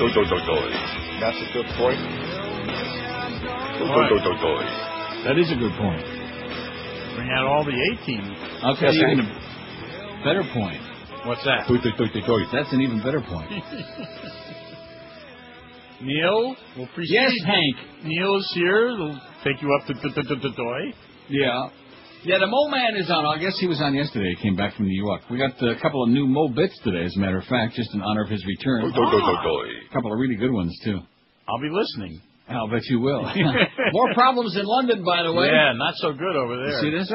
That's a good point. That is a good point. Bring out all the A-team. I'll tell you even a better point. What's that? That's an even better point. Neil will appreciate. Yes, Hank. Neil is here. He'll take you up to Doy. Yeah. Yeah, the Mo Man is on. I guess he was on yesterday. He came back from New York. We got a couple of new Mo bits today, as a matter of fact, just in honor of his return. A couple of really good ones, too. I'll be listening. I'll bet you will. More problems in London, by the way. Yeah, not so good over there. See, there's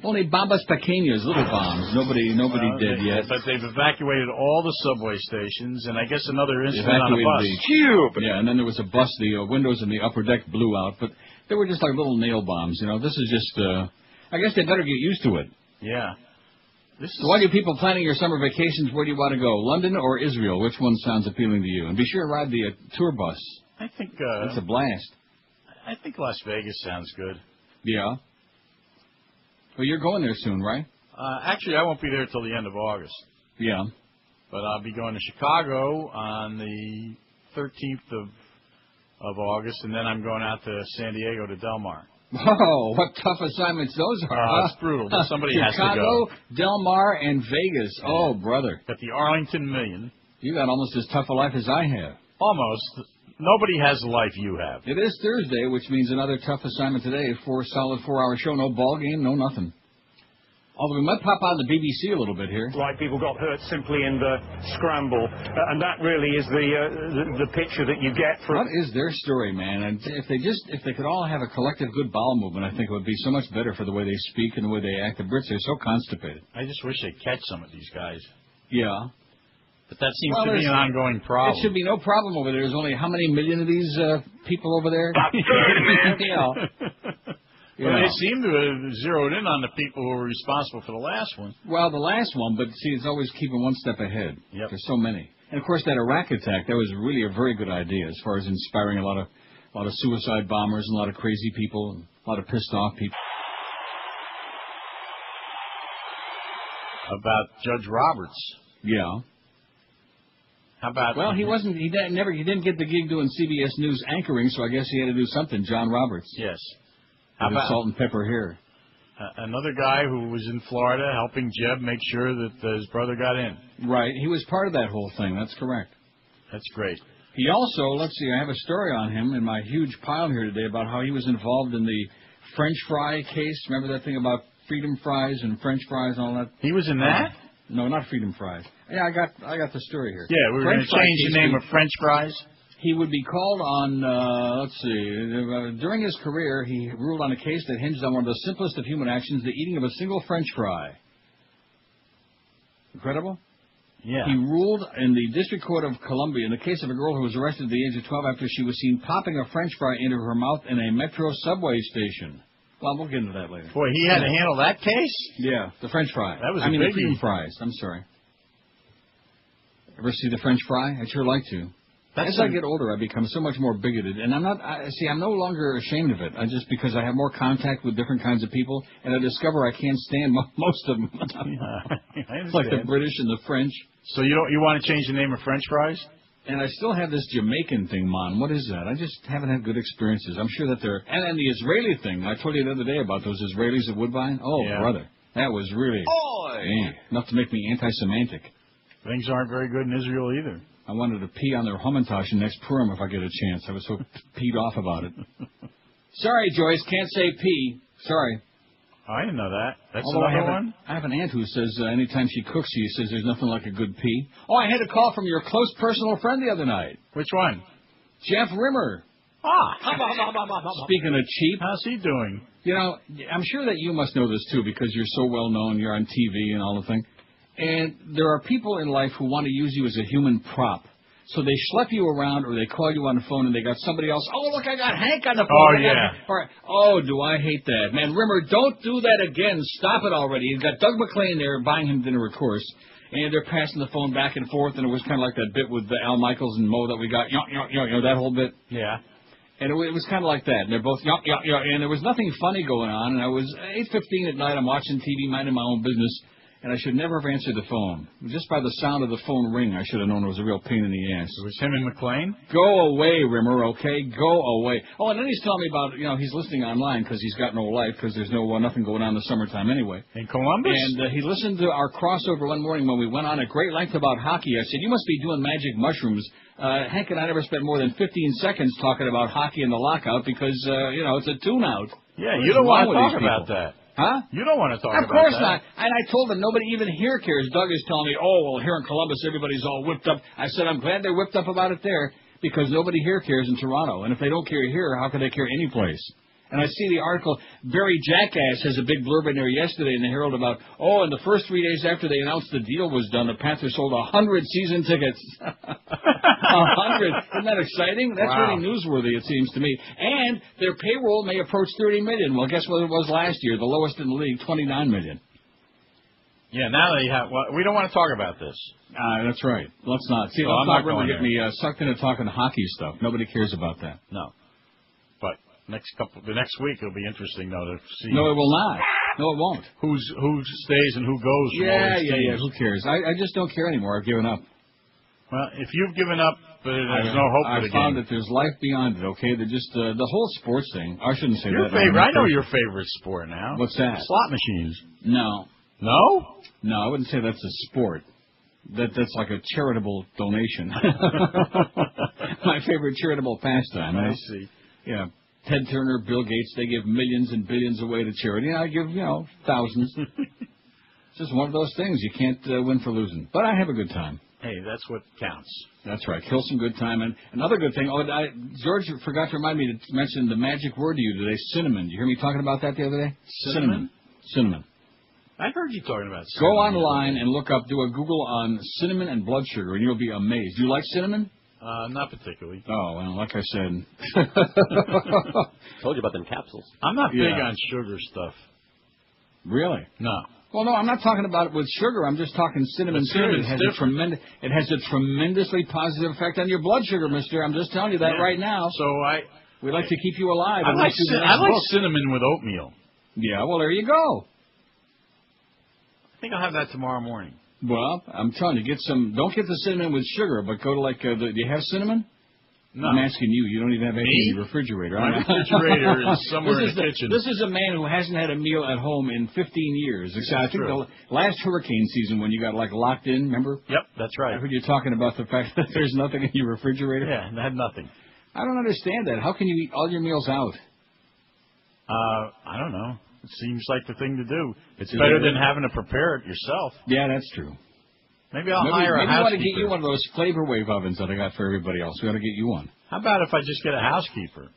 only bombas pequeñas, little bombs. Nobody dead yet. But they've evacuated all the subway stations, and I guess another incident on a bus. Yeah, and then there was a bus. The windows in the upper deck blew out, but they were just like little nail bombs. You know, this is just. I guess they better get used to it. Yeah. So all you people planning your summer vacations, where do you want to go? London or Israel? Which one sounds appealing to you? And be sure to ride the tour bus. I think it's a blast. I think Las Vegas sounds good. Yeah. Well, you're going there soon, right? Actually, I won't be there till the end of August. Yeah. But I'll be going to Chicago on the 13th of August, and then I'm going out to San Diego to Del Mar. Whoa, what tough assignments those are. It's brutal, but somebody has to go. Chicago, Del Mar, and Vegas. Yeah. Oh, brother. Got the Arlington Million. You got almost as tough a life as I have. Almost. Nobody has the life you have. It is Thursday, which means another tough assignment today. Solid 4-hour show, no ball game, no nothing. Although we might pop on the BBC a little bit here. Like people got hurt simply in the scramble, and that really is the picture that you get from. What is their story, man? And if they could all have a collective good bowel movement, I think it would be so much better for the way they speak and the way they act. The Brits are so constipated. I just wish they'd catch some of these guys. Yeah. But that seems to be an ongoing problem. It should be no problem over there. There's only how many million of these people over there? Well, they seem to have zeroed in on the people who were responsible for the last one. Well, the last one, but see, it's always keeping one step ahead. Yep. There's so many. And, of course, that Iraq attack, that was really a very good idea as far as inspiring a lot of suicide bombers and a lot of crazy people and a lot of pissed off people. About Judge Roberts. Yeah. How about... Well, he didn't get the gig doing CBS News anchoring, so I guess he had to do something. John Roberts. Yes. How about salt and pepper here? Another guy who was in Florida helping Jeb make sure that his brother got in. Right. He was part of that whole thing. That's correct. That's great. He also, let's see, I have a story on him in my huge pile here today about how he was involved in the French fry case. Remember that thing about freedom fries and French fries and all that? He was in that? No, not freedom fries. Yeah, I got the story here. Yeah, we were going to change the name of French fries. He would be called on, during his career, he ruled on a case that hinged on one of the simplest of human actions, the eating of a single French fry. Incredible? Yeah. He ruled in the District Court of Columbia in the case of a girl who was arrested at the age of 12 after she was seen popping a French fry into her mouth in a metro subway station. Well, we'll get into that later. Boy, he had to handle that case? Yeah, the French fry. That was the biggie. cream fries. I'm sorry. Ever see the French fry? I'd sure like to. As I get older, I become so much more bigoted, and I'm no longer ashamed of it. Because I have more contact with different kinds of people, and I discover I can't stand most of them. It's like the British and the French. So you want to change the name of French fries? And I still have this Jamaican thing, Mon. What is that? I just haven't had good experiences. I'm sure that they're... And the Israeli thing. I told you the other day about those Israelis at Woodbine. Oh, yeah. Brother. That was really... enough to make me anti-Semitic. Things aren't very good in Israel either. I wanted to pee on their Hamantash next Purim if I get a chance. I was so peed off about it. Sorry, Joyce, can't say pee. Sorry. I didn't know that. That's another one? I have an aunt who says anytime she cooks, she says there's nothing like a good pee. Oh, I had a call from your close personal friend the other night. Which one? Jeff Rimmer. Speaking of cheap. How's he doing? You know, I'm sure that you must know this, too, because you're so well known. You're on TV and all the thing. And there are people in life who want to use you as a human prop. So they schlep you around or they call you on the phone and they got somebody else. Oh, look, I got Hank on the phone. Oh, yeah. Oh, do I hate that. Man, Rimmer, don't do that again. Stop it already. You've got Doug McClain there buying him dinner, of course. And they're passing the phone back and forth. And it was kind of like that bit with Al Michaels and Mo that we got. That whole bit. Yeah. And it was kind of like that. And they're both, and there was nothing funny going on. And I was 8:15 at night. I'm watching TV, minding my own business. and I should never have answered the phone. Just by the sound of the phone ring, I should have known it was a real pain in the ass. It was him and McLean? Go away, Rimmer, okay? Go away. Oh, and then he's telling me about, he's listening online because he's got no life because there's nothing going on in the summertime anyway. In Columbus? And he listened to our crossover one morning when we went on at great length about hockey. I said, you must be doing magic mushrooms. Hank and I never spent more than 15 seconds talking about hockey in the lockout because, it's a tune-out. Yeah, you don't want to talk about that. Huh? You don't want to talk about that. Of course not. And I told them nobody even here cares. Doug is telling me, here in Columbus everybody's all whipped up. I said, I'm glad they're whipped up about it there because nobody here cares in Toronto. And if they don't care here, how can they care any place? And I see the article, Barry Jackass has a big blurb in there yesterday in the Herald about, in the first 3 days after they announced the deal was done, the Panthers sold 100 season tickets. 100. Isn't that exciting? That's really newsworthy, it seems to me. And their payroll may approach $30 million. Well, guess what it was last year? The lowest in the league, $29 million. Yeah, now they have. Well, we don't want to talk about this. That's right. Let's not. See, I'm not going to get me sucked into talking hockey stuff. Nobody cares about that. No. But the next week it'll be interesting though to see. No, it will not. No, it won't. Who stays and who goes? From all these teams. Who cares? I just don't care anymore. I've given up. Well, if you've given up, there's no hope for the game. I found that there's life beyond it. Okay, they're just the whole sports thing. I shouldn't say your that. Favorite. I know your favorite sport now. What's that? Slot machines. No. No? No, I wouldn't say that's a sport. That's like a charitable donation. My favorite charitable pastime. I see. Yeah. Ted Turner, Bill Gates, they give millions and billions away to charity. And I give, thousands. It's just one of those things. You can't win for losing. But I have a good time. Hey, that's what counts. That's right. Kill some good time. And another good thing, George forgot to remind me to mention the magic word to you today, cinnamon. Did you hear me talking about that the other day? Cinnamon. Cinnamon. I heard you talking about cinnamon. Go online and do a Google on cinnamon and blood sugar, and you'll be amazed. Do you like cinnamon? Not particularly. Oh, well, like I said. Told you about them capsules. I'm not big on sugar stuff. Really? No. Well, no, I'm not talking about it with sugar. I'm just talking cinnamon. Cinnamon has it has a tremendously positive effect on your blood sugar, mister. I'm just telling you that right now. So we like to keep you alive. I like cinnamon with oatmeal. Yeah, well, there you go. I think I'll have that tomorrow morning. Well, I'm telling you, don't get the cinnamon with sugar, but go to do you have cinnamon? No. I'm asking you. You don't even have anything in your refrigerator. My refrigerator is somewhere in the kitchen. This is a man who hasn't had a meal at home in 15 years. I think the last hurricane season when you got locked in, remember? Yep, that's right. I heard you talking about the fact that there's nothing in your refrigerator. Yeah, I had nothing. I don't understand that. How can you eat all your meals out? I don't know. It seems like the thing to do. It's better than having to prepare it yourself. Yeah, that's true. Maybe I'll hire a housekeeper. Maybe we want to get you one of those flavor wave ovens that I got for everybody else. We ought to get you one. How about if I just get a housekeeper?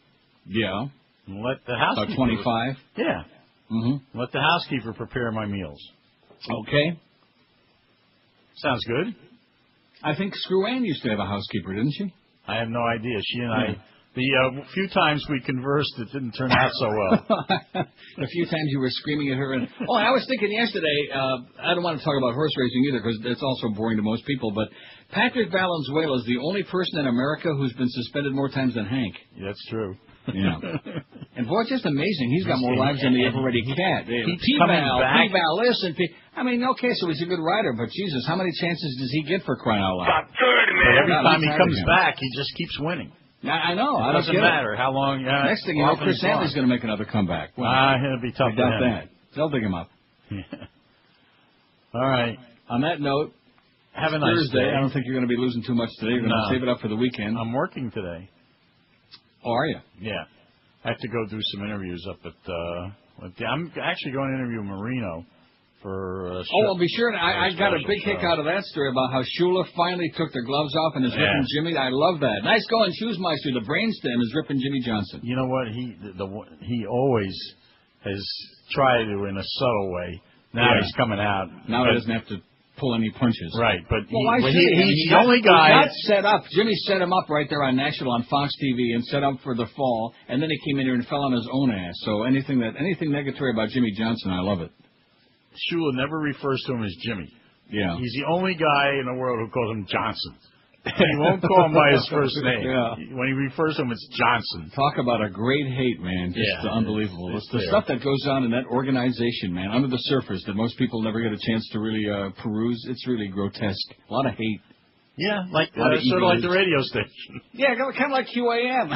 Yeah. And let the housekeeper... About 25? Yeah. Mm-hmm. Let the housekeeper prepare my meals. Okay. Sounds good. I think Screw Ann used to have a housekeeper, didn't she? I have no idea. She and I... The few times we conversed, it didn't turn out so well. A few times you were screaming at her. I was thinking yesterday, I don't want to talk about horse racing either because it's also boring to most people, but Patrick Valenzuela is the only person in America who's been suspended more times than Hank. That's true. Yeah. And boy, it's just amazing. He's got more lives than the ever-ready cat. P-Val, listen. Okay, so he's a good rider, but Jesus, how many chances does he get for crying out loud? Every time he comes back, he just keeps winning. I know. It doesn't matter how long. Next thing you know, Chris Stanley's going to make another comeback. It'll be tough. I doubt that. They'll dig him up. All right. On that note, have a nice Thursday. day. I don't think you're going to be losing too much today. You're going to save it up for the weekend. I'm working today. Oh, are you? Yeah. I have to go do some interviews up at. I'm actually going to interview Marino for. Be sure. I got a big kick out of that story about how Shula finally took their gloves off and is ripping Jimmy. I love that. Nice going, Shoesmeister. The brainstem is ripping Jimmy Johnson. You know what? He always has tried to in a subtle way. Now he's coming out. Now he doesn't have to pull any punches. Right, but he's the only guy. He got set up. Jimmy set him up right there on national on Fox TV and set up for the fall, and then he came in here and fell on his own ass. So anything negatory about Jimmy Johnson, I love it. Shula never refers to him as Jimmy. Yeah. He's the only guy in the world who calls him Johnson. He won't call him by his first name. Yeah. When he refers to him, it's Johnson. Talk about a great hate, man. Just unbelievable. It's the stuff that goes on in that organization, man, under the surface that most people never get a chance to really peruse. It's really grotesque. A lot of hate. Yeah, like sort of like the radio station. Yeah, kind of like QAM.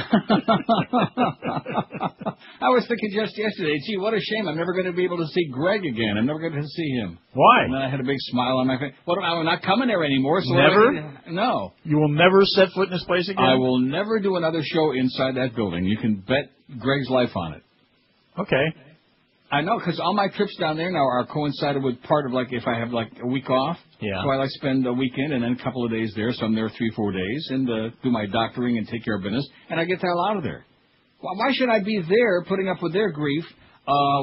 I was thinking just yesterday, gee, what a shame. I'm never going to be able to see Greg again. I'm never going to see him. Why? And then I had a big smile on my face. Well, I'm not coming there anymore. So never? No. You will never set foot in this place again? I will never do another show inside that building. You can bet Greg's life on it. Okay. I know, because all my trips down there now are coincided with part of, like, if I have, like, a week off. Yeah. So I, like, spend a weekend and then a couple of days there. So I'm there 3-4 days and do my doctoring and take care of business. And I get the hell out of there. Why should I be there putting up with their grief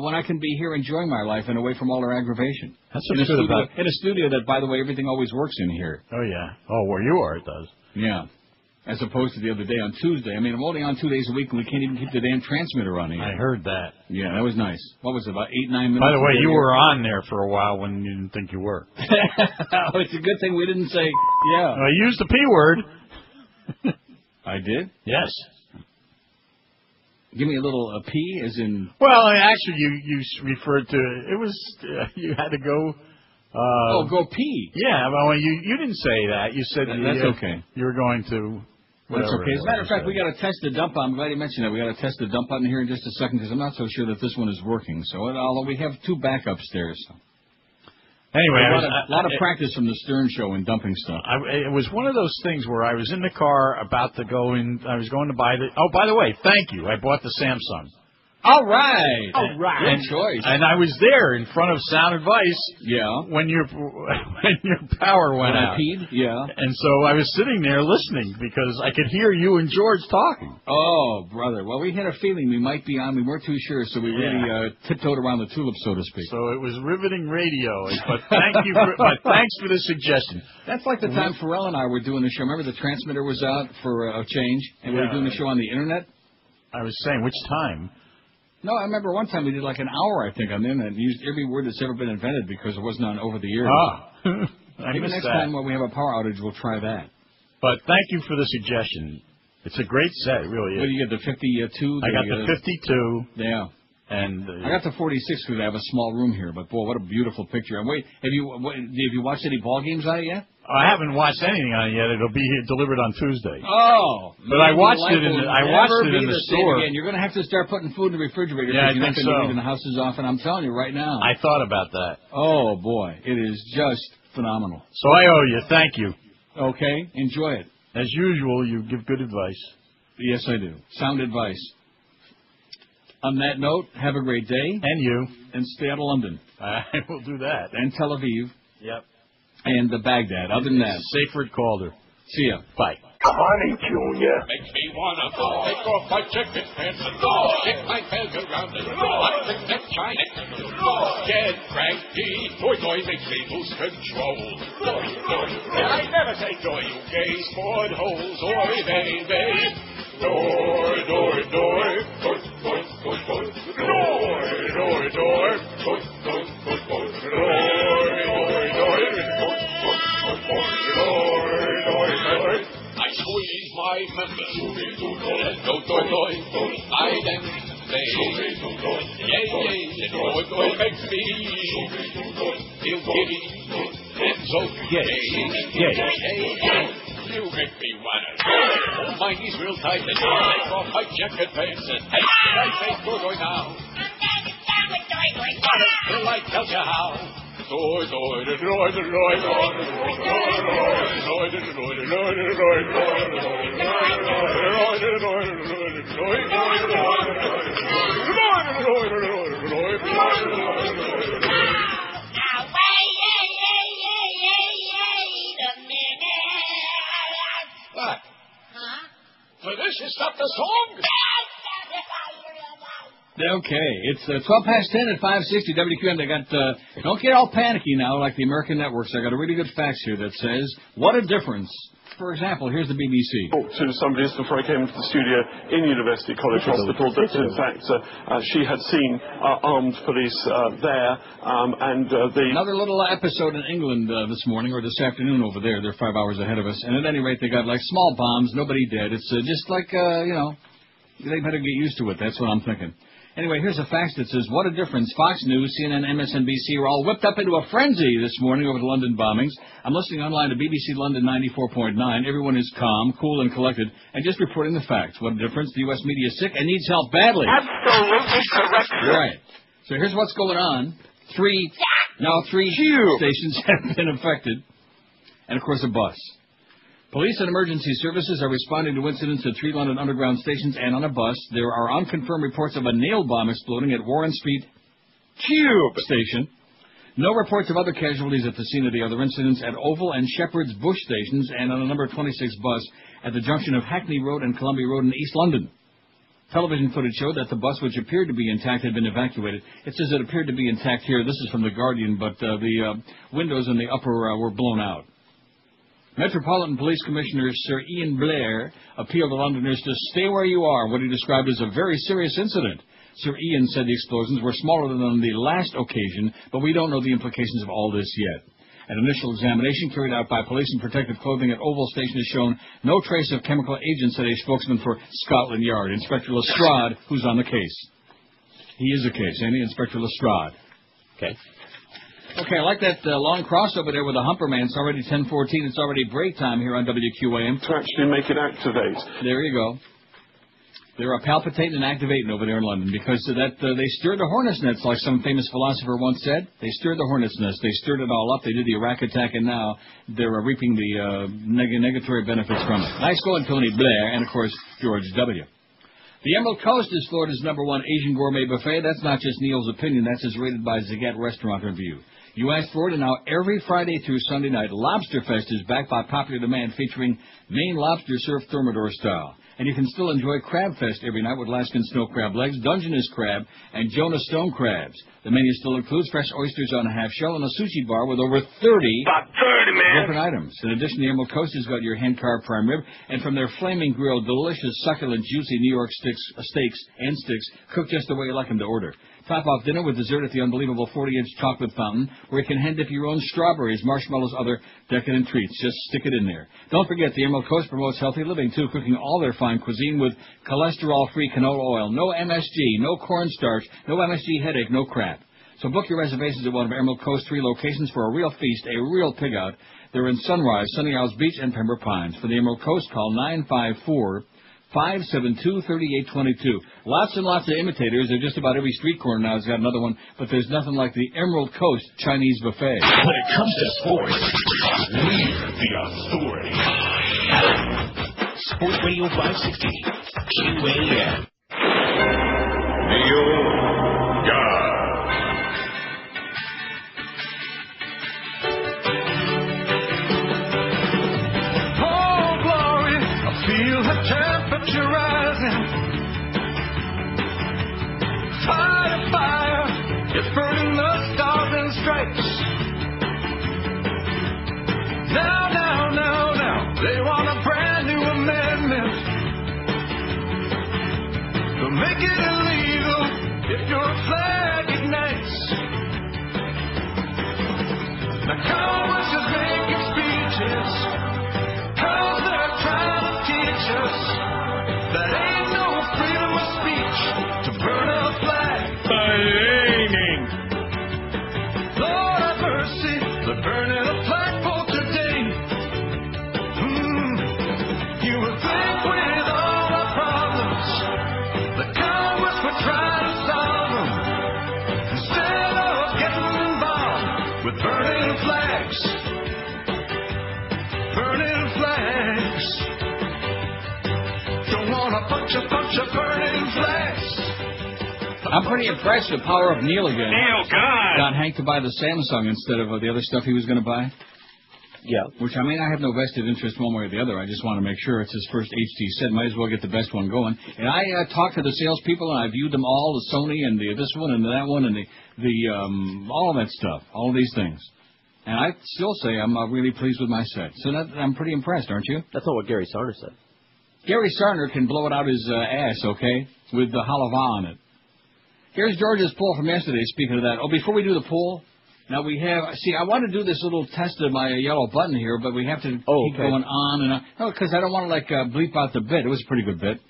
when I can be here enjoying my life and away from all their aggravation? That's what's good about it. In a studio that, by the way, everything always works in here. Oh, yeah. Oh, where you are, it does. Yeah. As opposed to the other day on Tuesday. I mean, I'm only on 2 days a week, and we can't even keep the damn transmitter running. I heard that. Yeah, that was nice. What was it, about 8-9 minutes? By the way, you were on there for a while when you didn't think you were. Oh, it's a good thing we didn't say, yeah. I used the P word. I did? Yes. Give me a little P, as in... Well, actually, you referred to, it was, you had to go... go pee. Yeah, well, you didn't say that. You said that's okay. You were going to. That's okay. As a matter of fact, we got to test the dump button. I'm glad you mentioned that. We got to test the dump button here in just a second because I'm not so sure that this one is working. So, although we have 2 backups there. So. Anyway, a lot of practice from the Stern Show in dumping stuff. It was one of those things where I was in the car about to go in. I was going to buy the. Oh, by the way, thank you. I bought the Samsung. All right. Good choice. And I was there in front of Sound Advice. Yeah. When your power went out. Yeah. And so I was sitting there listening because I could hear you and George talking. Oh, brother. Well, we had a feeling we might be on. We weren't too sure, so we really tiptoed around the tulip, so to speak. So it was riveting radio. But thanks for the suggestion. That's like the time Pharrell and I were doing the show. Remember the transmitter was out for a change, and we were doing the show on the internet? I was saying, which time? No, I remember one time we did like an hour, I think, on the internet and used every word that's ever been invented because it wasn't on over the air. Maybe next time when we have a power outage, we'll try that. But thank you for the suggestion. It's a great set, it really is. What do you get, the 52? I got the 52. Yeah. And I got the 46 because I have a small room here. But, boy, what a beautiful picture. And wait, have you watched any ball games on it yet? I haven't watched anything on it yet. It'll be delivered on Tuesday. Oh, but I watched it in the store. Again. You're going to have to start putting food in the refrigerator. Yeah, I you're think not going to leave the houses off, and I'm telling you right now. I thought about that. Oh boy, it is just phenomenal. So I owe you. Thank you. Okay, enjoy it. As usual, you give good advice. Yes, I do. Sound advice. On that note, have a great day. And you. And stay out of London. I will do that. And Tel Aviv. Yep. And Baghdad. Other than that, Seyfried Calder. See ya. Bye. Honey, Junior. Makes me wanna go. Take off my jacket pants and go. Kick my belt around and go. I think that China get cranky. Toy toy makes me lose control. I never say joy, you gay sport holes. Oi, baby. Door, door, door. Door, door, door, door. Door, door, door. Door, door, door, door. I squeeze my members, do I then say, yay, yay, makes me feel giddy and so gay. You make me wanna hold my knees real tight and take off my jacket pants and hey, I say, go now. Till I tell you how. So this is not the song? Okay, it's 12 past 10 at 560 WQM. They got, don't get all panicky now like the American networks. I got a really good fax here that says, what a difference for example, here's the BBC. Talked to somebody just before I came into the studio in University College Hospital that, in fact, she had seen armed police there, Another little episode in England this morning, or this afternoon over there. They're 5 hours ahead of us. And at any rate, they got, like, small bombs, nobody dead. It's just like, they better get used to it. That's what I'm thinking. Anyway, here's a fax that says, what a difference. Fox News, CNN, MSNBC are all whipped up into a frenzy this morning over the London bombings. I'm listening online to BBC London 94.9. Everyone is calm, cool, and collected, and just reporting the facts. What a difference. The U.S. media is sick and needs help badly. Absolutely correct. Right. So here's what's going on. Three stations have been affected. And, of course, a bus. Police and emergency services are responding to incidents at 3 London Underground stations and on a bus. There are unconfirmed reports of a nail bomb exploding at Warren Street Station. No reports of other casualties at the scene of the other incidents at Oval and Shepherd's Bush stations and on a number 26 bus at the junction of Hackney Road and Columbia Road in East London. Television footage showed that the bus, which appeared to be intact, had been evacuated. It says it appeared to be intact here. This is from The Guardian, but the windows in the upper were blown out. Metropolitan Police Commissioner Sir Ian Blair appealed to Londoners to stay where you are, what he described as a very serious incident. Sir Ian said the explosions were smaller than on the last occasion, but we don't know the implications of all this yet. An initial examination carried out by police in protective clothing at Oval Station has shown no trace of chemical agents, said a spokesman for Scotland Yard, Inspector Lestrade, who's on the case. He is a case, ain't he, Inspector Lestrade? Okay. Okay, I like that long crossover there with the Humperman. It's already 10:14. It's already break time here on WQAM. To actually make it activate. There you go. They're palpitating and activating over there in London because they stirred the hornet's nest, like some famous philosopher once said. They stirred the hornet's nest. They stirred it all up. They did the Iraq attack, and now they're reaping the negatory benefits from it. Nice going, Tony Blair, and, of course, George W. The Emerald Coast is Florida's #1 Asian gourmet buffet. That's not just Neil's opinion. That's as rated by Zagat Restaurant Review. You asked for it, and now every Friday through Sunday night, Lobster Fest is back by popular demand, featuring Maine lobster served Thermidor style. And you can still enjoy Crab Fest every night with Alaskan snow crab legs, Dungeness crab, and Jonah stone crabs. The menu still includes fresh oysters on a half shell and a sushi bar with over 30 different items. In addition, the Emerald Coast has got your hand-carved prime rib, and from their flaming grill, delicious, succulent, juicy New York steaks cooked just the way you like them to order. Top off dinner with dessert at the unbelievable 40-inch chocolate fountain, where you can hand dip your own strawberries, marshmallows, other decadent treats. Just stick it in there. Don't forget, the Emerald Coast promotes healthy living, too, cooking all their fine cuisine with cholesterol-free canola oil. No MSG, no cornstarch, no MSG headache, no crap. So book your reservations at one of Emerald Coast's 3 locations for a real feast, a real pig-out. They're in Sunrise, Sunny Isles Beach, and Pembroke Pines. For the Emerald Coast, call 954-572-3822. Lots and lots of imitators. They're just about every street corner now has got another one, but there's nothing like the Emerald Coast Chinese buffet. When it comes to sports, we're the authority. Sports Radio 560, QAM. Neil God. Oh, glory, I feel the temperature rising. Fire, fire, it's burning the stars and stripes. Now, they want a brand new amendment to make it illegal if your flag ignites. The Congress is making speeches, 'cause they're trying to teach us that ain't no freedom of speech to burn a flag. Lord have mercy, they're burning a flagpole today. You would think with all our problems, the Congress would try to solve them, instead of getting involved with burning flags. Burning flags. Don't want a bunch of burning flags. I'm pretty impressed with the power of Neil again. Neil, God! Got Hank to buy the Samsung instead of the other stuff he was going to buy. Yeah. Which, I mean, I have no vested interest one way or the other. I just want to make sure it's his first HT set. Might as well get the best one going. And I talked to the salespeople, and I viewed them all, the Sony and this one and that one and the all of that stuff, all of these things. And I still say I'm really pleased with my set. So I'm pretty impressed, aren't you? That's not what Gary Sarner said. Gary Sarner can blow it out his ass, okay, with the halava on it. Here's George's poll from yesterday, speaking of that. Oh, before we do the poll, now we have, see, I want to do this little test of my yellow button here, but we have to keep going on and on. No, because I don't want to, bleep out the bit. It was a pretty good bit.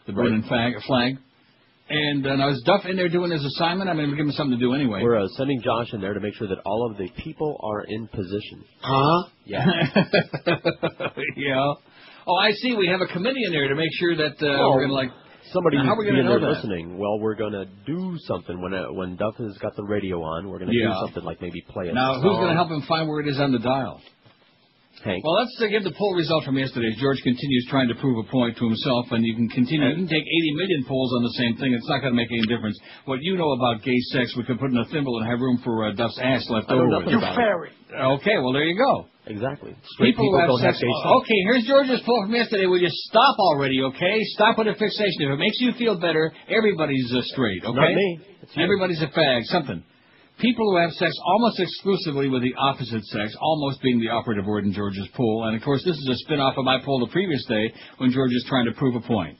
The burning flag. And now is Duff in there doing his assignment? I mean, we're giving him something to do anyway. We're sending Josh in there to make sure that all of the people are in position. Huh? Yeah. Yeah. Oh, I see. We have a committee in there to make sure that we're going to, somebody how are we going to know that? listening. Well, we're going to do something. When Duff has got the radio on, we're going to do something like maybe play a song. Who's going to help him find where it is on the dial? Hank. Well, let's give the poll result from yesterday. George continues trying to prove a point to himself, and you can continue. You can take 80 million polls on the same thing. It's not going to make any difference. What you know about gay sex, we could put in a thimble and have room for Duff's ass left over. You fairy. Okay, well, there you go. Exactly. People who have sex. Okay, here's George's poll from yesterday. Will you stop already, okay? Stop with the fixation. If it makes you feel better, everybody's straight, okay? Not me. Everybody's a fag, something. People who have sex almost exclusively with the opposite sex, almost being the operative word in George's poll. And, of course, this is a spin-off of my poll the previous day when George is trying to prove a point.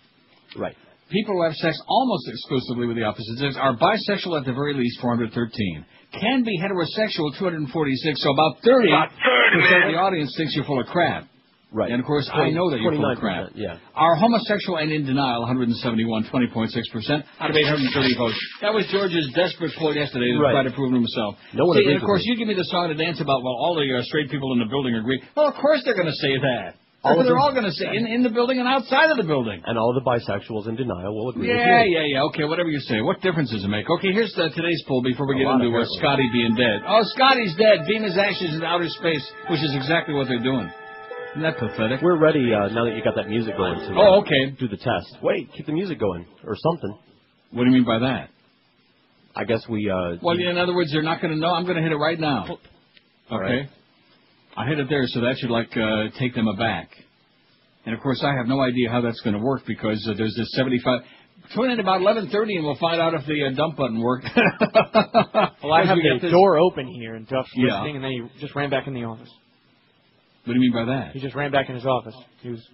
Right. People who have sex almost exclusively with the opposite sex are bisexual at the very least, 413. Can be heterosexual, 246. So about 30% of the audience thinks you're full of crap. Right. And, of course, I know that you're full of crap. Yeah. Are homosexual and in denial, 171, 20.6% out of 830 votes. That was George's desperate poll yesterday to try to prove it himself. No one See, and, agrees of course, with you give me the song to dance about, well, all the straight people in the building agree. Well, of course they're going to say that. They're all going to say in the building and outside of the building. And all the bisexuals in denial will agree with you. Yeah. Okay, whatever you say. What difference does it make? Okay, here's today's poll before we get into Scotty being dead. Oh, Scotty's dead. Beam his ashes in outer space, which is exactly what they're doing. Isn't that pathetic? We're ready now that you got that music going to okay. do the test. Wait, keep the music going or something. What do you mean by that? I guess we... well, in other words, they're not going to know. I'm going to hit it right now. Okay. Right. I hit it there, so that should, take them aback. And, of course, I have no idea how that's going to work because there's this 75... Tune in about 11:30 and we'll find out if the dump button worked. Well, I have the door open here and Duff's listening, and then he just ran back in the office. What do you mean by that? He just ran back in his office. He was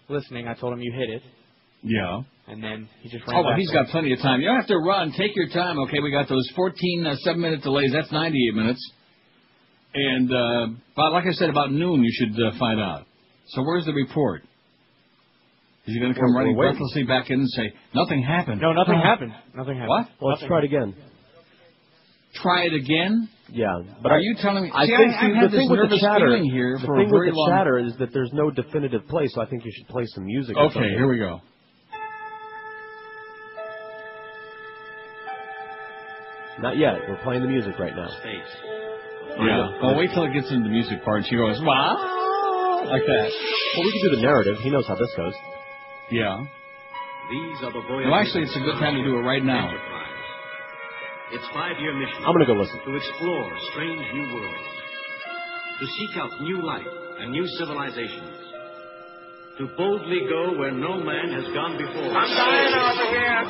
listening. I told him you hit it. Yeah. And then he just ran back. Oh, well, he's got plenty of time. You don't have to run. Take your time. Okay, we got those 14 7-minute delays. That's 98 minutes. And, like I said, about noon you should find out. So where's the report? Is he going to come running breathlessly back in and say, nothing happened? No, nothing happened. Nothing happened. What? Well, let's try it again. Try it again? Yeah. But are you telling me? I think I've had this nervous feeling here for a very long... The thing with the chatter is that there's no definitive play, so I think you should play some music or something. Here we go. Not yet. We're playing the music right now. Yeah. Well, wait till it gets into the music part and she goes, wow, like that. Well, we can do the narrative. He knows how this goes. Yeah. These are the voyages. Well, actually, it's a good time to do it right now. Its 5-year mission. I'm going to go listen. To explore strange new worlds. To seek out new life and new civilizations. To boldly go where no man has gone before. I'm dying over here.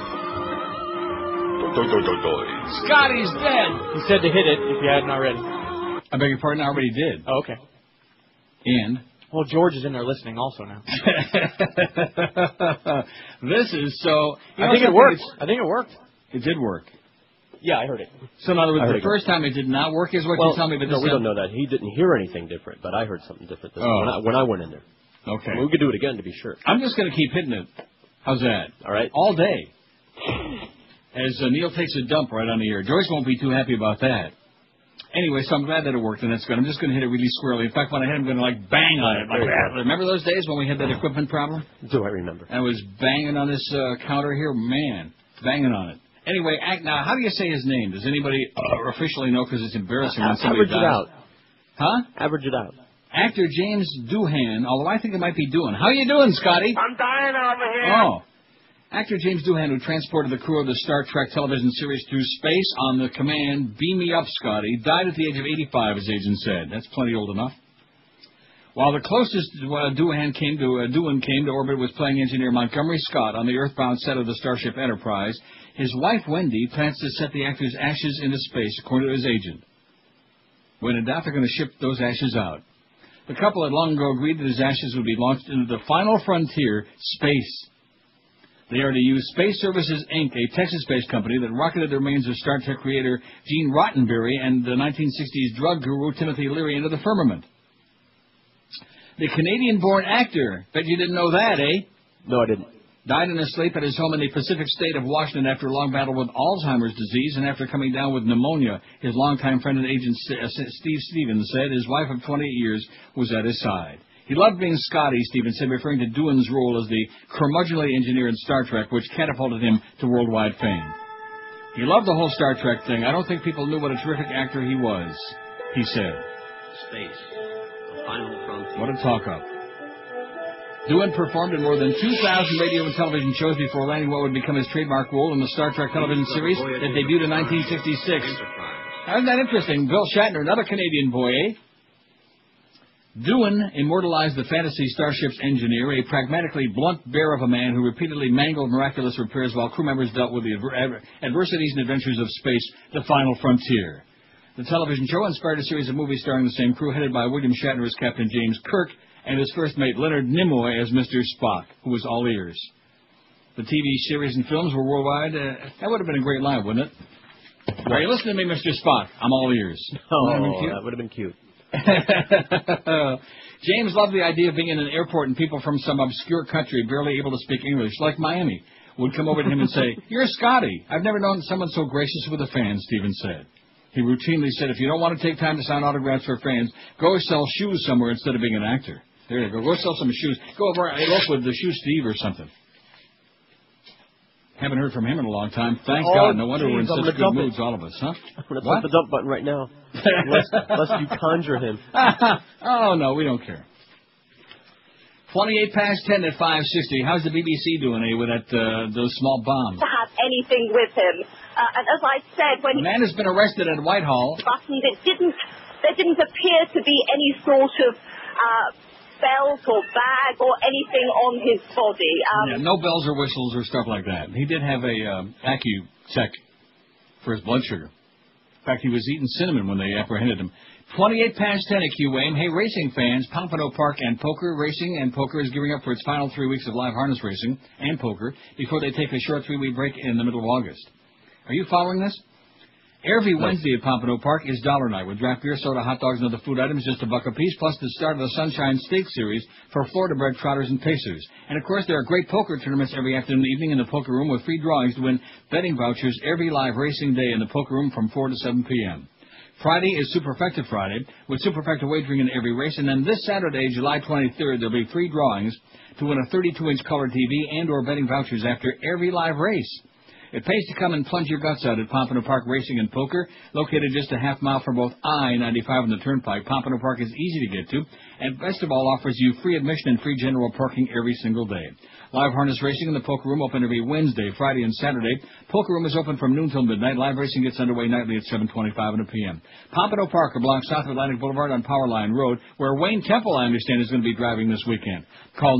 Scotty's dead. He said to hit it if you hadn't already. I beg your pardon, I already did. Oh, okay. And? Well, George is in there listening also now. This is so... I think it worked. I think it worked. It did work. Yeah, I heard it. So in other words, the first time it did not work is what you're telling me. But no, we don't know that. He didn't hear anything different, but I heard something different when I went in there. Okay. I mean, we could do it again to be sure. I'm just going to keep hitting it. How's that? All right. All day. As Neil takes a dump right on the air. Joyce won't be too happy about that. Anyway, so I'm glad that it worked, and that's good. I'm just going to hit it really squarely. In fact, when I hit it, I'm going to, bang on it. Like that. Remember those days when we had that equipment problem? Do I remember? I was banging on this counter here. Man, banging on it. Anyway, now, how do you say his name? Does anybody officially know? Because it's embarrassing when somebody dies. Average it out. Huh? Average it out. Actor James Doohan, although I think it might be Doohan. How you doing, Scotty? I'm dying over here. Oh. Actor James Doohan, who transported the crew of the Star Trek television series through space on the command, Beam Me Up, Scotty, died at the age of 85, his agent said. That's plenty old enough. While the closest Doohan came to orbit was playing engineer Montgomery Scott on the earthbound set of the Starship Enterprise, his wife, Wendy, plans to set the actor's ashes into space, according to his agent. When in doubt, they're going to ship those ashes out. The couple had long ago agreed that his ashes would be launched into the final frontier, space. They are to use Space Services, Inc., a Texas-based company that rocketed the remains of Star Trek creator Gene Roddenberry and the 1960s drug guru Timothy Leary into the firmament. The Canadian-born actor, bet you didn't know that, eh? No, I didn't. Died in his sleep at his home in the Pacific state of Washington after a long battle with Alzheimer's disease and after coming down with pneumonia. His longtime friend and agent Steve Stevens said his wife of 28 years was at his side. He loved being Scotty, Stevens said, referring to Doohan's role as the curmudgeonly engineer in Star Trek, which catapulted him to worldwide fame. He loved the whole Star Trek thing. I don't think people knew what a terrific actor he was, he said. Space, the final frontier. What a talk-up. Doohan performed in more than 2,000 radio and television shows before landing what would become his trademark role in the Star Trek television series that debuted in 1966. Isn't that interesting? Bill Shatner, another Canadian boy, eh? Doohan immortalized the fantasy starship's engineer, a pragmatically blunt bear of a man who repeatedly mangled miraculous repairs while crew members dealt with the adversities and adventures of space, the final frontier. The television show inspired a series of movies starring the same crew, headed by William Shatner as Captain James Kirk and his first mate Leonard Nimoy as Mr. Spock, who was all ears. The TV series and films were worldwide. That would have been a great line, wouldn't it? Are you listening to me, Mr. Spock? I'm all ears. Oh, that would have been cute. James loved the idea of being in an airport and people from some obscure country, barely able to speak English, like Miami, would come over to him and say, "You're Scotty. I've never known someone so gracious with a fan," Stevens said. He routinely said, if you don't want to take time to sign autographs for fans, go sell shoes somewhere instead of being an actor. There you go. Go sell some shoes. Go over and look with the Shoe Steve or something. Haven't heard from him in a long time. Thank God. No wonder we're in such good moods, all of us, huh? I'm going to press the dump button right now. Lest you conjure him. Oh, no, we don't care. 28 past 10 at 5:60. How's the BBC doing, with those small bombs? To have anything with him. And as I said, when the man has been arrested at Whitehall. There didn't appear to be any sort of belt or bag or anything on his body. No bells or whistles or stuff like that. He did have a AccuCheck for his blood sugar. In fact, he was eating cinnamon when they apprehended him. 28 past 10 at QAM. Hey, racing fans, Pompano Park and Poker Racing and Poker is gearing up for its final 3 weeks of live harness racing and poker before they take a short 3-week break in the middle of August. Are you following this? Every Wednesday at Pompano Park is Dollar Night with draft beer, soda, hot dogs, and other food items just $1 a piece, plus the start of the Sunshine Steak Series for Florida-bred trotters and pacers. And, of course, there are great poker tournaments every afternoon and evening in the poker room with free drawings to win betting vouchers every live racing day in the poker room from 4 to 7 p.m. Friday is Superfecta Friday with Superfecta wagering in every race. And then this Saturday, July 23rd, there'll be free drawings to win a 32-inch color TV and or betting vouchers after every live race. It pays to come and plunge your guts out at Pompano Park Racing and Poker, located just a half mile from both I-95 and the Turnpike. Pompano Park is easy to get to, and best of all, offers you free admission and free general parking every single day. Live harness racing in the Poker Room open every Wednesday, Friday, and Saturday. Poker Room is open from noon till midnight. Live racing gets underway nightly at 7:25 p.m. Pompano Park, a block south of Atlantic Boulevard on Powerline Road, where Wayne Temple, I understand, is going to be driving this weekend. Call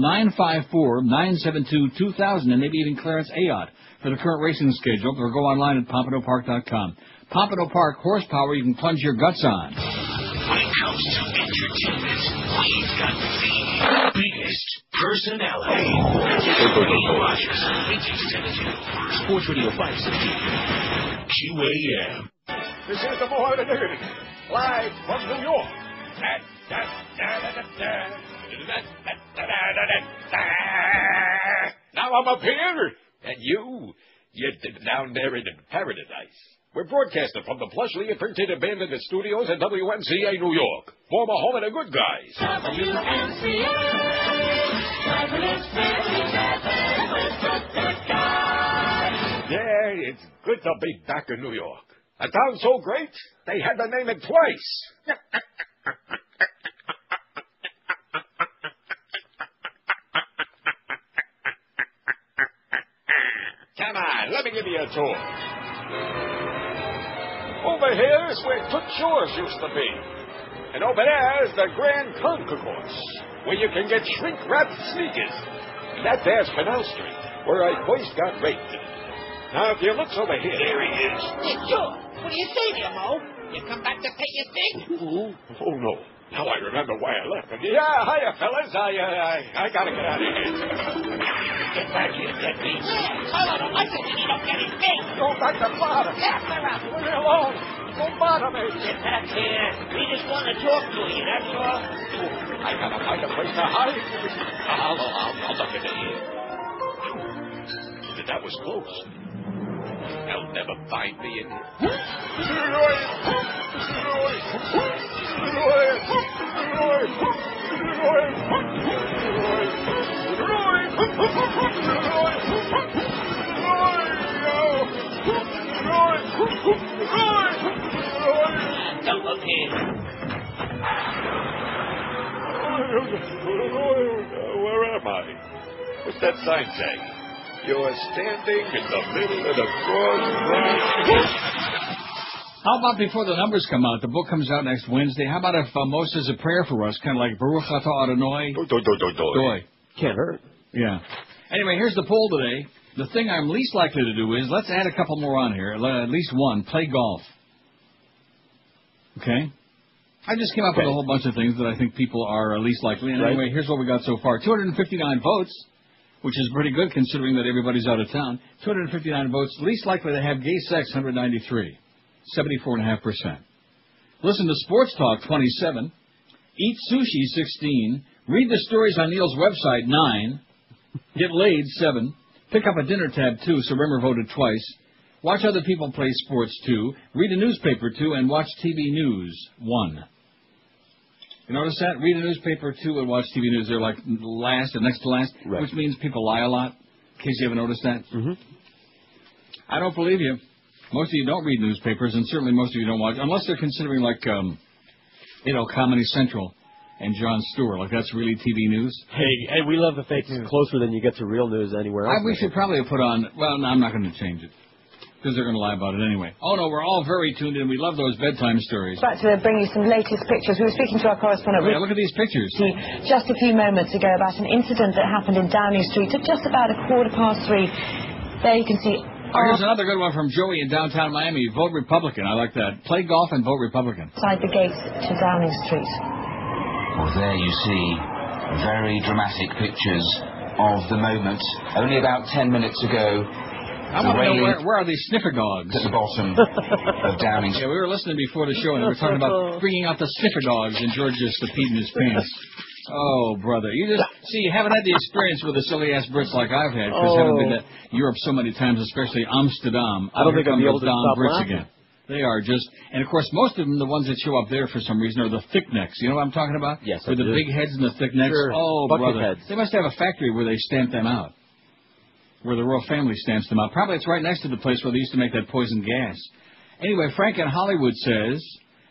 954-972-2000 and maybe even Clarence Ayotte for the current racing schedule, or go online at PompanoPark.com. Pompano Park, horsepower you can plunge your guts on. When it comes to entertainment, we've got the biggest personality. Rogers, Sports Radio 560. QAM. This is the Mohawk Dignity, live from New York. Now I'm up here, and you're down there in paradise. We're broadcasting from the plushly printed abandoned studios at WMCA New York, former home of the good guys. WMCA, yeah, it's good to be back in New York. A town so great, they had to name it twice. Come on, let me give you a tour. Over here is where Toot Shores used to be. And over there is the Grand Concourse, where you can get shrink-wrapped sneakers. And that there's Canal Street, where I first got raped. Now, if you look over here... There he is. Hey, George, what do you say there, Mo? You come back to pay your thing? Oh, no. Now I remember why I left. Yeah, hiya, fellas. I gotta get out of here. Get back here, deadbeat. I said you don't get his thing. Go back to bother. Yeah, clear out. Leave me alone. Don't bother me. Get back here. We just want to talk to you, that's all. I gotta find a place to hide. I'll duck into here. That was close. They'll never find me in here. Don't look here. Where am I? What's that sign say? You're standing in the middle of the crossroads. How about before the numbers come out? The book comes out next Wednesday. How about if Mo says a prayer for us, kind of like Baruch Atah Adonai? Doi. Can't hurt. Yeah. Anyway, here's the poll today. The thing I'm least likely to do is, let's add a couple more on here, at least one, play golf. Okay? I just came up with a whole bunch of things that I think people are least likely. And anyway, here's what we got so far. 259 votes, which is pretty good considering that everybody's out of town. 259 votes. Least likely to have gay sex, 193. 74.5%. Listen to Sports Talk, 27. Eat sushi, 16. Read the stories on Neil's website, 9. Get laid, 7. Pick up a dinner tab, 2, so Rimmer voted twice. Watch other people play sports, 2. Read a newspaper, 2. And watch TV news, 1. You notice that? Read a newspaper, 2, and watch TV news. They're like last or next to last, which means people lie a lot, in case you haven't noticed that. Mm-hmm. I don't believe you. Most of you don't read newspapers, and certainly most of you don't watch, unless they're considering like, Comedy Central and Jon Stewart. Like, that's really TV news. Hey, we love the fake news. Closer than you get to real news anywhere else. We should probably have put on, well, no, I'm not going to change it, because they're going to lie about it anyway. Oh, no, we're all very tuned in. We love those bedtime stories. Back to bring you some latest pictures. We were speaking to our correspondent. Yeah, look at these pictures. Just a few moments ago about an incident that happened in Downing Street at just about 3:15. There you can see... here's another good one from Joey in downtown Miami. Vote Republican. I like that. Play golf and vote Republican. Inside the gates to Downing Street. Well, there you see very dramatic pictures of the moment. Only about 10 minutes ago... I want to know where are these sniffer dogs? At the bottom of Downing Street. Yeah, we were listening before the show, and we were talking about bringing out the sniffer dogs, and George just peed in his pants. Oh, brother. You haven't had the experience with the silly-ass Brits like I've had, because I haven't been to Europe so many times, especially Amsterdam. I don't think I'll be able to stop Brits laughing. again. They are just... And, of course, most of them, the ones that show up there for some reason, are the thick necks. You know what I'm talking about? Yes, With the big heads and the thick necks. Sure. Oh, Bucket brother. heads. They must have a factory where they stamp them out. Where the royal family stamps them out. Probably it's right next to the place where they used to make that poison gas. Anyway, Frank in Hollywood says,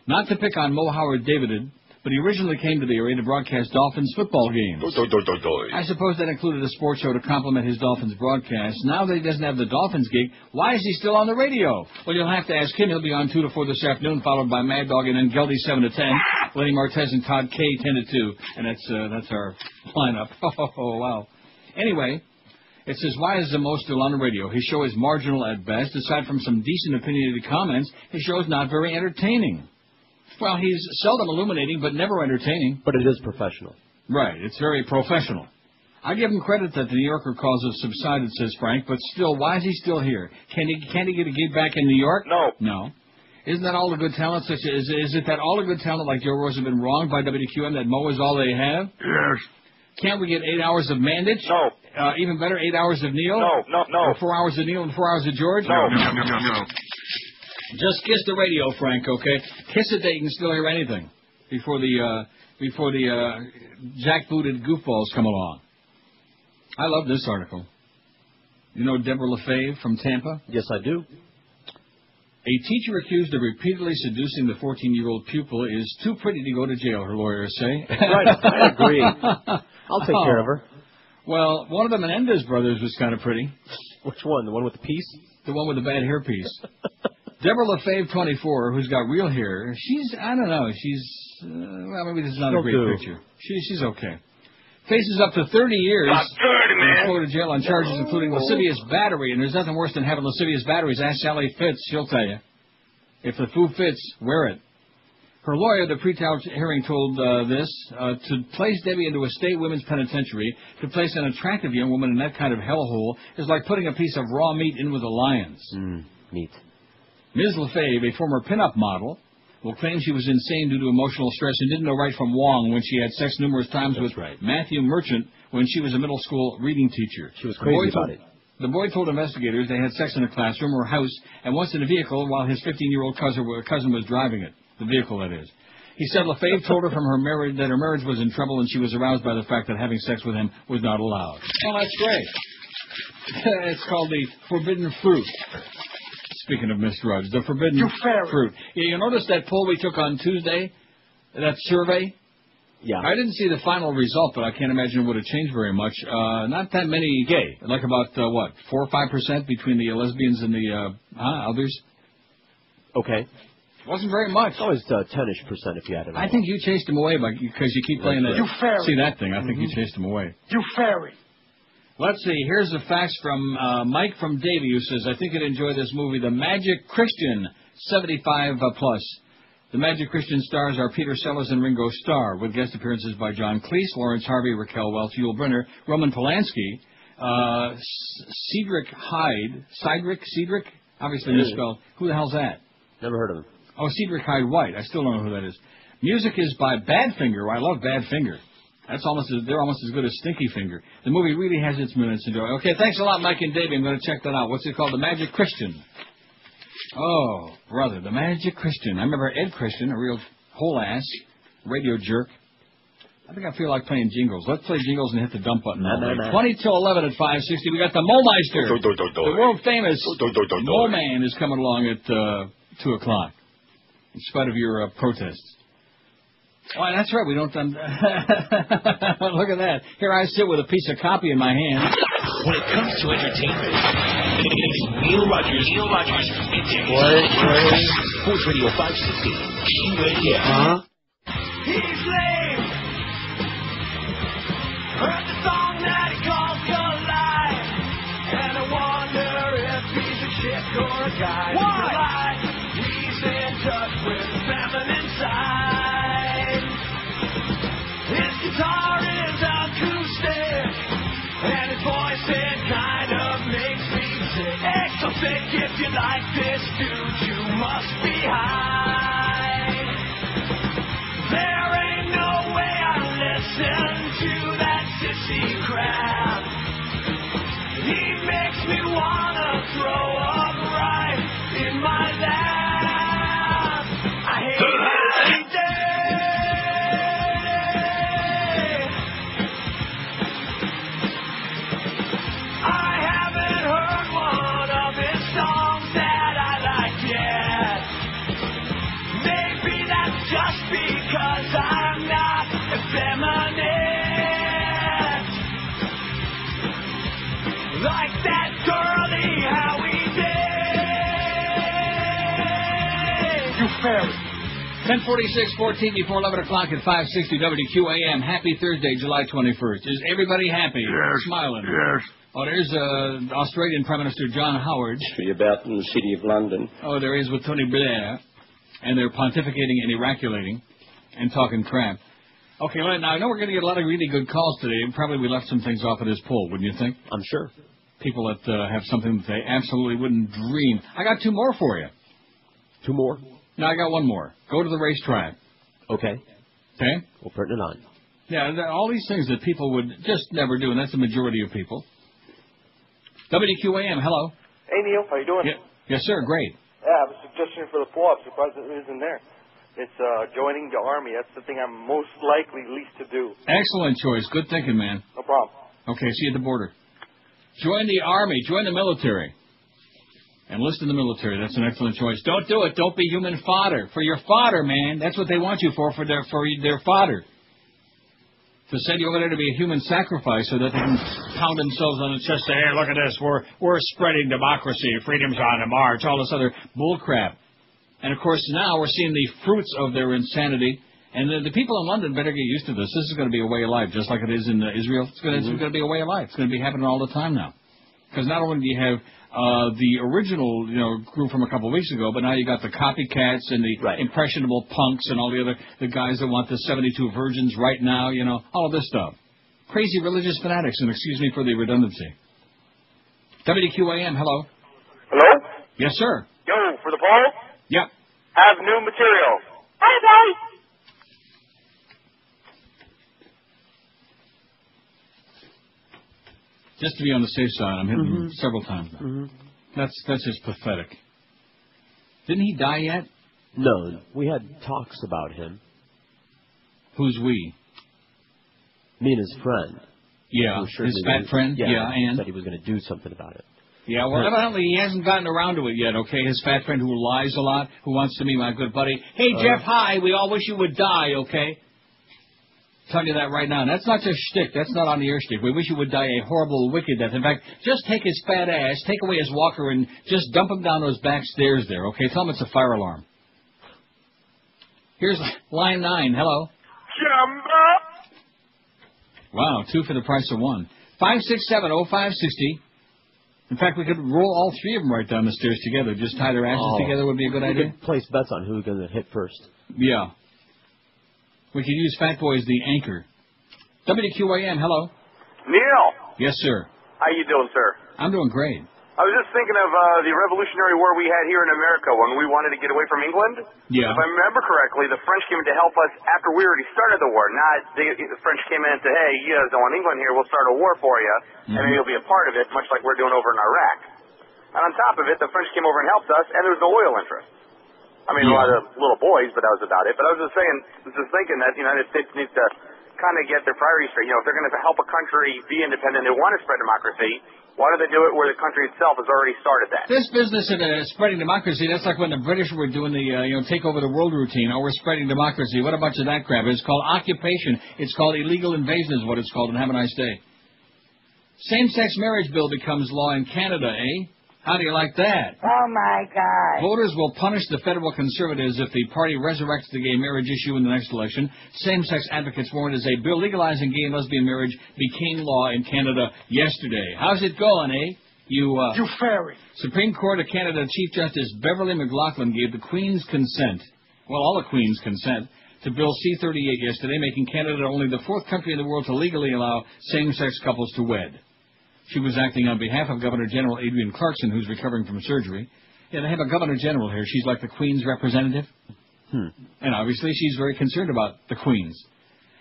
not to pick on Mo Howard Davided, but he originally came to the area to broadcast Dolphins football games. I suppose that included a sports show to complement his Dolphins broadcast. Now that he doesn't have the Dolphins gig, why is he still on the radio? Well, you'll have to ask him. He'll be on 2 to 4 this afternoon, followed by Mad Dog and then Geldy 7 to 10, Lenny Martez and Todd K 10 to 2, and that's our lineup. Oh, wow. Anyway, it says, why is Mo still on the radio? His show is marginal at best. Aside from some decent opinionated comments, his show is not very entertaining. Well, he's seldom illuminating, but never entertaining. But it is professional. Right, it's very professional. I give him credit that the New Yorker cause has subsided, says Frank, but still, why is he still here? Can't he get a gig back in New York? No. Isn't that all the good talent? Is it that all the good talent like Joe Rose have been wronged by WQM, that Mo is all they have? Yes. Can't we get 8 hours of Mandich? No. Even better, 8 hours of Neil? No. Or 4 hours of Neil and 4 hours of George? No. Just kiss the radio, Frank, okay? Kiss it that you can still hear anything before the jackbooted goofballs come along. I love this article. You know Deborah LaFave from Tampa? Yes, I do. A teacher accused of repeatedly seducing the 14-year-old pupil is too pretty to go to jail, her lawyers say. Right, I agree. I'll take care of her. Well, one of the Menendez brothers was kind of pretty. Which one? The one with the piece? The one with the bad hairpiece. Deborah LaFave, 24, who's got real hair. I don't know. Well, maybe this is not a great picture. She's okay. Faces up to 30 years in Florida jail on charges including lascivious battery, and there's nothing worse than having lascivious batteries. Ask Sally Fitz, she'll tell you. If the food fits, wear it. Her lawyer at the pretrial hearing told to place Debbie into a state women's penitentiary, to place an attractive young woman in that kind of hellhole is like putting a piece of raw meat in with the lions. Meat. Ms. Lefebvre, a former pinup model, will claim she was insane due to emotional stress and didn't know right from wrong when she had sex numerous times with Matthew Merchant when she was a middle school reading teacher. She was crazy about it. The boy told investigators they had sex in a classroom or house and once in a vehicle while his 15-year-old cousin was driving it. The vehicle, that is. He said Lefebvre told her from her marriage that her marriage was in trouble and she was aroused by the fact that having sex with him was not allowed. Oh, that's great. It's called the forbidden fruit. Speaking of Miss Rudge, the forbidden fruit. Yeah, you notice that poll we took on Tuesday, that survey? Yeah. I didn't see the final result, but I can't imagine it would have changed very much. Not that many gay. Like about, 4 or 5% between the lesbians and the others? Okay. Wasn't very much. It's always 10-ish% if you had it. I think you chased him away because you keep playing that. You fairy. See that thing? I think you chased him away. You fairy. Let's see. Here's the facts from Mike from Davie, who says, I think you'd enjoy this movie, The Magic Christian, 75+. The Magic Christian stars are Peter Sellers and Ringo Starr, with guest appearances by John Cleese, Lawrence Harvey, Raquel Welch, Yul Brynner, Roman Polanski, Cedric Hyde. Cedric? Obviously misspelled. Who the hell's that? Never heard of him. Oh, Cedric Hyde White. I still don't know who that is. Music is by Badfinger. I love Badfinger. They're almost as good as Stinky Finger. The movie really has its minutes to enjoy. Okay, thanks a lot, Mike and Davey. I'm going to check that out. What's it called? The Magic Christian. Oh, brother, The Magic Christian. I remember Ed Christian, a real whole ass radio jerk. I think I feel like playing jingles. Let's play jingles and hit the dump button. 20 till 11 at 560. We got the Momeister. The world famous Mo Man is coming along at 2 o'clock. In spite of your protests. Oh, that's right. We don't. Look at that. Here I sit with a piece of copy in my hand. When it comes to entertainment, it's Neil Rogers. Sports Radio 560. Huh? He's lame. Heard the song that he calls your life, and I wonder if he's a chick or a guy. Why? He's in touch with the feminine side. His guitar is acoustic, and his voice it kind of makes me sick. So sick if you like this dude, you must be high. There ain't no way I listen to that sissy crap. He makes me wanna throw up right in my lap. I hate every day. I haven't heard one of his songs that I like yet. Maybe that's just because I'm not effeminate. Like that girly Howie Day. You fairy. 10:46, 14 before 11 o'clock at 560 WQAM. Happy Thursday, July 21st. Is everybody happy? Yes. Smiling? Yes. Oh, there's Australian Prime Minister John Howard. Be about in the city of London. Oh, there he is with Tony Blair. And they're pontificating and eraculating and talking crap. Okay, now I know we're going to get a lot of really good calls today, and probably we left some things off of this poll, wouldn't you think? I'm sure. People that have something that they absolutely wouldn't dream. I got 2 more for you. 2 more? No, I got 1 more. Go to the racetrack. Okay. Okay? We'll put it on. Yeah, all these things that people would just never do, and that's the majority of people. WQAM, hello. Hey, Neil, how you doing? Yeah. Yes, sir, great. Yeah, I have a suggestion for the poll. I'm surprised it isn't there. It's joining the Army. That's the thing I'm most likely least to do. Excellent choice. Good thinking, man. No problem. Okay, see you at the border. Join the Army. Join the military. Enlist in the military. That's an excellent choice. Don't do it. Don't be human fodder. For your fodder, man. That's what they want you for their fodder. To send you over there to be a human sacrifice so that they can pound themselves on the chest and say, hey, look at this. We're spreading democracy. Freedom's on the march. All this other bullcrap. And, of course, now we're seeing the fruits of their insanity. And the people in London better get used to this. This is going to be a way of life, just like it is in Israel. It's going to be a way of life. It's going to be happening all the time now. Because not only do you have the original, group from a couple of weeks ago, but now you got the copycats and the impressionable punks and all the guys that want the 72 virgins right now, all of this stuff. Crazy religious fanatics, and excuse me for the redundancy. WQAM, hello. Hello? Yes, sir. Yo, for the poll? Yep. Have new material. Bye, bye. Just to be on the safe side, I'm hitting him several times now. That's just pathetic. Didn't he die yet? No, we had talks about him. Who's we? Me and his friend. Yeah, his fat friend? Yeah, and? Said he was going to do something about it. Yeah, well, evidently he hasn't gotten around to it yet, okay? His fat friend who lies a lot, who wants to meet my good buddy. Hey, Jeff, hi, we all wish you would die, okay? Tell you that right now. And that's not just shtick. That's not on the air shtick. We wish you would die a horrible, wicked death. In fact, just take his fat ass, take away his walker, and just dump him down those back stairs there, okay? Tell him it's a fire alarm. Here's line 9. Hello. Wow, 2 for the price of 1. 567-0560. In fact, we could roll all 3 of them right down the stairs together. Just tie their asses together would be a good idea. We could place bets on who's going to hit first. Yeah. We could use Fat Boy as the anchor. WQAM, hello. Neil. Yes, sir. How you doing, sir? I'm doing great. I was just thinking of the Revolutionary War we had here in America when we wanted to get away from England. Yeah. If I remember correctly, the French came in to help us after we already started the war. Not the French came in and said, hey, you guys don't want England here, we'll start a war for you, and maybe you'll be a part of it, much like we're doing over in Iraq. And on top of it, the French came over and helped us, and there was no oil interest. I mean, a lot of little boys, but that was about it. But I was just thinking that the United States needs to kind of get their priorities straight. If they're going to help a country be independent, they want to spread democracy, why do they do it where the country itself has already started that? This business of spreading democracy, that's like when the British were doing the, take over the world routine. Oh, we're spreading democracy. What a bunch of that crap. It's called occupation. It's called illegal invasion is what it's called, and have a nice day. Same-sex marriage bill becomes law in Canada, eh? How do you like that? Oh, my God. Voters will punish the federal conservatives if the party resurrects the gay marriage issue in the next election. Same-sex advocates warned as a bill legalizing gay and lesbian marriage became law in Canada yesterday. How's it going, eh? You fairy. Supreme Court of Canada Chief Justice Beverly McLaughlin gave the Queen's consent, well, all the Queen's consent, to Bill C-38 yesterday, making Canada only the 4th country in the world to legally allow same-sex couples to wed. She was acting on behalf of Governor General Adrienne Clarkson, who's recovering from surgery. Yeah, they have a Governor General here. She's like the Queen's representative. And obviously she's very concerned about the Queens.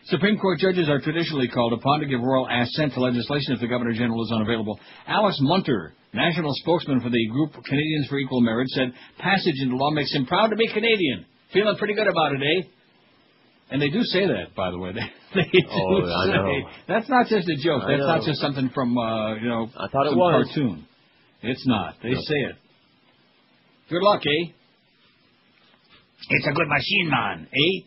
Supreme Court judges are traditionally called upon to give royal assent to legislation if the Governor General is unavailable. Alice Munter, national spokesman for the group Canadians for Equal Marriage, said passage into law makes him proud to be Canadian. Feeling pretty good about it, eh? And they do say that, by the way. They do I know. say. That's not just a joke. That's not just something from, I thought some it was. cartoon. It's not. They say it. Good luck, eh? It's a good machine, man, eh?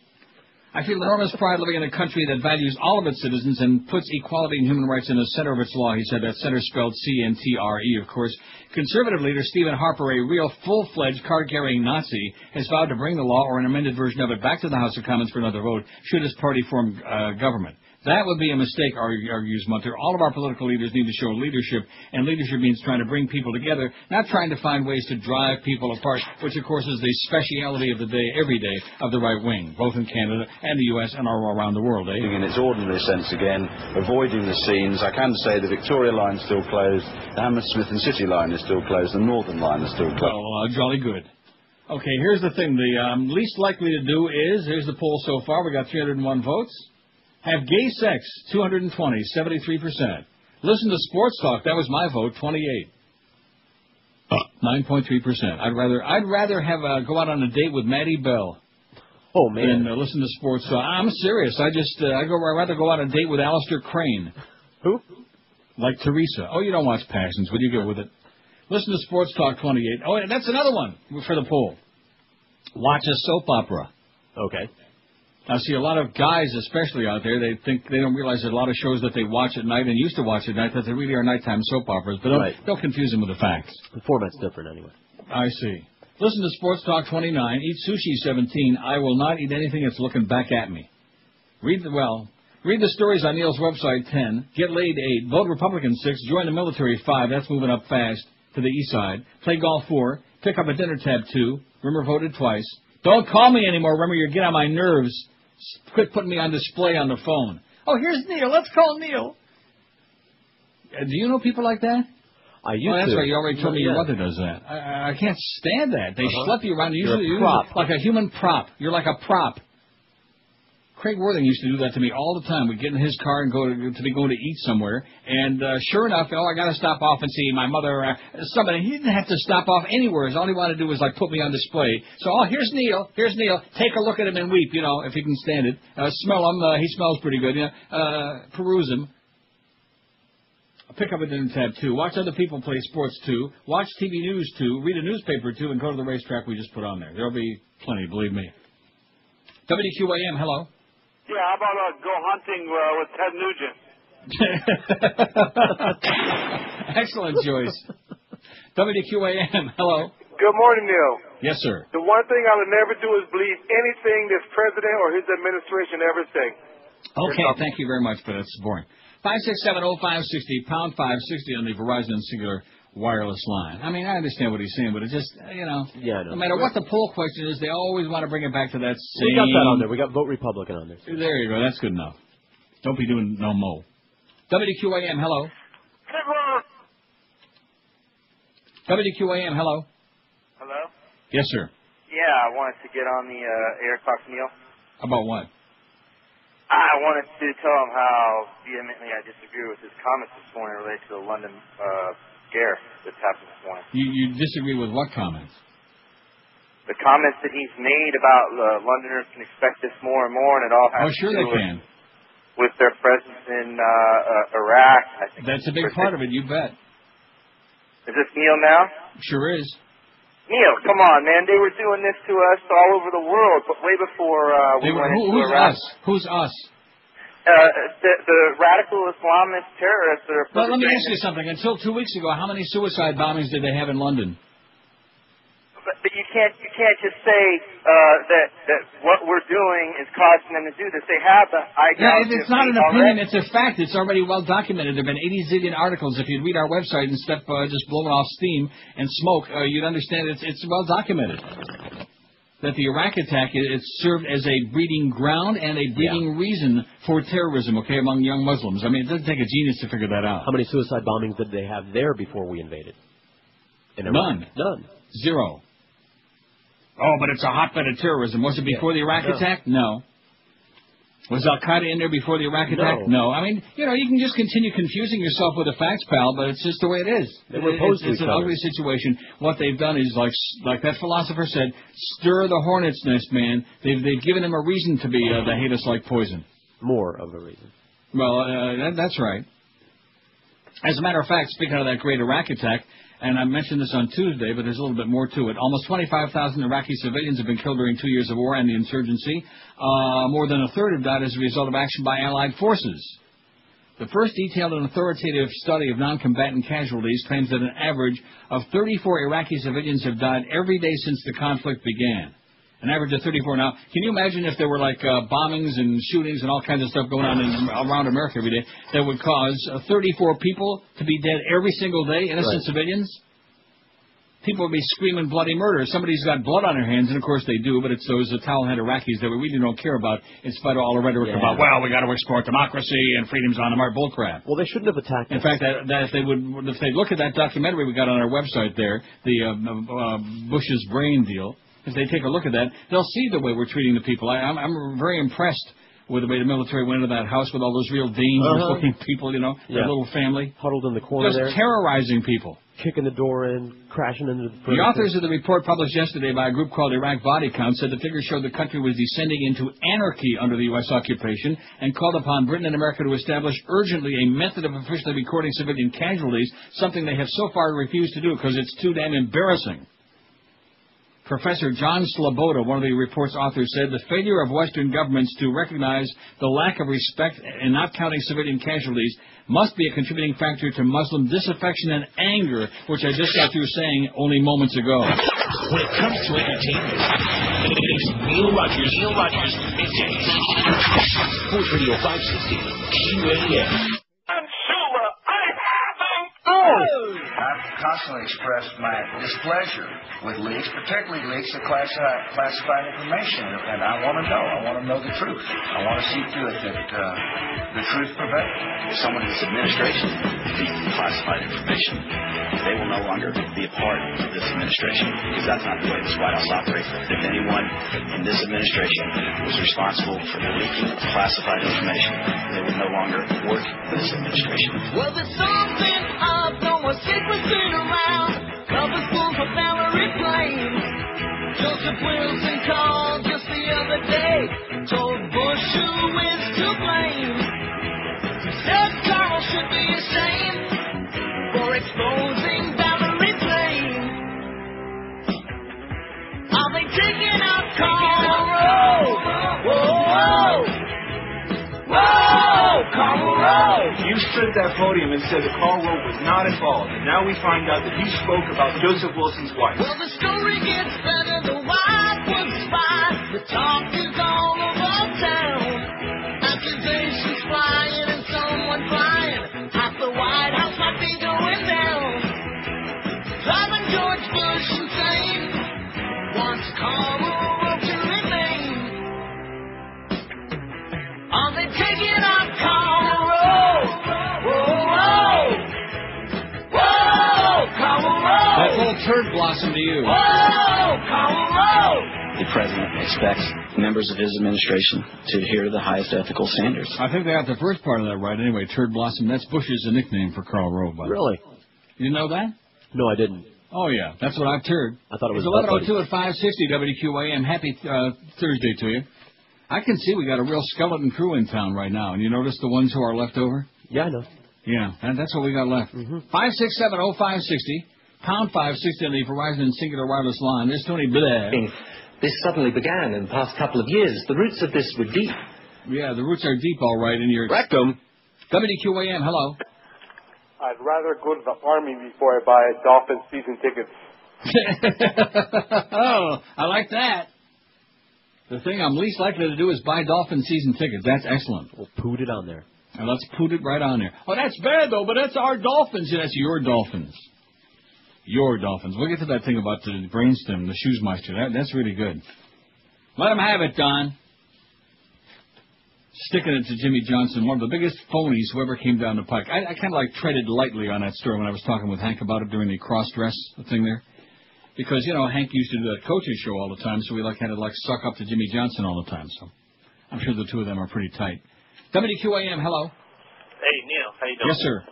I feel enormous pride living in a country that values all of its citizens and puts equality and human rights in the center of its law, he said. That center spelled C-N-T-R-E, of course. Conservative leader Stephen Harper, a real full-fledged card-carrying Nazi, has vowed to bring the law or an amended version of it back to the House of Commons for another vote should his party form government. That would be a mistake, argues Munter. All of our political leaders need to show leadership, and leadership means trying to bring people together, not trying to find ways to drive people apart, which, of course, is the speciality of the day, every day, of the right wing, both in Canada and the U.S. and all around the world, eh? In its ordinary sense again, avoiding the scenes. I can say the Victoria line is still closed, the Hammersmith and City line is still closed, the Northern line is still closed. Well, jolly good. Okay, here's the thing. The least likely to do is, here's the poll so far, we got 301 votes. Have gay sex, 220, 73%. Listen to sports talk, that was my vote, 28. 9.3%. I'd rather have go out on a date with Maddie Bell. Oh man! Than listen to sports talk. I'm serious. I'd rather go on a date with Alistair Crane. Who? Like Teresa. Oh, you don't watch Passions. Would you get with it? Listen to sports talk, 28. Oh, and that's another one for the poll. Watch a soap opera. Okay. I see a lot of guys, especially out there, they don't realize that a lot of shows that they watch at night and used to watch at night, that they really are nighttime soap operas. But don't confuse them with the facts. The format's different anyway. I see. Listen to Sports Talk 29. Eat sushi 17. I will not eat anything that's looking back at me. Read the stories on Neil's website, 10. Get laid, 8. Vote Republican, 6. Join the military, 5. That's moving up fast to the east side. Play golf, 4. Pick up a dinner tab, 2. Rimmer voted twice. Don't call me anymore, Rimmer. You're getting on my nerves. Quit putting me on display on the phone. Oh, here's Neil. Let's call Neil. Do you know people like that? I used to. That's right. You already told me your mother does that. I can't stand that. They schlep you around. Usually, You're a prop. Like a human prop. You're like a prop. Craig Worthing used to do that to me all the time. We'd get in his car and go to be going to eat somewhere. And sure enough, I got to stop off and see my mother. Somebody. He didn't have to stop off anywhere. All he wanted to do was like put me on display. So, here's Neil. Here's Neil. Take a look at him and weep, if he can stand it. Smell him. He smells pretty good. Peruse him. Pick up a dinner tab, 2. Watch other people play sports, 2. Watch TV news, 2. Read a newspaper, 2. And go to the racetrack we just put on there. There'll be plenty, believe me. WQAM, hello. Yeah, how about go hunting with Ted Nugent? Excellent, Joyce. WQAM, hello. Good morning, Neil. Yes, sir. The one thing I would never do is believe anything this president or his administration ever say. Okay, thank you very much, but it's boring. 5670560, pound 560 on the Verizon Singular wireless line. I mean, I understand what he's saying, but it just, Yeah, I know. no matter what the poll question is, they always want to bring it back to that same... We got that on there. We got Vote Republican on there. There you go. That's good enough. Don't be doing no mo. WQAM, hello. WQAM, hello. Hello? Yes, sir. Yeah, I wanted to get on the air talk to Neil. About what? I wanted to tell him how vehemently I disagree with his comments this morning related to the London scare that's happened this morning. You disagree with what comments? The comments that he's made about Londoners can expect this more and more, and it all has sure to do they can. With their presence in Iraq. I think that's a big part of it, you bet. Is this Neil now? Sure is. Neil, come on, man. They were doing this to us all over the world, but way before we went into Iraq. Who's us? The radical Islamist terrorists that are... Well, let me ask you something. Until 2 weeks ago, how many suicide bombings did they have in London? But you can't just say that what we're doing is causing them to do this. They have the ideology. It's not an opinion. It's a fact. It's already well documented. There have been 80 zillion articles. If you'd read our website instead of just blowing off steam and smoke, you'd understand it's well documented. That the Iraq attack, it served as a breeding ground and a breeding reason for terrorism, among young Muslims. I mean, it doesn't take a genius to figure that out. How many suicide bombings did they have there before we invaded? None. Zero. Oh, but it's a hotbed of terrorism. Was it before the Iraq attack? No. Was Al-Qaeda in there before the Iraq attack? No. I mean, you can just continue confusing yourself with the facts, pal, but it's just the way it is. They were opposed to it's an ugly situation. What they've done is, like that philosopher said, stir the hornet's nest, man. They've given them a reason to be, they hate us like poison. More of a reason. Well, that's right. As a matter of fact, speaking of that great Iraq attack, and I mentioned this on Tuesday, but there's a little bit more to it. Almost 25,000 Iraqi civilians have been killed during 2 years of war and the insurgency. More than a third have died as a result of action by Allied forces. The first detailed and authoritative study of non-combatant casualties claims that an average of 34 Iraqi civilians have died every day since the conflict began. An average of 34. Now, can you imagine if there were bombings and shootings and all kinds of stuff going on around America every day that would cause 34 people to be dead every single day, innocent civilians? People would be screaming bloody murder. Somebody's got blood on their hands, and of course they do, but it's those towel-headed Iraqis that we really don't care about in spite of all the rhetoric about, we got to export democracy and freedoms on them, our bullcrap. Well, they shouldn't have attacked us. In fact, if they look at that documentary we got on our website there, the Bush's Brain deal, if they take a look at that, they'll see the way we're treating the people. I'm very impressed with the way the military went into that house with all those real dangerous-looking people, that little family. Huddled in the corner just there. Terrorizing people. Kicking the door in, crashing into the furniture. The authors of the report published yesterday by a group called Iraq Body Count said the figures showed the country was descending into anarchy under the U.S. occupation and called upon Britain and America to establish urgently a method of officially recording civilian casualties, something they have so far refused to do because it's too damn embarrassing. Professor John Sloboda, one of the report's authors, said the failure of Western governments to recognize the lack of respect and not counting civilian casualties must be a contributing factor to Muslim disaffection and anger, which I just got through saying only moments ago. When it comes to entertainment, it's Neil Rogers. Neil Rogers Middays. Sports Radio 560. QAM. I've constantly expressed my displeasure with leaks, particularly leaks of classified information, and I want to know. I want to know the truth. I want to see to it that the truth prevails. If someone in this administration leaks classified information, they will no longer be a part of this administration, because that's not the way this White House operates. If anyone in this administration was responsible for the leaking of classified information, they would no longer work for this administration. Well, there's something up, no more secrets in around. Covers full for Valerie Plame. Joseph Wilson called just the other day, told Bush who is to blame. Said Karl should be ashamed for exposing Valerie Plame. Are they taking out Karl Rove? Whoa, whoa, Karl Rove. You stood at that podium and said that Karl Rove was not involved, and now we find out that he spoke about Joseph Wilson's wife. Well, the story gets better. The wife was spy. The talk is all over town. Accusations flying and someone flying. Half the White House might be going down. Driving George Bush insane. Wants Karl Rove to remain. Are they taking out Karl Rove? Whoa, whoa, Karl Rove. That little turd blossom to you. Whoa, Karl Rove. The president expects members of his administration to adhere to the highest ethical standards. I think they got the first part of that right anyway. Turd blossom. That's Bush's nickname for Karl Rove. By the way. Really? You know that? No, I didn't. Oh, yeah. That's what I've heard. I thought it was It's 11:02 at 560 WQAM. Happy Thursday to you. I can see we got a real skeleton crew in town right now. And you notice the ones who are left over? Yeah, I know. Yeah, and that's what we got left. 5670560, pound 560 on the Verizon Singular Wireless line. There's Tony Blair. This suddenly began in the past couple of years. The roots of this were deep. Yeah, the roots are deep, all right, in your rectum. WQAM, hello. I'd rather go to the Army before I buy Dolphins season tickets. Oh, I like that. The thing I'm least likely to do is buy Dolphin season tickets. That's excellent. We'll put it on there. And let's put it right on there. Oh, that's bad, though, but that's our Dolphins. Yeah, that's your Dolphins. Your Dolphins. We'll get to that thing about the brainstem, the Shoesmeister. That's really good. Let him have it, Don. Sticking it to Jimmy Johnson, one of the biggest phonies who ever came down the pike. I kind of like treaded lightly on that story when I was talking with Hank about it during the cross-dress thing there. Because, you know, Hank used to do that coaching show all the time, so we had to suck up to Jimmy Johnson all the time. So I'm sure the two of them are pretty tight. WQAM, hello. Hey, Neil. How you doing? Yes, sir.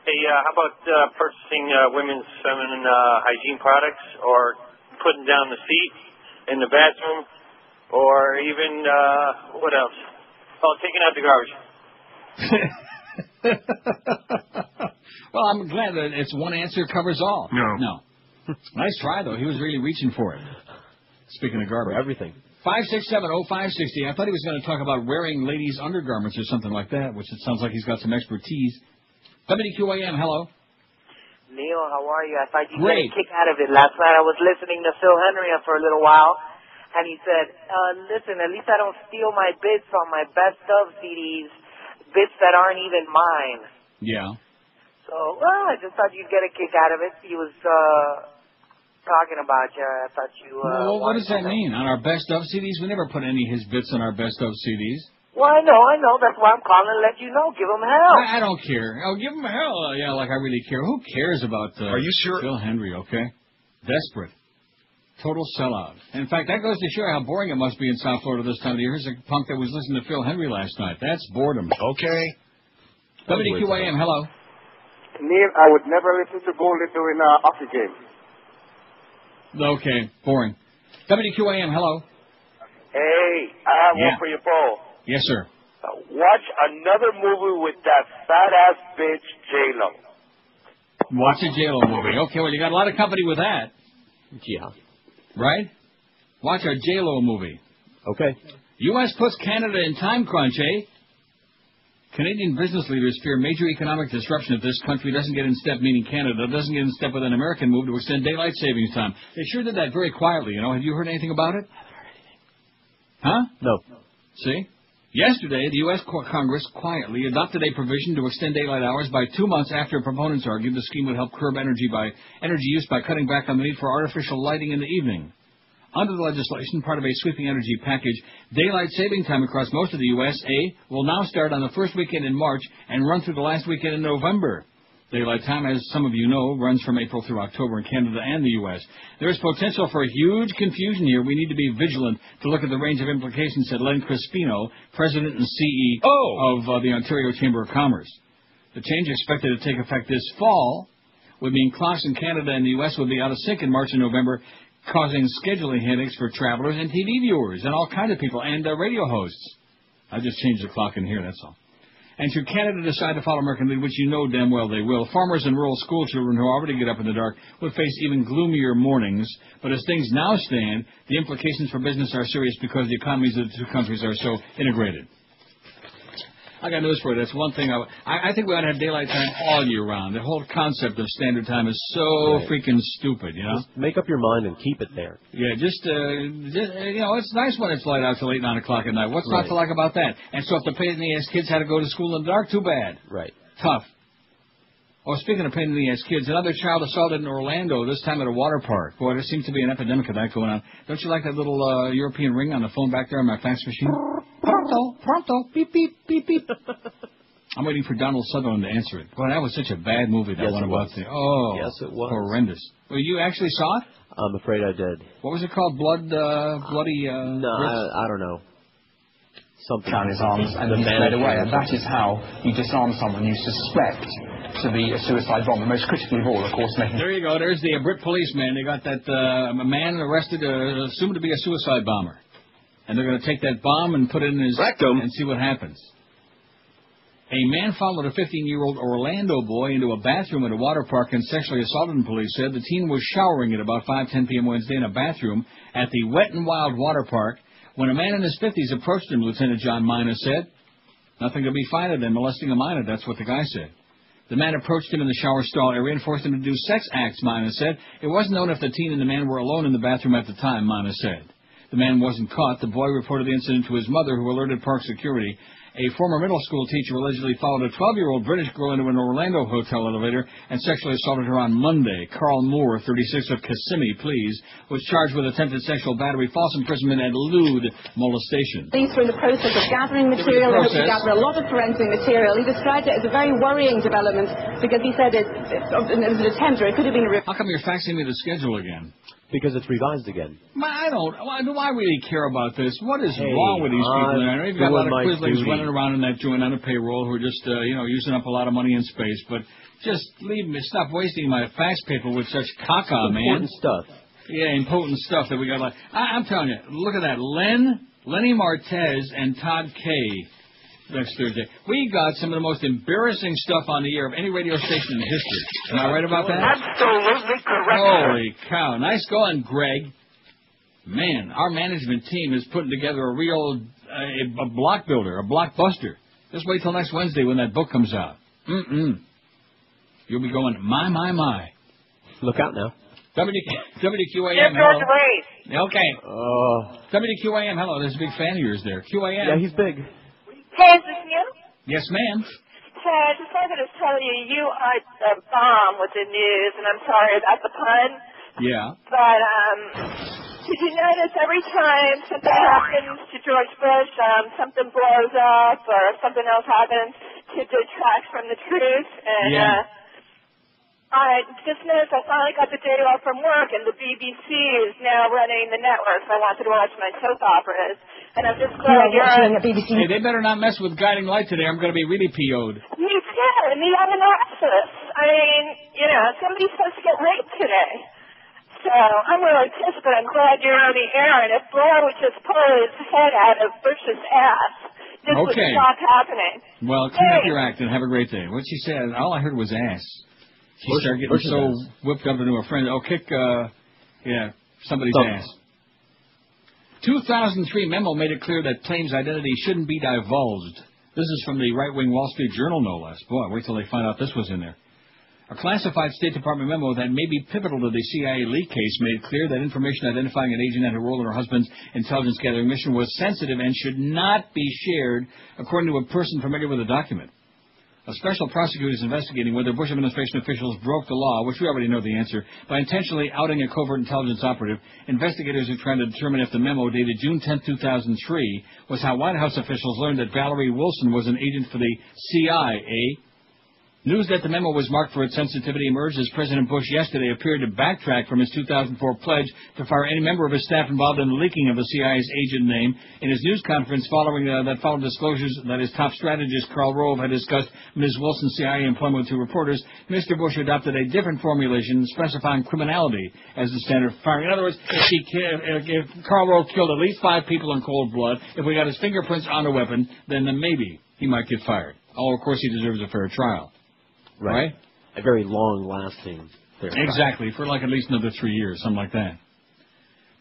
Hey, how about purchasing women's feminine hygiene products, or putting down the seat in the bathroom, or even, what else? Oh, taking out the garbage. Well, I'm glad that it's one answer covers all. No. Nice try, though. He was really reaching for it. Speaking of garbage. Everything. 5670560. I thought he was going to talk about wearing ladies' undergarments or something like that, which it sounds like he's got some expertise. WQAM, hello. Neil, how are you? I thought you'd Great. get a kick out of it. Last night I was listening to Phil Henry for a little while, and he said, listen, at least I don't steal my bits on my best of CDs, bits that aren't even mine. Yeah. So, well, I just thought you'd get a kick out of it. He was talking about you. I thought you... well, what does that mean? On our best of CDs? We never put any of his bits on our best of CDs. Well, I know. That's why I'm calling to let you know. Give him hell. I don't care. Oh, give him hell. Yeah, like I really care. Who cares about Are you sure? Phil Henry, okay? Desperate. Total sellout. In fact, that goes to show how boring it must be in South Florida this time of year. Here's a punk that was listening to Phil Henry last night. That's boredom. Okay. WQAM, hello. Neil, I would never listen to Golden during hockey games. Okay, boring. WQAM, hello. Hey, I have one for your poll. Yes, sir. Watch another movie with that fat-ass bitch, J-Lo. Watch a J-Lo movie. Okay, well, you got a lot of company with that. Yeah. Right? Watch a J-Lo movie. Okay. U.S. puts Canada in time crunch, eh? Canadian business leaders fear major economic disruption if this country doesn't get in step, meaning Canada doesn't get in step with an American move to extend daylight savings time. They sure did that very quietly, you know. Have you heard anything about it? Huh? No. See? Yesterday, the U.S. Congress quietly adopted a provision to extend daylight hours by 2 months after proponents argued the scheme would help curb energy use by cutting back on the need for artificial lighting in the evening. Under the legislation, part of a sweeping energy package, daylight saving time across most of the U.S.A. will now start on the first weekend in March and run through the last weekend in November. Daylight time, as some of you know, runs from April through October in Canada and the U.S. There is potential for huge confusion here. We need to be vigilant to look at the range of implications, said Len Crispino, President and CEO of the Ontario Chamber of Commerce. The change expected to take effect this fall would mean clocks in Canada and the U.S. would be out of sync in March and November, causing scheduling headaches for travelers and TV viewers and all kinds of people and radio hosts. I just changed the clock in here, that's all. And should Canada decide to follow American lead, which you know damn well they will, farmers and rural school children who already get up in the dark would face even gloomier mornings. But as things now stand, the implications for business are serious because the economies of the two countries are so integrated. I got news for you. That's one thing. I think we ought to have daylight time all year round. The whole concept of standard time is so freaking stupid, you know? Just make up your mind and keep it there. Yeah, just you know, it's nice when it's light out till 8, 9 o'clock at night. What's not to like about that? And so if the pain-in-the-ass kids had to go to school in the dark, too bad. Right. Tough. Oh, speaking of pain-in-the-ass kids, another child assaulted in Orlando, this time at a water park. Boy, there seems to be an epidemic of that going on. Don't you like that little European ring on the phone back there on my fax machine? Pronto, beep, beep, beep, beep. I'm waiting for Donald Sutherland to answer it. Boy, that was such a bad movie, that one about the... Oh, yes, it was. Horrendous. Well, you actually saw it? I'm afraid I did. What was it called? Bloody... No, I don't know. Something. Down his arms and then fled away, and that is how you disarm someone you suspect to be a suicide bomber. Most critically of all, of course, making... There you go. There's the Brit policeman. They got that man arrested, assumed to be a suicide bomber. And they're going to take that bomb and put it in his rectum and see what happens. A man followed a 15-year-old Orlando boy into a bathroom at a water park and sexually assaulted him, police said. The teen was showering at about 5:10 p.m. Wednesday in a bathroom at the Wet n Wild water park when a man in his 50s approached him, Lieutenant John Mina said. Nothing could be finer than molesting a minor, that's what the guy said. The man approached him in the shower stall area and forced him to do sex acts, Mina said. It wasn't known if the teen and the man were alone in the bathroom at the time, Mina said. The man wasn't caught. The boy reported the incident to his mother, who alerted park security. A former middle school teacher allegedly followed a 12-year-old British girl into an Orlando hotel elevator and sexually assaulted her on Monday. Karl Moore, 36 of Kissimmee, please, was charged with attempted sexual battery, false imprisonment, and lewd molestation. These were in the process of gathering material. They hope to gather a lot of forensic material. He described it as a very worrying development because he said it was an attempt, or it could have been... How come you're faxing me the schedule again? Because it's revised again. Do I really care about this? What is wrong with these people? I know you've got a lot of Quislings running around in that joint on a payroll who are just, using up a lot of money in space. But just leave me. Stop wasting my fax paper with such caca, man. Important stuff. Yeah, important stuff that we got. I'm telling you, look at that. Lenny Martez and Todd Kay next Thursday. We got some of the most embarrassing stuff on the air of any radio station in history. Am I right about that? Absolutely correct. Holy cow. Nice going, Greg. Man, our management team is putting together a real a block builder, a blockbuster. Just wait till next Wednesday when that book comes out. You'll be going, my. Look out now. WQAM, hello. Okay. WQAM, hello. There's a big fan of yours there. QAM. Yeah, he's big. Hey, is this you? Yes, ma'am. Hey, I just wanted to tell you, you are the bomb with the news, and I'm sorry about the pun. Yeah. But, did you notice every time something happens to George Bush, something blows up or something else happens to detract from the truth? And, I just noticed I finally got the day off from work, and the BBC is now running the network, so I wanted to watch my soap operas. And I'm just glad you're on. Hey, they better not mess with Guiding Light today. I'm going to be really PO'd. Me too, and the analysis. I mean, somebody's supposed to get raped today. So I'm really pissed, but I'm glad you're on the air. And if Blair would just pull his head out of Bush's ass, this would stop happening. Well, clean up your act and have a great day. What she said, all I heard was ass. She started getting so whipped up into a friend. Oh, kick, somebody's ass. 2003 memo made it clear that Plame's identity shouldn't be divulged. This is from the right-wing Wall Street Journal, no less. Boy, wait till they find out this was in there. A classified State Department memo that may be pivotal to the CIA leak case made clear that information identifying an agent and her role in her husband's intelligence-gathering mission was sensitive and should not be shared, according to a person familiar with the document. A special prosecutor is investigating whether Bush administration officials broke the law, which we already know the answer, by intentionally outing a covert intelligence operative. Investigators are trying to determine if the memo dated June 10, 2003, was how White House officials learned that Valerie Wilson was an agent for the CIA. News that the memo was marked for its sensitivity emerged as President Bush yesterday appeared to backtrack from his 2004 pledge to fire any member of his staff involved in the leaking of the CIA's agent name. In his news conference following disclosures that his top strategist, Karl Rove, had discussed Ms. Wilson's CIA employment to reporters, Mr. Bush adopted a different formulation specifying criminality as the standard for firing. In other words, if Karl Rove killed at least 5 people in cold blood, if we got his fingerprints on a weapon, then maybe he might get fired. Oh, of course he deserves a fair trial. Right? A very long-lasting therapy. Exactly, for like at least another 3 years, something like that.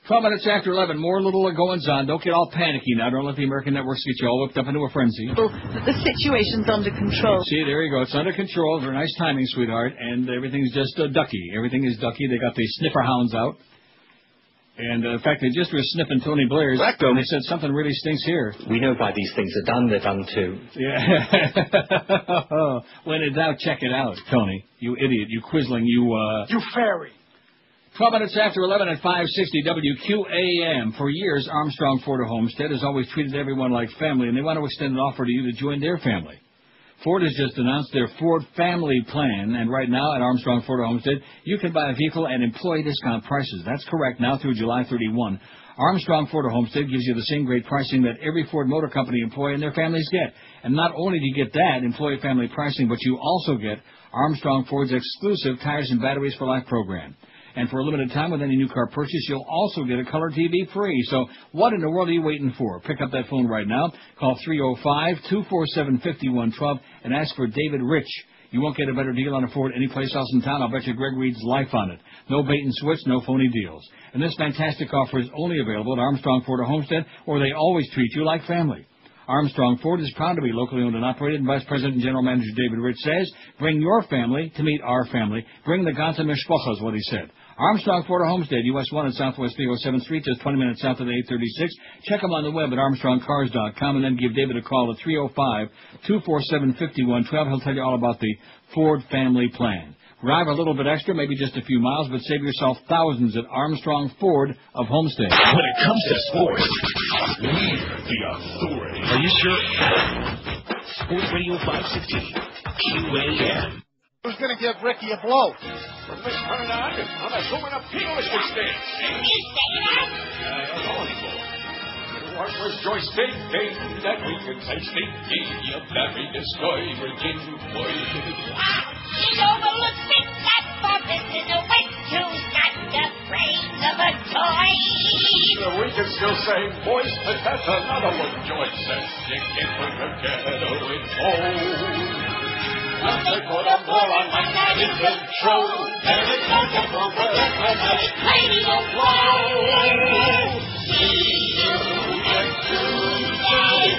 12 minutes after 11, more little goings-on. Don't get all panicky now. Don't let the American networks get you all whipped up into a frenzy. The situation's under control. See, there you go. It's under control. Very nice timing, sweetheart. And everything's just ducky. Everything is ducky. They got the sniffer hounds out. And, in fact, they just were sniffing Tony Blair's, and they said something really stinks here. We know why these things are done. They're done too. Yeah. When in doubt, check it out, Tony. You idiot. You quisling. You fairy. 12 minutes after 11 at 560 WQAM. For years, Armstrong Ford Homestead has always treated everyone like family, and they want to extend an offer to you to join their family. Ford has just announced their Ford Family Plan, and right now at Armstrong Ford Homestead, you can buy a vehicle at employee discount prices. That's correct, now through July 31. Armstrong Ford Homestead gives you the same great pricing that every Ford Motor Company employee and their families get. And not only do you get that, employee family pricing, but you also get Armstrong Ford's exclusive Tires and Batteries for Life program. And for a limited time with any new car purchase, you'll also get a color TV free. So what in the world are you waiting for? Pick up that phone right now. Call 305-247-5112 and ask for David Rich. You won't get a better deal on a Ford anyplace else in town. I'll bet you Greg Reed's life on it. No bait and switch, no phony deals. And this fantastic offer is only available at Armstrong Ford or Homestead, where they always treat you like family. Armstrong Ford is proud to be locally owned and operated, and Vice President and General Manager David Rich says, bring your family to meet our family. Bring the ganze Mishpocha is what he said. Armstrong Ford Homestead, US 1 and Southwest 307th Street, just 20 minutes south of the 836. Check them on the web at armstrongcars.com and then give David a call at 305-247-5112. He'll tell you all about the Ford Family Plan. Drive a little bit extra, maybe just a few miles, but save yourself thousands at Armstrong Ford of Homestead. When it comes to sports, we're the authority. Are you sure? Sports Radio 560, QAM. Who's going to give Ricky a blow? Let's turn it on. I'm assuming a penalty stance. You say that? Where's Joyce Big Thing that we can taste it? Yeah, very destroy Virginia boy. Wow, she's overlooked it. That Buffett is a wet who's got the brains of a toy. We can still say, boys, but that's another one. Joyce says you can't put her ghetto in hold. Once they put a ball on my night in control, there is no double work when I play the wall. See you next Tuesday.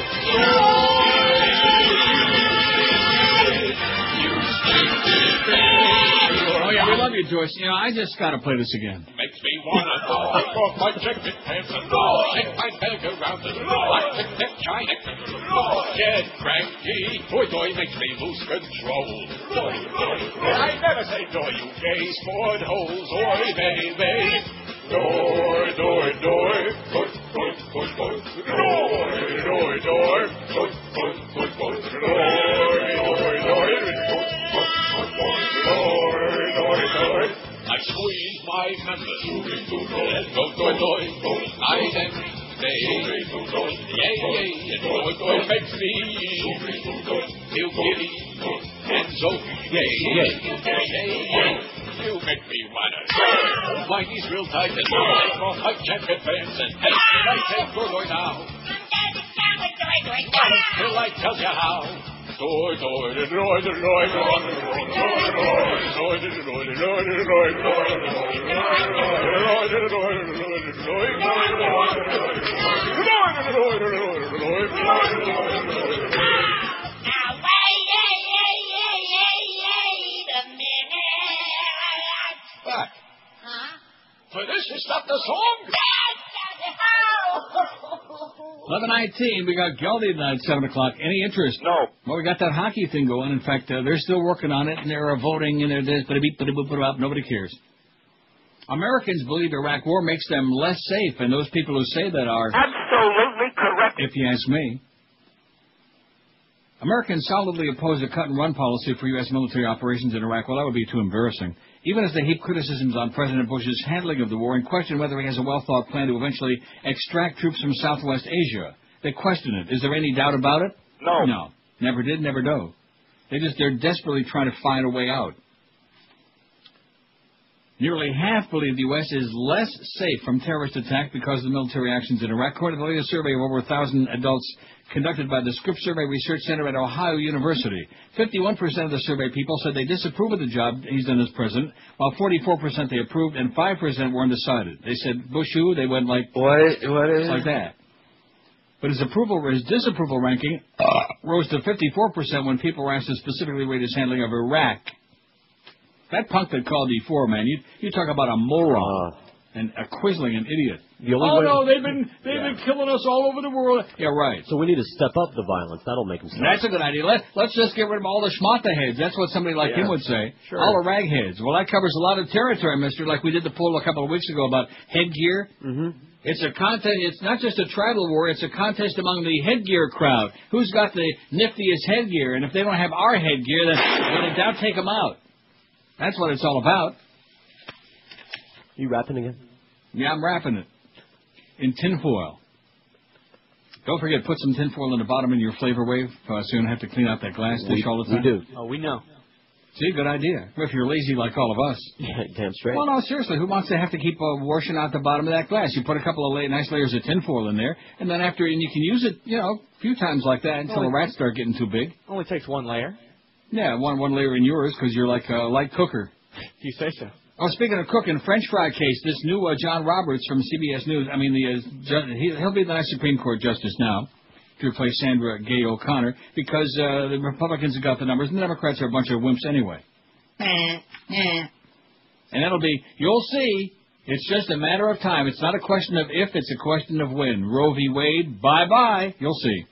Oh, yeah, we love you, Joyce. You know, I just got to play this again. Makes me want to go. I got my jacket pants and roll. Take my bag around the roll. I pick that giant roll. Get cranky. Boy, makes me lose control. I never say door, you gay sport holes. Oi, baby. Door. I squeeze my members. Let's go, night and day. Yay, and makes me feel giddy and so yay. You make me wanna hold my knees real tight and take off my jacket pants and take door now. Till I tell you how. Door. For this is not the song. 11:19, we got Geldy tonight at 7 o'clock. Any interest? No. Well, we got that hockey thing going. In fact, they're still working on it, and they're voting, and they're this, nobody cares. Americans believe Iraq war makes them less safe, and those people who say that are absolutely correct. If you ask me. Americans solidly oppose a cut-and-run policy for U.S. military operations in Iraq. Well, that would be too embarrassing. Even as they heap criticisms on President Bush's handling of the war and question whether he has a well-thought plan to eventually extract troops from Southwest Asia. They question it. Is there any doubt about it? No. No. Never did, never do. They're desperately trying to find a way out. Nearly half believe the U.S. is less safe from terrorist attack because of the military actions in Iraq. According to the latest survey of over 1,000 adults conducted by the Scripps Survey Research Center at Ohio University, 51% of the survey people said they disapprove of the job he's done as president, while 44% they approved and 5% were undecided. They said, Bush who? They went like, what is like that. But his disapproval ranking rose to 54% when people were asked to specifically rate his handling of Iraq. That punk that called E4, man, you talk about a moron and a quisling, an idiot. They've been killing us all over the world. Yeah, right. So we need to step up the violence. That'll make them stop. That's a good idea. Let's just get rid of all the schmata heads. That's what somebody like him would say. Sure. All the rag heads. Well, that covers a lot of territory, mister, like we did the poll a couple of weeks ago about headgear. Mm-hmm. It's a contest. It's not just a tribal war. It's a contest among the headgear crowd. Who's got the niftiest headgear? And if they don't have our headgear, then when in doubt, take them out. That's what it's all about. You rapping again? Yeah, I'm rapping it. In tinfoil. Don't forget, put some tinfoil in the bottom of your flavor wave so you don't have to clean out that glass dish all the time. We do. Oh, we know. See, good idea. If you're lazy like all of us. Yeah, damn straight. Well, no, seriously, who wants to have to keep washing out the bottom of that glass? You put a couple of nice layers of tinfoil in there, and then and you can use it, a few times like that until the rats start getting too big. Only takes one layer. Yeah, one layer in yours because you're like a light cooker. You say so. Oh, speaking of cooking, French fry case. This new John Roberts from CBS News. I mean, he'll be the next Supreme Court justice now to replace Sandra Gay O'Connor because the Republicans have got the numbers and the Democrats are a bunch of wimps anyway. And that'll be, you'll see, it's just a matter of time. It's not a question of if, it's a question of when. Roe v. Wade, bye-bye. You'll see.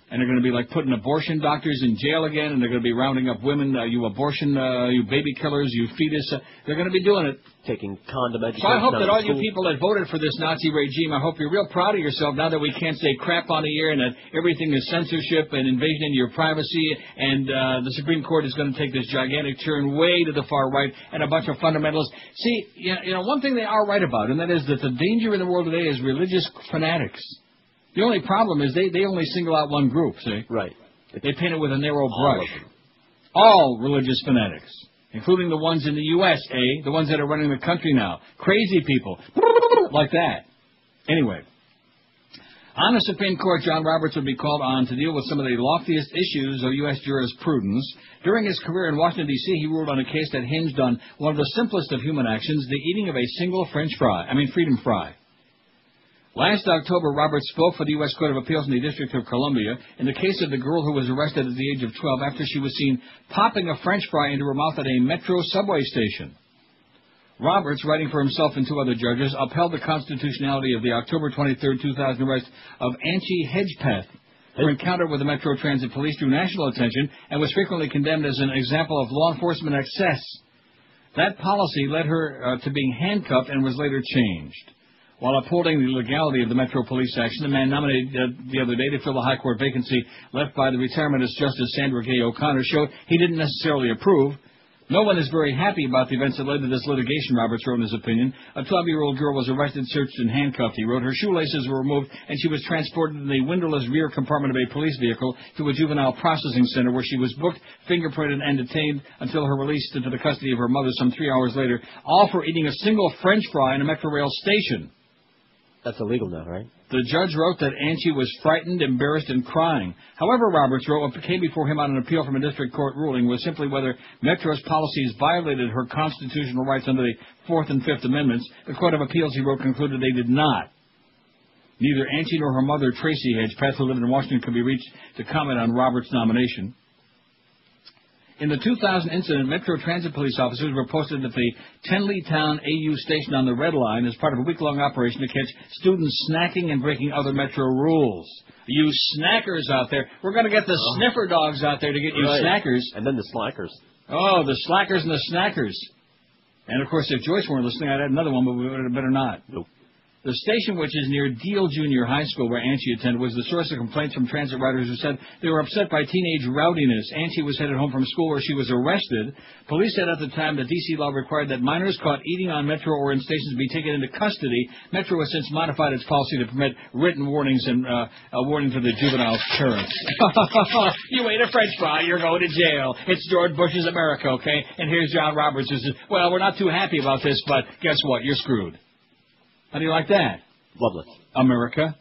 And they're going to be like putting abortion doctors in jail again, and they're going to be rounding up women, you abortion, you baby killers, you fetus. They're going to be doing it. Taking condom education. So I hope that all you people that voted for this Nazi regime, I hope you're real proud of yourself now that we can't say crap on the air and that everything is censorship and invasion into your privacy, and the Supreme Court is going to take this gigantic turn way to the far right and a bunch of fundamentalists. See, one thing they are right about, and that is that the danger in the world today is religious fanatics. The only problem is they only single out one group, see? Right. They paint it with a narrow brush. All religious fanatics, including the ones in the U.S., the ones that are running the country now. Crazy people. Like that. Anyway. On the Supreme Court, John Roberts would be called on to deal with some of the loftiest issues of U.S. jurisprudence. During his career in Washington, D.C., he ruled on a case that hinged on one of the simplest of human actions, the eating of a single freedom fry. Last October, Roberts spoke for the U.S. Court of Appeals in the District of Columbia in the case of the girl who was arrested at the age of 12 after she was seen popping a French fry into her mouth at a metro subway station. Roberts, writing for himself and two other judges, upheld the constitutionality of the October 23, 2000 arrest of Anchi Hedgepeth. Her encounter with the Metro Transit Police drew national attention and was frequently condemned as an example of law enforcement excess. That policy led her to being handcuffed and was later changed. While upholding the legality of the Metro Police action, the man nominated the other day to fill the High Court vacancy left by the retirementist Justice Sandra Gay O'Connor showed he didn't necessarily approve. No one is very happy about the events that led to this litigation, Roberts wrote in his opinion. A 12-year-old girl was arrested, searched, and handcuffed, he wrote. Her shoelaces were removed, and she was transported in the windowless rear compartment of a police vehicle to a juvenile processing center where she was booked, fingerprinted, and detained until her release into the custody of her mother some 3 hours later, all for eating a single French fry in a Metro Rail station. That's illegal now, right? The judge wrote that Anchi was frightened, embarrassed, and crying. However, Roberts wrote what came before him on an appeal from a district court ruling was simply whether Metro's policies violated her constitutional rights under the Fourth and Fifth Amendments. The Court of Appeals, he wrote, concluded they did not. Neither Anchi nor her mother, Tracy Hedgepeth, who lived in Washington, could be reached to comment on Roberts' nomination. In the 2000 incident, Metro Transit police officers were posted at the Tenley Town AU station on the Red Line as part of a week-long operation to catch students snacking and breaking other Metro rules. You snackers out there. We're going to get the sniffer dogs out there to get you snackers. And then the slackers. Oh, the slackers and the snackers. And, of course, if Joyce weren't listening, I'd add another one, but we would have better not. Nope. The station, which is near Deal Junior High School, where Angie attended, was the source of complaints from transit riders who said they were upset by teenage rowdiness. Angie was headed home from school where she was arrested. Police said at the time that D.C. law required that minors caught eating on Metro or in stations be taken into custody. Metro has since modified its policy to permit written warnings and a warning to the juvenile's parents. You ate a French fry, you're going to jail. It's George Bush's America, okay? And here's John Roberts who says, well, we're not too happy about this, but guess what? You're screwed. How do you like that? Lovely. America.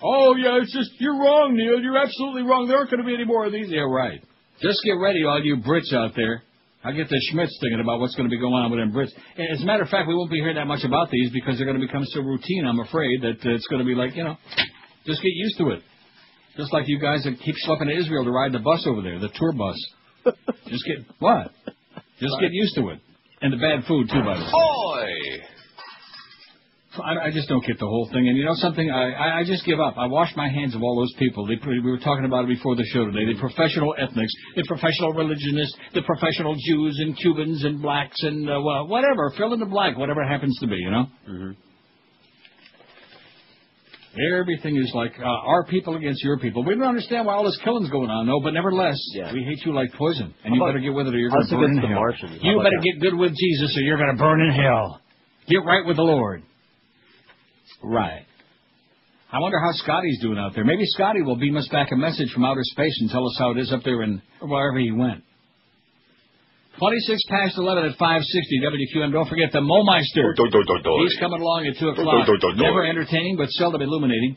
Oh, yeah, it's just, you're wrong, Neil. You're absolutely wrong. There aren't going to be any more of these. Yeah, right. Just get ready, all you Brits out there. I get the Schmitz thinking about what's going to be going on with them Brits. And as a matter of fact, we won't be hearing that much about these because they're going to become so routine, I'm afraid, that it's going to be like, just get used to it. Just like you guys that keep schlepping to Israel to ride the bus over there, the tour bus. Just get used to it. And the bad food, too, by the way. Oi! I just don't get the whole thing. And you know something? I just give up. I wash my hands of all those people. We were talking about it before the show today. The professional ethnics, the professional religionists, the professional Jews and Cubans and blacks and whatever. Fill in the blank, whatever it happens to be, Mm-hmm. Everything is like our people against your people. We don't understand why all this killing's going on, though, but nevertheless, we hate you like poison. And you better get with it or you're going to burn in hell. You better get good with Jesus or you're going to burn in hell. Get right with the Lord. Right. I wonder how Scotty's doing out there. Maybe Scotty will beam us back a message from outer space and tell us how it is up there in wherever he went. 26 past 11 at 560 WQM. Don't forget the Momeister. He's coming along at 2 o'clock. Never entertaining, but seldom illuminating.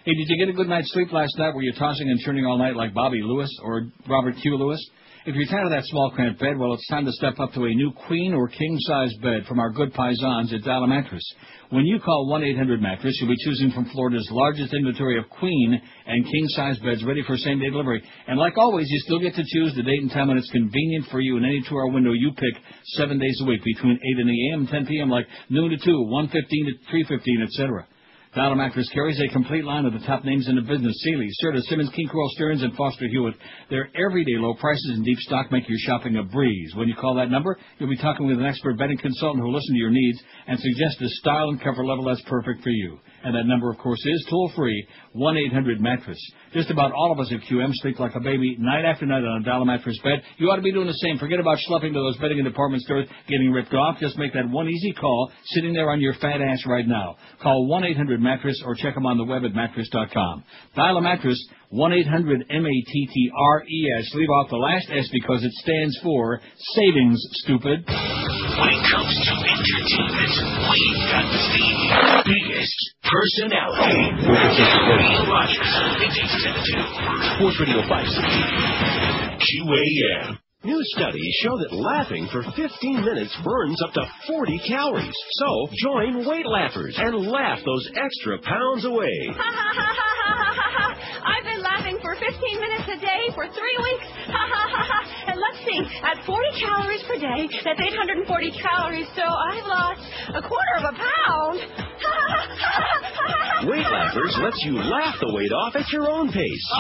Hey, did you get a good night's sleep last night? Were you tossing and turning all night like Bobby Lewis or Robert Q. Lewis? If you're tired of that small cramped bed, well, it's time to step up to a new queen or king-size bed from our good paisans at Dial a Mattress. When you call 1-800-MATTRESS, you'll be choosing from Florida's largest inventory of queen and king-size beds ready for same-day delivery. And like always, you still get to choose the date and time when it's convenient for you in any 2-hour window you pick 7 days a week between 8 in the a.m. and 10 p.m., like noon to 2, 1:15 to 3:15, etc. Dial a Mattress carries a complete line of the top names in the business. Sealy, Serta, Simmons, King Coral, Stearns, and Foster Hewitt. Their everyday low prices and deep stock make your shopping a breeze. When you call that number, you'll be talking with an expert bedding consultant who will listen to your needs and suggest the style and comfort level that's perfect for you. And that number, of course, is toll-free, 1-800-MATTRESS. Just about all of us at QM sleep like a baby night after night on a Dial a Mattress bed. You ought to be doing the same. Forget about schlepping to those bedding and department stores getting ripped off. Just make that one easy call sitting there on your fat ass right now. Call 1-800-MATTRESS or check them on the web at mattress.com. Dial a Mattress, 1-800-MATTRESS. Leave off the last S because it stands for savings, stupid. When it comes to entertainment, we've got the biggest personality. Neil Rogers, midday 7 to 2. Sports Radio 560. QAM. New studies show that laughing for 15 minutes burns up to 40 calories. So, join Weight Laughers and laugh those extra pounds away. Ha ha ha ha ha ha ha! I've been laughing for 15 minutes a day for 3 weeks. Ha ha ha ha! And let's see, at 40 calories per day, that's 840 calories, so I've lost a quarter of a pound. Ha ha ha ha ha! Weight Laughers lets you laugh the weight off at your own pace.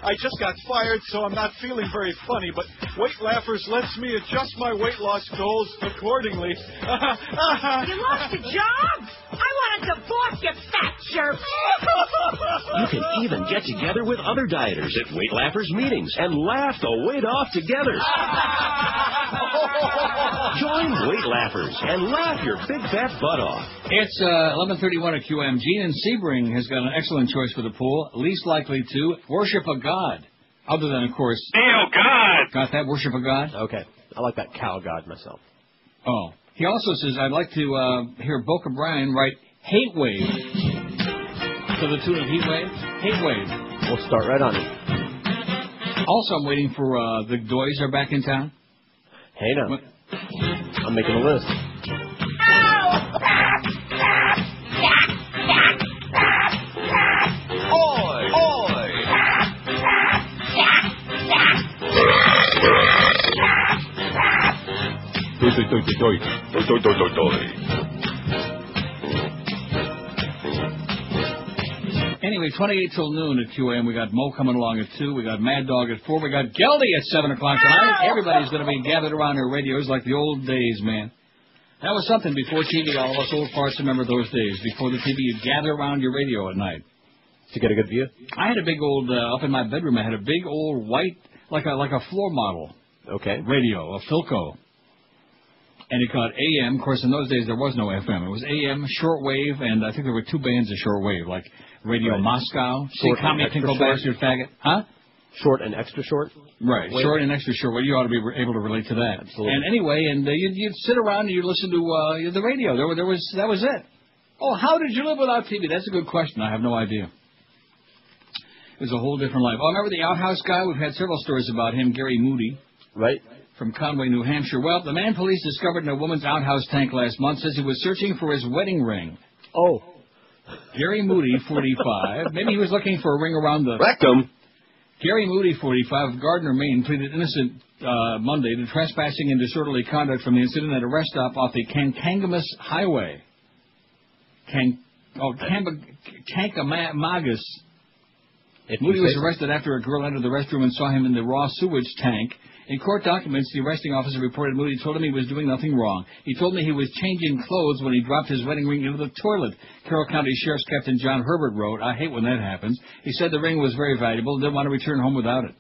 I just got fired, so I'm not feeling very funny, but Weight Laughers lets me adjust my weight loss goals accordingly. You lost a job? I want a divorce, you fat jerk. You can even get together with other dieters at Weight Laughers meetings and laugh the weight off together. Join Weight Laughers and laugh your big fat butt off. It's 11:31 at QM. Gene in Sebring has got an excellent choice for the pool. Least likely to worship a god. Other than, of course... Neil, God! Got that? Worship a god? Okay. I like that cow god myself. Oh. He also says, I'd like to hear Boca Brian write Hate Wave. To the tune of Heat Wave? Hate Wave. We'll start right on it. Also, I'm waiting for the Doys are back in town. Hey, now. I'm making a list. Anyway, 28 till noon at QAM. We got Mo coming along at 2. We got Mad Dog at 4. We got Geldy at 7 o'clock tonight. Everybody's going to be gathered around their radios like the old days, man. That was something before TV. All of us old farts remember those days. Before the TV, you'd gather around your radio at night. To get a good view? I had a big old, up in my bedroom, I had a big old white, like a floor model. Okay. Radio, a Philco. And it got AM. Of course, in those days, there was no FM. It was AM, shortwave, and I think there were 2 bands of shortwave, like Radio Moscow. See, Tommy Tinkle Bastard Faggot. Huh? Short and extra short? Right, Wave. Short and extra short. Well, you ought to be able to relate to that. Absolutely. And anyway, you'd sit around and you'd listen to the radio. That was it. Oh, how did you live without TV? That's a good question. I have no idea. It was a whole different life. Oh, remember the outhouse guy? We've had several stories about him, Gary Moody. Right. From Conway, New Hampshire. Well, the man police discovered in a woman's outhouse tank last month says he was searching for his wedding ring. Oh. Gary Moody, 45. Maybe he was looking for a ring around the... Rectum. Gary Moody, 45, of Gardner, Maine, pleaded innocent Monday to trespassing and disorderly conduct from the incident at a rest stop off the Kankangamus Highway. Kankamagus. Moody was arrested after a girl entered the restroom and saw him in the raw sewage tank. In court documents, the arresting officer reported Moody told him he was doing nothing wrong. He told me he was changing clothes when he dropped his wedding ring into the toilet. Carroll County Sheriff's Captain John Herbert wrote, I hate when that happens. He said the ring was very valuable and didn't want to return home without it.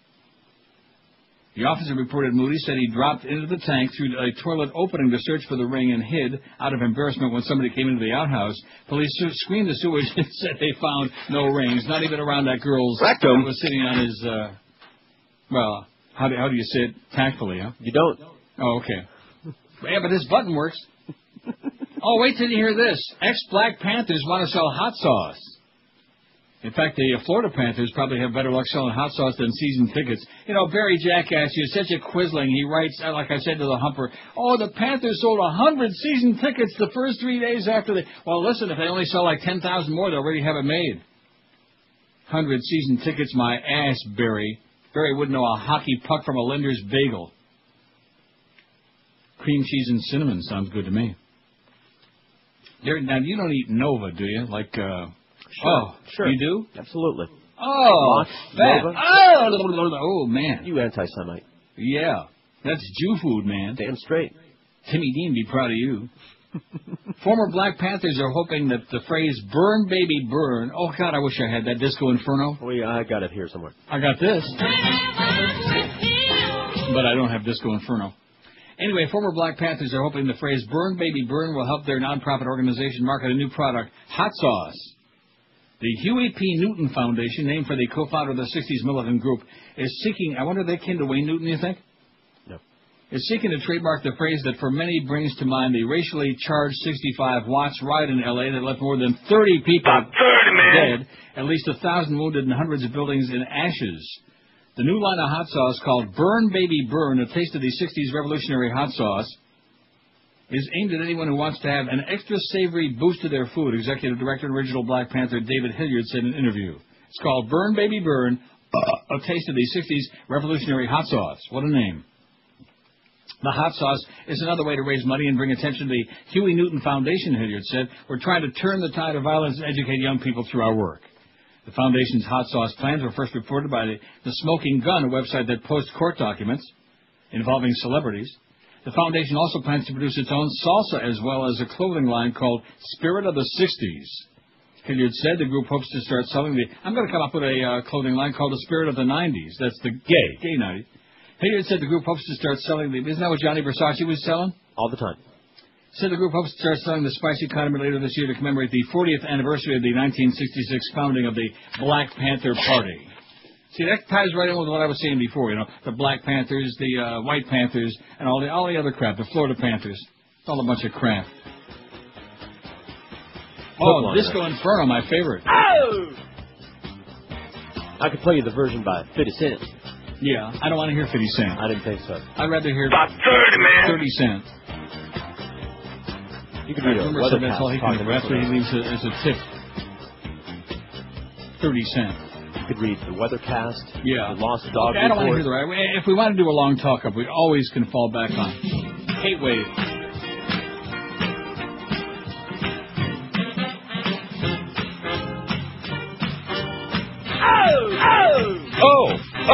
The officer reported Moody said he dropped into the tank through a toilet opening to search for the ring and hid out of embarrassment when somebody came into the outhouse. Police screened the sewage and said they found no rings, not even around that girl's rectum. Who was sitting on his, how do you say it tactfully, huh? You don't. Oh, okay. Yeah, but this button works. Oh, wait till you hear this. Ex-Black Panthers want to sell hot sauce. In fact, the Florida Panthers probably have better luck selling hot sauce than season tickets. You know, Barry Jackass, you're such a quisling. He writes, like I said to the Humper, oh, the Panthers sold 100 season tickets the first 3 days after they... Well, listen, if they only sell like 10,000 more, they'll already have it made. 100 season tickets, my ass, Barry. Barry wouldn't know a hockey puck from a Linder's bagel. Cream cheese and cinnamon sounds good to me. Now, you don't eat Nova, do you? Like, Sure. You do? Absolutely. Oh, fat. Oh, man. You anti-Semite. Yeah. That's Jew food, man. Damn straight. Timmy Dean be proud of you. Former Black Panthers are hoping that the phrase burn, baby, burn. Oh, God, I wish I had that Disco Inferno. Oh, yeah, I got it here somewhere. I got this. But I don't have Disco Inferno. Anyway, former Black Panthers are hoping the phrase burn, baby, burn will help their nonprofit organization market a new product, hot sauce. The Huey P. Newton Foundation, named for the co-founder of the 60s militant group, is seeking... I wonder if they kin to Wayne Newton, you think? No. Is seeking to trademark the phrase that for many brings to mind the racially charged 65 Watts riot in L.A. that left more than 30 people dead, at least 1,000 wounded, and hundreds of buildings in ashes. The new line of hot sauce called Burn Baby Burn, a taste of the 60s revolutionary hot sauce, is aimed at anyone who wants to have an extra savory boost to their food, Executive Director and original Black Panther David Hilliard said in an interview. It's called Burn Baby Burn, a taste of the 60s revolutionary hot sauce. What a name. The hot sauce is another way to raise money and bring attention to the Huey Newton Foundation, Hilliard said. We're trying to turn the tide of violence and educate young people through our work. The Foundation's hot sauce plans were first reported by the Smoking Gun, a website that posts court documents involving celebrities. The Foundation also plans to produce its own salsa as well as a clothing line called Spirit of the 60s. Hilliard said the group hopes to start selling I'm going to come up with a clothing line called the Spirit of the 90s. That's the gay 90s. Hilliard said the group hopes to start selling isn't that what Johnny Versace was selling? All the time. Said the group hopes to start selling the spicy condiment later this year to commemorate the 40th anniversary of the 1966 founding of the Black Panther Party. See, that ties right in with what I was saying before, you know, the Black Panthers, the White Panthers, and all the other crap, the Florida Panthers. It's all a bunch of crap. Oh, Disco Inferno, my favorite. Oh! I could play you the version by 50 Cent. Yeah, I don't want to hear 50 Cent. I didn't think so. I'd rather hear about 30, man. 30 Cent. You could read a weathercast. That's all he can do. That's what he leaves as a tip. 30 Cent. You could read the weathercast. Yeah. The Lost Dog I don't want to Report. hear the right. If we want to do a long talk-up, we always can fall back on Hate wave.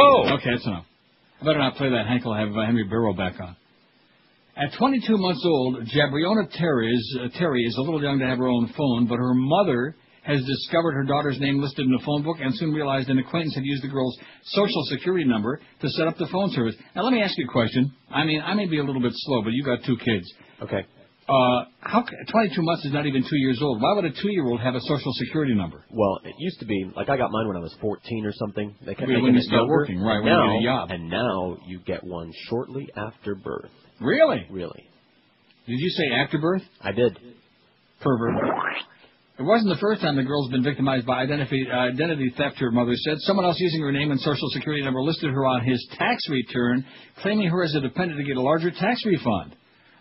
Oh! Okay, that's enough. I better not play that. Hank will have Henry Barrow back on. At 22 months old, Jabriona Terry is a little young to have her own phone, but her mother has discovered her daughter's name listed in the phone book and soon realized an acquaintance had used the girl's social security number to set up the phone service. Now, let me ask you a question. I mean, I may be a little bit slow, but you got 2 kids. Okay. 22 months is not even 2 years old. Why would a 2-year-old have a social security number? Well, it used to be, like I got mine when I was 14 or something. They kept making when you it start younger. working, right, when now, you get a job. And now you get one shortly after birth. Really? Really. Did you say after birth? I did. Pervert. It wasn't the first time the girl's been victimized by identity theft, her mother said. Someone else using her name and social security number listed her on his tax return, claiming her as a dependent to get a larger tax refund.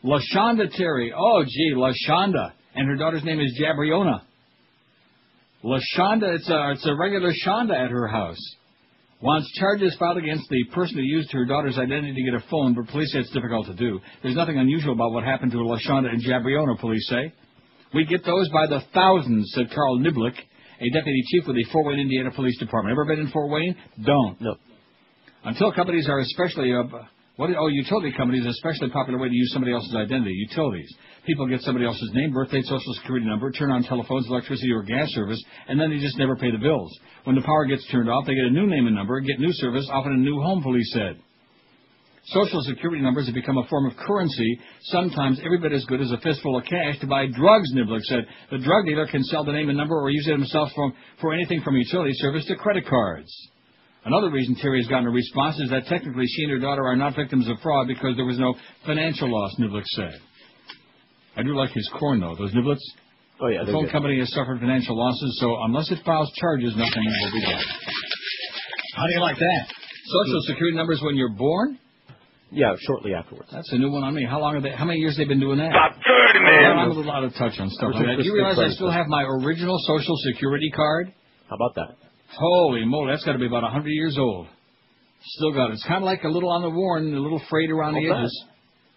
LaShonda Terry. Oh, gee, LaShonda. And her daughter's name is Jabriona. LaShonda, it's a regular Shonda at her house. Wants charges filed against the person who used her daughter's identity to get a phone, but police say it's difficult to do. There's nothing unusual about what happened to LaShonda and Jabriona, police say. We get those by the thousands, said Carl Niblick, a deputy chief with the Fort Wayne, Indiana Police Department. Ever been in Fort Wayne? Don't. No. Until companies are especially... utility companies are especially popular way to use somebody else's identity. Utilities. People get somebody else's name, birthday, social security number, turn on telephones, electricity, or gas service, and then they just never pay the bills. When the power gets turned off, they get a new name and number, get new service, often a new home, police said. Social security numbers have become a form of currency, sometimes every bit as good as a fistful of cash to buy drugs, Niblick said. The drug dealer can sell the name and number or use it himself for anything from utility service to credit cards. Another reason Terry has gotten a response is that technically she and her daughter are not victims of fraud because there was no financial loss, Niblick said. I do like his corn, though. Those Niblets? Oh, yeah. The phone company has suffered financial losses, so unless it files charges, nothing will be done. How do you like that? Social security numbers when you're born? Yeah, shortly afterwards. That's a new one on me. How many years have they been doing that? About 30, man. I'm a little out of touch on stuff like that. Do you realize I still have my original Social Security card? How about that? Holy moly, that's got to be about 100 years old. Still got it. It's kind of like a little on the worn, a little frayed around the edges.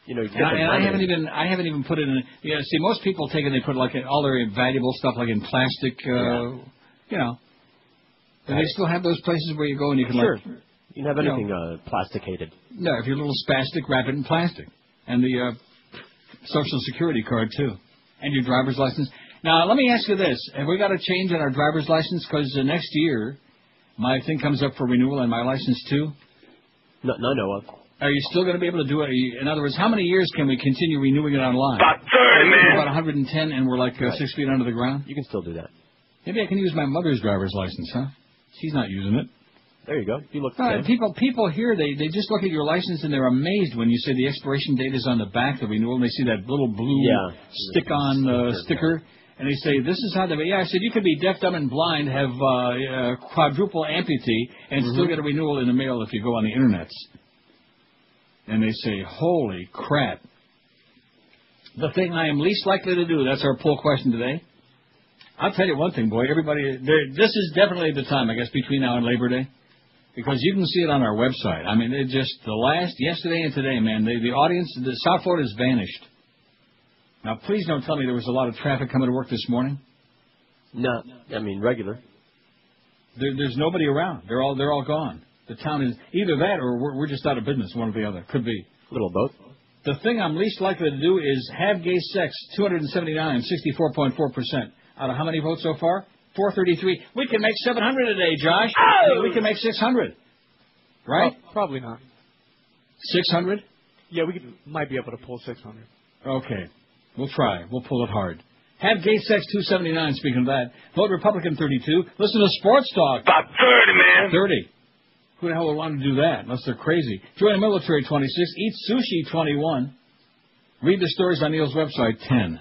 You know, I haven't even put it in. Yeah, see, most people take it and they put like all their valuable stuff like in plastic. You know. Do they still have those places where you go and you can you can have anything plasticated. No, if you're a little spastic, wrap it in plastic, and the Social Security card too, and your driver's license. Now, let me ask you this. Have we got a change on our driver's license? Because next year, my thing comes up for renewal and my license too. No, I know of. Are you still going to be able to do it? In other words, how many years can we continue renewing it online? About 30, man. About 110 and we're like 6 feet under the ground? You can still do that. Maybe I can use my mother's driver's license, huh? She's not using it. There you go. You look the same. People here, they just look at your license and they're amazed when you say the expiration date is on the back, the renewal, and they see that little blue stick-on sticker. And they say, this is how they... Yeah, I said, you could be deaf, dumb, and blind, have quadruple amputee, and still get a renewal in the mail if you go on the internets. And they say, holy crap. The thing I am least likely to do, that's our poll question today. I'll tell you one thing, boy. Everybody, this is definitely the time, I guess, between now and Labor Day. Because you can see it on our website. I mean, it just, yesterday and today, man, the audience, the South Florida has vanished. Now, please don't tell me there was a lot of traffic coming to work this morning. No, I mean regular. There's nobody around. They're all gone. The town is either that or we're just out of business. One or the other. Could be a little of both. The thing I'm least likely to do is have gay sex. 279, 64.4%. Out of how many votes so far? 433. We can make 700 a day, Josh. Oh! We can make 600. Right? Well, probably not. 600? Yeah, might be able to pull 600. Okay. We'll try. We'll pull it hard. Have gay sex 279, speaking of that. Vote Republican 32. Listen to Sports Talk. About 30, man. 30. Who the hell would want to do that unless they're crazy? Join the military 26. Eat sushi 21. Read the stories on Neil's website 10.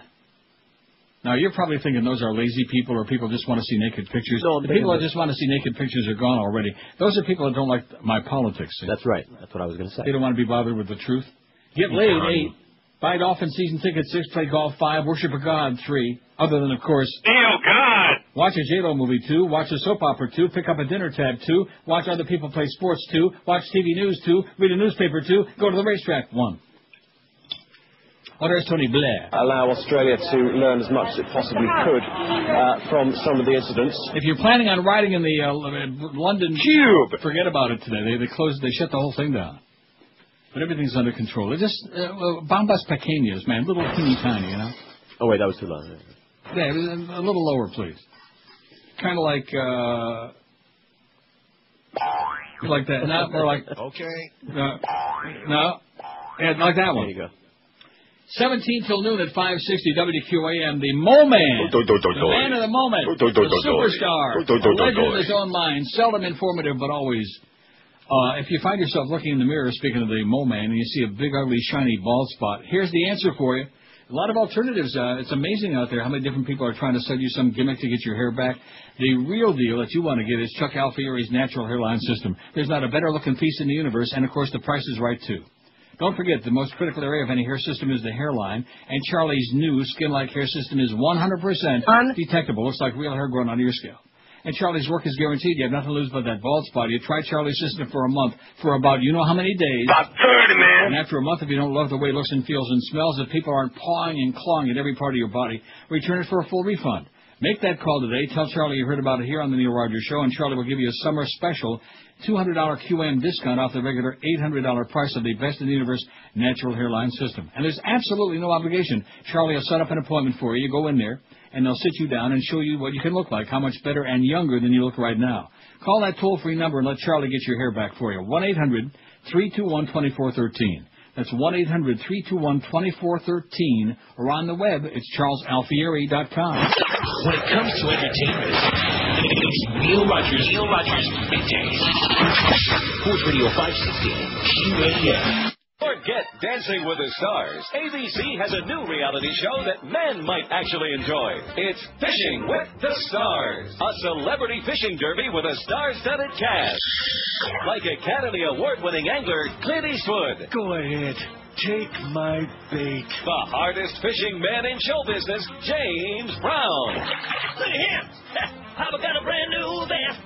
Now, you're probably thinking those are lazy people or people just want to see naked pictures. No, the people that just want to see naked pictures are gone already. Those are people that don't like my politics. See? That's right. That's what I was going to say. They don't want to be bothered with the truth. Get laid 8. Buy Dolphins season tickets 6. Play golf 5. Worship a God 3. Other than, of course... Oh, God! Watch a J-Lo movie 2. Watch a soap opera 2. Pick up a dinner tab 2. Watch other people play sports 2. Watch TV news 2. Read a newspaper 2. Go to the racetrack 1. What is Tony Blair? Allow Australia to learn as much as it possibly could from some of the incidents. If you're planning on riding in the London Tube, forget about it today. They closed. They shut the whole thing down. But everything's under control. They're just bombas pequeñas, man, little teeny tiny, you know. Oh wait, that was too low. Yeah, a little lower, please. Kind of like that. No, more like. Okay. No. Yeah, like that one. There you go. 17 till noon at 560 WQAM. The Mo-Man. The man of the moment. The superstar. The legend of his own mind. Seldom informative, but always. If you find yourself looking in the mirror, speaking of the Mo-Man, and you see a big, ugly, shiny bald spot, here's the answer for you. A lot of alternatives. It's amazing out there how many different people are trying to sell you some gimmick to get your hair back. The real deal that you want to get is Chuck Alfieri's natural hairline system. There's not a better-looking piece in the universe, and, of course, the price is right, too. Don't forget, the most critical area of any hair system is the hairline, and Charlie's new skin-like hair system is 100% undetectable. Looks like real hair growing on your scalp. And Charlie's work is guaranteed. You have nothing to lose but that bald spot. You try Charlie's system for a month, for about you know how many days. About 30, man. And after a month, if you don't love the way it looks and feels and smells, if people aren't pawing and clawing at every part of your body, return it for a full refund. Make that call today. Tell Charlie you heard about it here on the Neil Rogers Show, and Charlie will give you a summer special $200 QM discount off the regular $800 price of the best in the universe natural hairline system. And there's absolutely no obligation. Charlie will set up an appointment for you. You go in there, and they'll sit you down and show you what you can look like, how much better and younger than you look right now. Call that toll-free number and let Charlie get your hair back for you. 1-800-321-2413. That's 1-800-321-2413. Or on the web, it's charlesalfieri.com. When it comes to entertainment, it's Neil Rogers Middays. Sports Radio 560 QAM. Forget Dancing with the Stars. ABC has a new reality show that men might actually enjoy. It's Fishing with the Stars, a celebrity fishing derby with a star-studded cast. Like Academy Award-winning angler Clint Eastwood. Go ahead. Take my bait. The hardest fishing man in show business, James Brown. Look at him. I've got a brand new vest.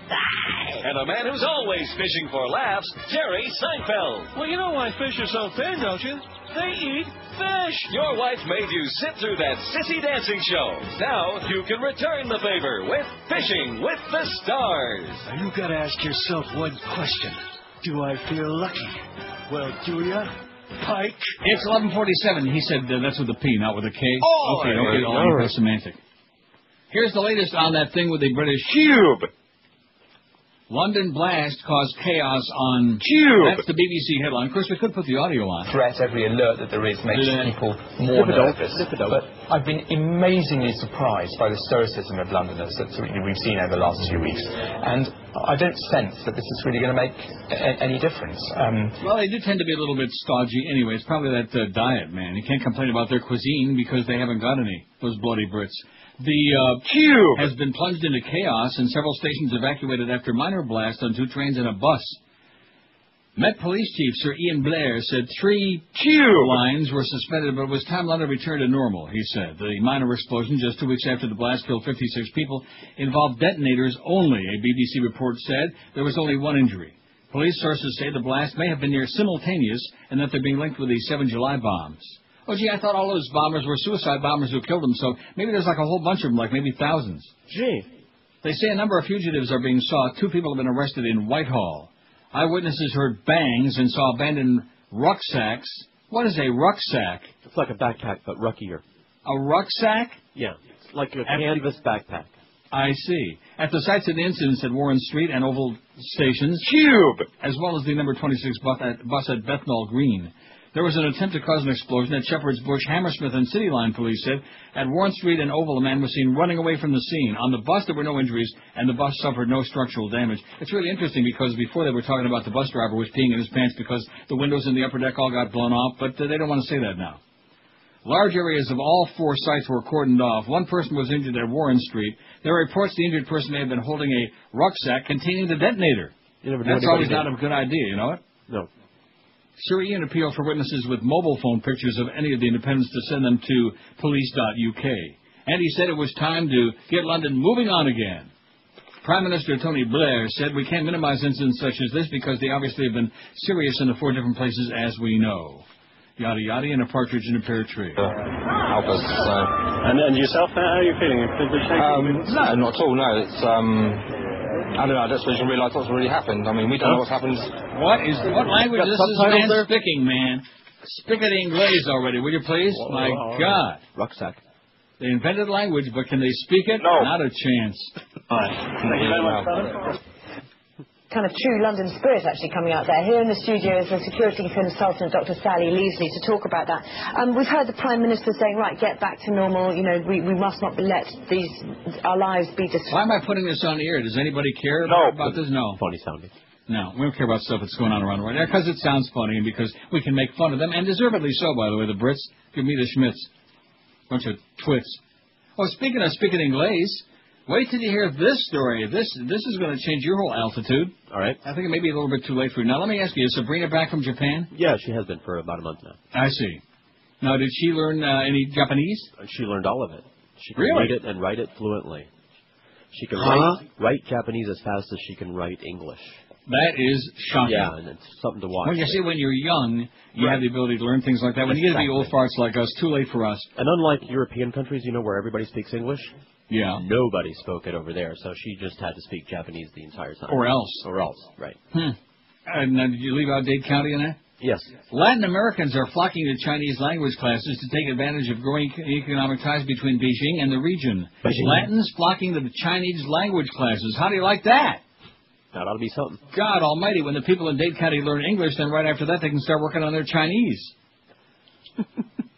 And a man who's always fishing for laughs, Jerry Seinfeld. Well, you know why fish are so thin, don't you? They eat fish. Your wife made you sit through that sissy dancing show. Now you can return the favor with Fishing with the Stars. Now you gotta ask yourself one question. Do I feel lucky? Well, do ya? Pike? It's 11:47. He said that's with a P, not with a K. Oh, okay, don't get all right. Semantic. Here's the latest on that thing with the British Cube. London blast caused chaos on Cube. That's the BBC headline. Of course, we could put the audio on. Threat, every alert that there is makes people more nervous. But I've been amazingly surprised by the stoicism of Londoners that we've seen over the last few weeks. And I don't sense that this is really going to make any difference. Well, they do tend to be a little bit stodgy anyway. It's probably that diet, man. You can't complain about their cuisine because they haven't got any, those bloody Brits. The Cube has been plunged into chaos and several stations evacuated after minor blast on 2 trains and a bus. Met Police Chief Sir Ian Blair said 3 Cube lines were suspended, but it was time London returned to normal, he said. The minor explosion, just 2 weeks after the blast killed 56 people, involved detonators only, a BBC report said. There was only 1 injury. Police sources say the blast may have been near simultaneous and that they're being linked with the 7 July bombs. Oh, gee, I thought all those bombers were suicide bombers who killed them, so maybe there's like a whole bunch of them, like maybe thousands. Gee. They say a number of fugitives are being sought. 2 people have been arrested in Whitehall. Eyewitnesses heard bangs and saw abandoned rucksacks. What is a rucksack? It's like a backpack, but ruckier. A rucksack? Yeah, it's like a canvas backpack. I see. At the sites of the incidents at Warren Street and Oval stations, Cube, as well as the number 26 bus at Bethnal Green. There was an attempt to cause an explosion at Shepherd's Bush, Hammersmith, and City Line, police said. At Warren Street and Oval, a man was seen running away from the scene. On the bus, there were no injuries, and the bus suffered no structural damage. It's really interesting because before they were talking about the bus driver was peeing in his pants because the windows in the upper deck all got blown off, but they don't want to say that now. Large areas of all 4 sites were cordoned off. 1 person was injured at Warren Street. There are reports the injured person may have been holding a rucksack containing the detonator. That's always not a good idea, you know it? No. Sir Ian appealed for witnesses with mobile phone pictures of any of the independents to send them to police.uk. And he said it was time to get London moving on again. Prime Minister Tony Blair said we can't minimize incidents such as this because they obviously have been serious in the 4 different places, as we know. Yada yada, and a partridge in a pear tree. Help us. And yourself, how are you feeling? No, not at all. No, it's I don't know. I just didn't realise what's really happened. I mean, we don't know what's happened. What language is this man speaking, man? Speak it English already, will you please? Whoa, My whoa. God. Rucksack. They invented language, but can they speak it? No. Not a chance. Thank you very much, brother. Kind of true London spirit actually coming out there. Here in the studio is the security consultant, Dr. Sally Leasley, to talk about that. We've heard the Prime Minister saying, right, get back to normal. You know, we must not let our lives be destroyed. Why am I putting this on the air? Does anybody care about this? No. Funny sounding. No, we don't care about stuff that's going on around the world. Because it sounds funny and because we can make fun of them, and deservedly so, by the way, the Brits. Give me the Schmitz. Bunch of twits. Oh, speaking of speaking English, wait till you hear this story. This is going to change your whole altitude. All right. I think it may be a little bit too late for you. Now, let me ask you, is Sabrina back from Japan? Yeah, she has been for about a month now. I see. Now, did she learn any Japanese? She learned all of it. She can Really? read it and write it fluently. She can write Japanese as fast as she can write English. That is shocking. Yeah, and it's something to watch. Well, you see, when you're young, you have the ability to learn things like that. When you get to be old farts like us, too late for us. And unlike European countries, you know, where everybody speaks English, yeah, nobody spoke it over there, so she just had to speak Japanese the entire time. Or else, right. And did you leave out Dade County in that? Yes. Latin Americans are flocking to Chinese language classes to take advantage of growing economic ties between Beijing and the region. Latins flocking to the Chinese language classes. How do you like that? That ought to be something. God almighty, when the people in Dade County learn English, then right after that they can start working on their Chinese.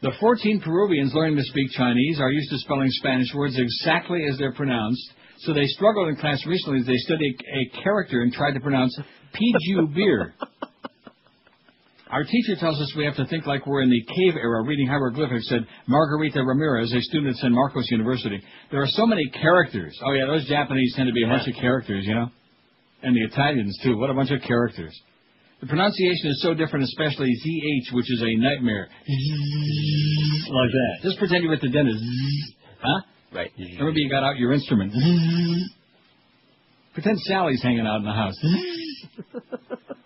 The 14 Peruvians learning to speak Chinese are used to spelling Spanish words exactly as they're pronounced, so they struggled in class recently as they studied a character and tried to pronounce Piju beer. Our teacher tells us we have to think like we're in the cave era reading hieroglyphics, said Margarita Ramirez, a student at San Marcos University. There are so many characters. Oh, yeah, those Japanese tend to be a bunch of characters, you know? And the Italians, too. What a bunch of characters. The pronunciation is so different, especially ZH, which is a nightmare. Like that. Just pretend you're at the dentist. Huh? Right. Or maybe you got out your instrument. Pretend Sally's hanging out in the house.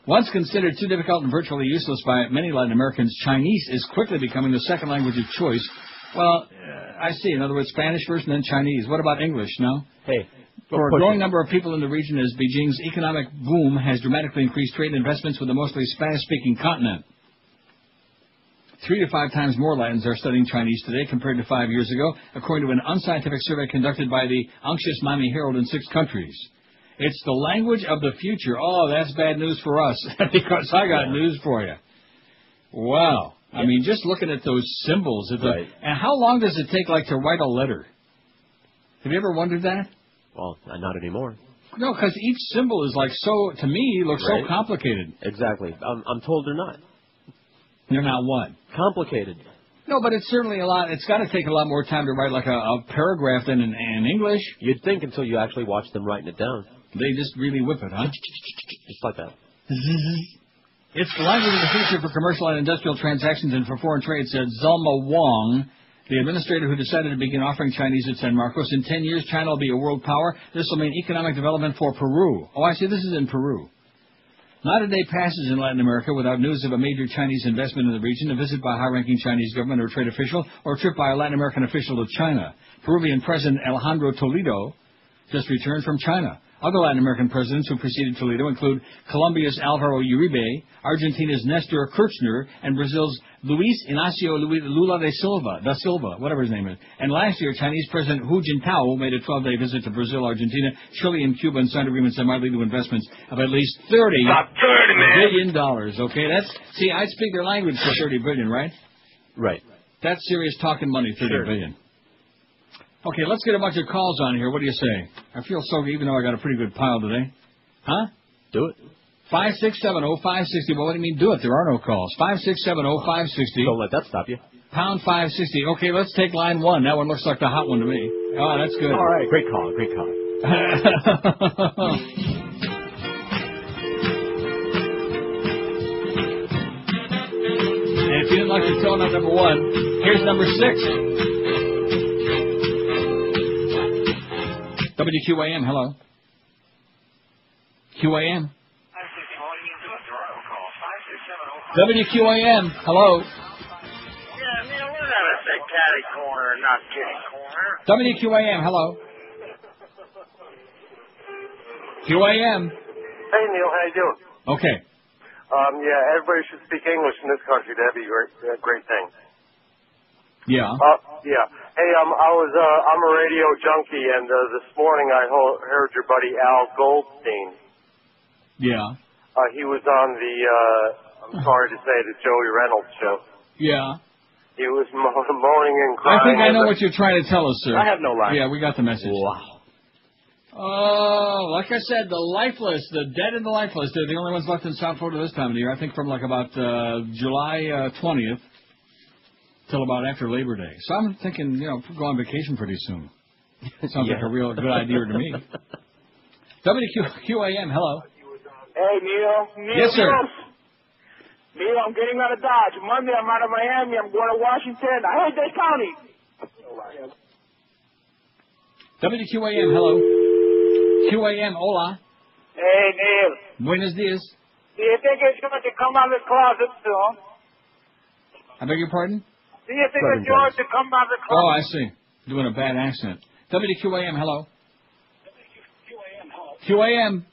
Once considered too difficult and virtually useless by many Latin Americans, Chinese is quickly becoming the second language of choice. Well, I see. In other words, Spanish first and then Chinese. What about English, no? Hey. For a growing number of people in the region, as Beijing's economic boom has dramatically increased trade and investments with the mostly Spanish-speaking continent. 3 to 5 times more Latins are studying Chinese today compared to 5 years ago, according to an unscientific survey conducted by the Anxious Miami Herald in 6 countries. It's the language of the future. Oh, that's bad news for us, because I got news for you. Wow. I mean, just looking at those symbols. Right. And how long does it take, like, to write a letter? Have you ever wondered that? Well, not anymore. No, because each symbol is like so, to me, looks so complicated. Exactly. I'm told they're not. They're not what? Complicated. No, but it's certainly a lot. It's got to take a lot more time to write like a paragraph than in English. You'd think until you actually watch them writing it down. They just really whip it, huh? Just like that. It's the language of the future for commercial and industrial transactions and for foreign trade, said Zulma Wong, the administrator who decided to begin offering Chinese at San Marcos. In 10 years, China will be a world power. This will mean economic development for Peru. Oh, I see. This is in Peru. Not a day passes in Latin America without news of a major Chinese investment in the region, a visit by a high-ranking Chinese government or trade official, or a trip by a Latin American official to China. Peruvian President Alejandro Toledo just returned from China. Other Latin American presidents who preceded Toledo include Colombia's Alvaro Uribe, Argentina's Nestor Kirchner, and Brazil's Luis Inácio Lula da Silva, whatever his name is. And last year, Chinese President Hu Jintao made a 12-day visit to Brazil, Argentina, Chile, and Cuba and signed agreements that might lead to investments of at least $30 billion. Okay, see, I speak their language for $30 billion, right? Right. That's serious talking money, $30 billion. Okay, let's get a bunch of calls on here. What do you say? I feel so good, even though I got a pretty good pile today. Huh? Do it. 5670560. Well, what do you mean do it? There are no calls. 5670560. Don't let that stop you. Pound 560. Okay, let's take line 1. That one looks like the hot one to me. Oh, that's good. All right. Great call. Great call. And if you didn't like the tone on number 1, here's number 6. WQAM, hello. QAM. WQAM, hello. catty corner, not kitty corner. WQAM, hello. QAM. Hey, Neil, how you doing? Okay. Yeah, everybody should speak English in this country. That'd be a great thing. Yeah. Yeah. Hey, I'm a radio junkie, and this morning I heard your buddy Al Goldstein. Yeah. He was on the, I'm sorry to say, the Joey Reynolds show. Yeah. He was moaning and crying. I think I know what you're trying to tell us, sir. I have no line. Yeah, we got the message. Wow. Oh, like I said, the lifeless, the dead and the lifeless, they're the only ones left in South Florida this time of the year. I think from like about July 20th till about after Labor Day. So I'm thinking, go on vacation pretty soon. Sounds like a real good idea to me. WQAM, hello. Hey, Neil. Yes, sir. Neil, I'm getting out of Dodge. Monday, I'm out of Miami. I'm going to Washington. I hate Dade County. WQAM, hello. QAM, hola. Hey, Neil. Buenos dias. Do you think it's going to come out of the closet soon? I beg your pardon? Do you think it's going to come out of the closet? Oh, I see. Doing a bad accent. WQAM, hello. QAM.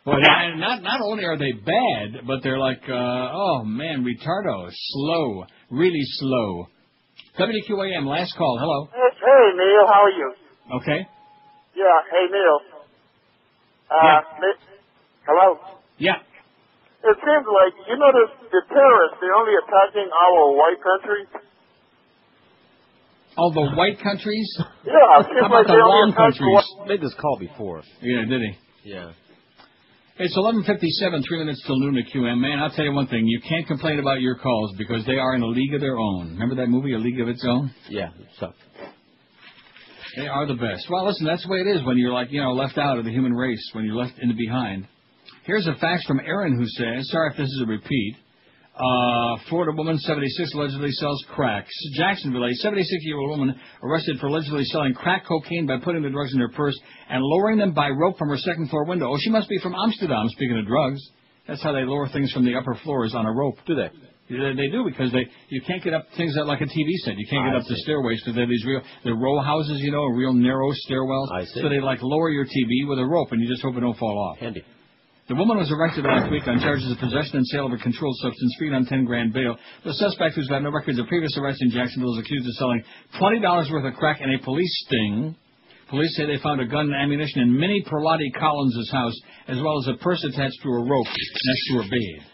Well, not only are they bad, but they're like, oh, man, retardo. Slow. Really slow. WQAM, last call. Hello. Hey, Neil, how are you? Okay. Yeah, hey, Neil. Hello? Yeah. It seems like, the terrorists, they're only attacking our white country. Oh, the white countries? Yeah, it seems How about like the they only wrong countries? Made this call before. Yeah, did he? Yeah. It's 11:57, 3 minutes till noon at QM. Man, I'll tell you one thing. You can't complain about your calls because they are in a league of their own. Remember that movie, A League of Its Own? Yeah, it sucked. They are the best. Well, listen, that's the way it is when you're left out of the human race, when you're left in the behind. Here's a fax from Aaron who says, sorry if this is a repeat. Florida woman, 76, allegedly sells crack. Jacksonville, a 76-year-old woman arrested for allegedly selling crack cocaine by putting the drugs in her purse and lowering them by rope from her second-floor window. Oh, she must be from Amsterdam, speaking of drugs. That's how they lower things from the upper floors on a rope. Do they? They do, because you can't get up things that like a TV set. You can't get up the stairways because they're these they're row houses, real narrow stairwells. I see. So they lower your TV with a rope, and you just hope it don't fall off. Handy. The woman was arrested last week on charges of possession and sale of a controlled substance, freed on $10,000 bail. The suspect, who's got no records of previous arrests in Jacksonville, is accused of selling $20 worth of crack in a police sting. Police say they found a gun and ammunition in Minnie Perlotti Collins' house, as well as a purse attached to a rope next to her bed.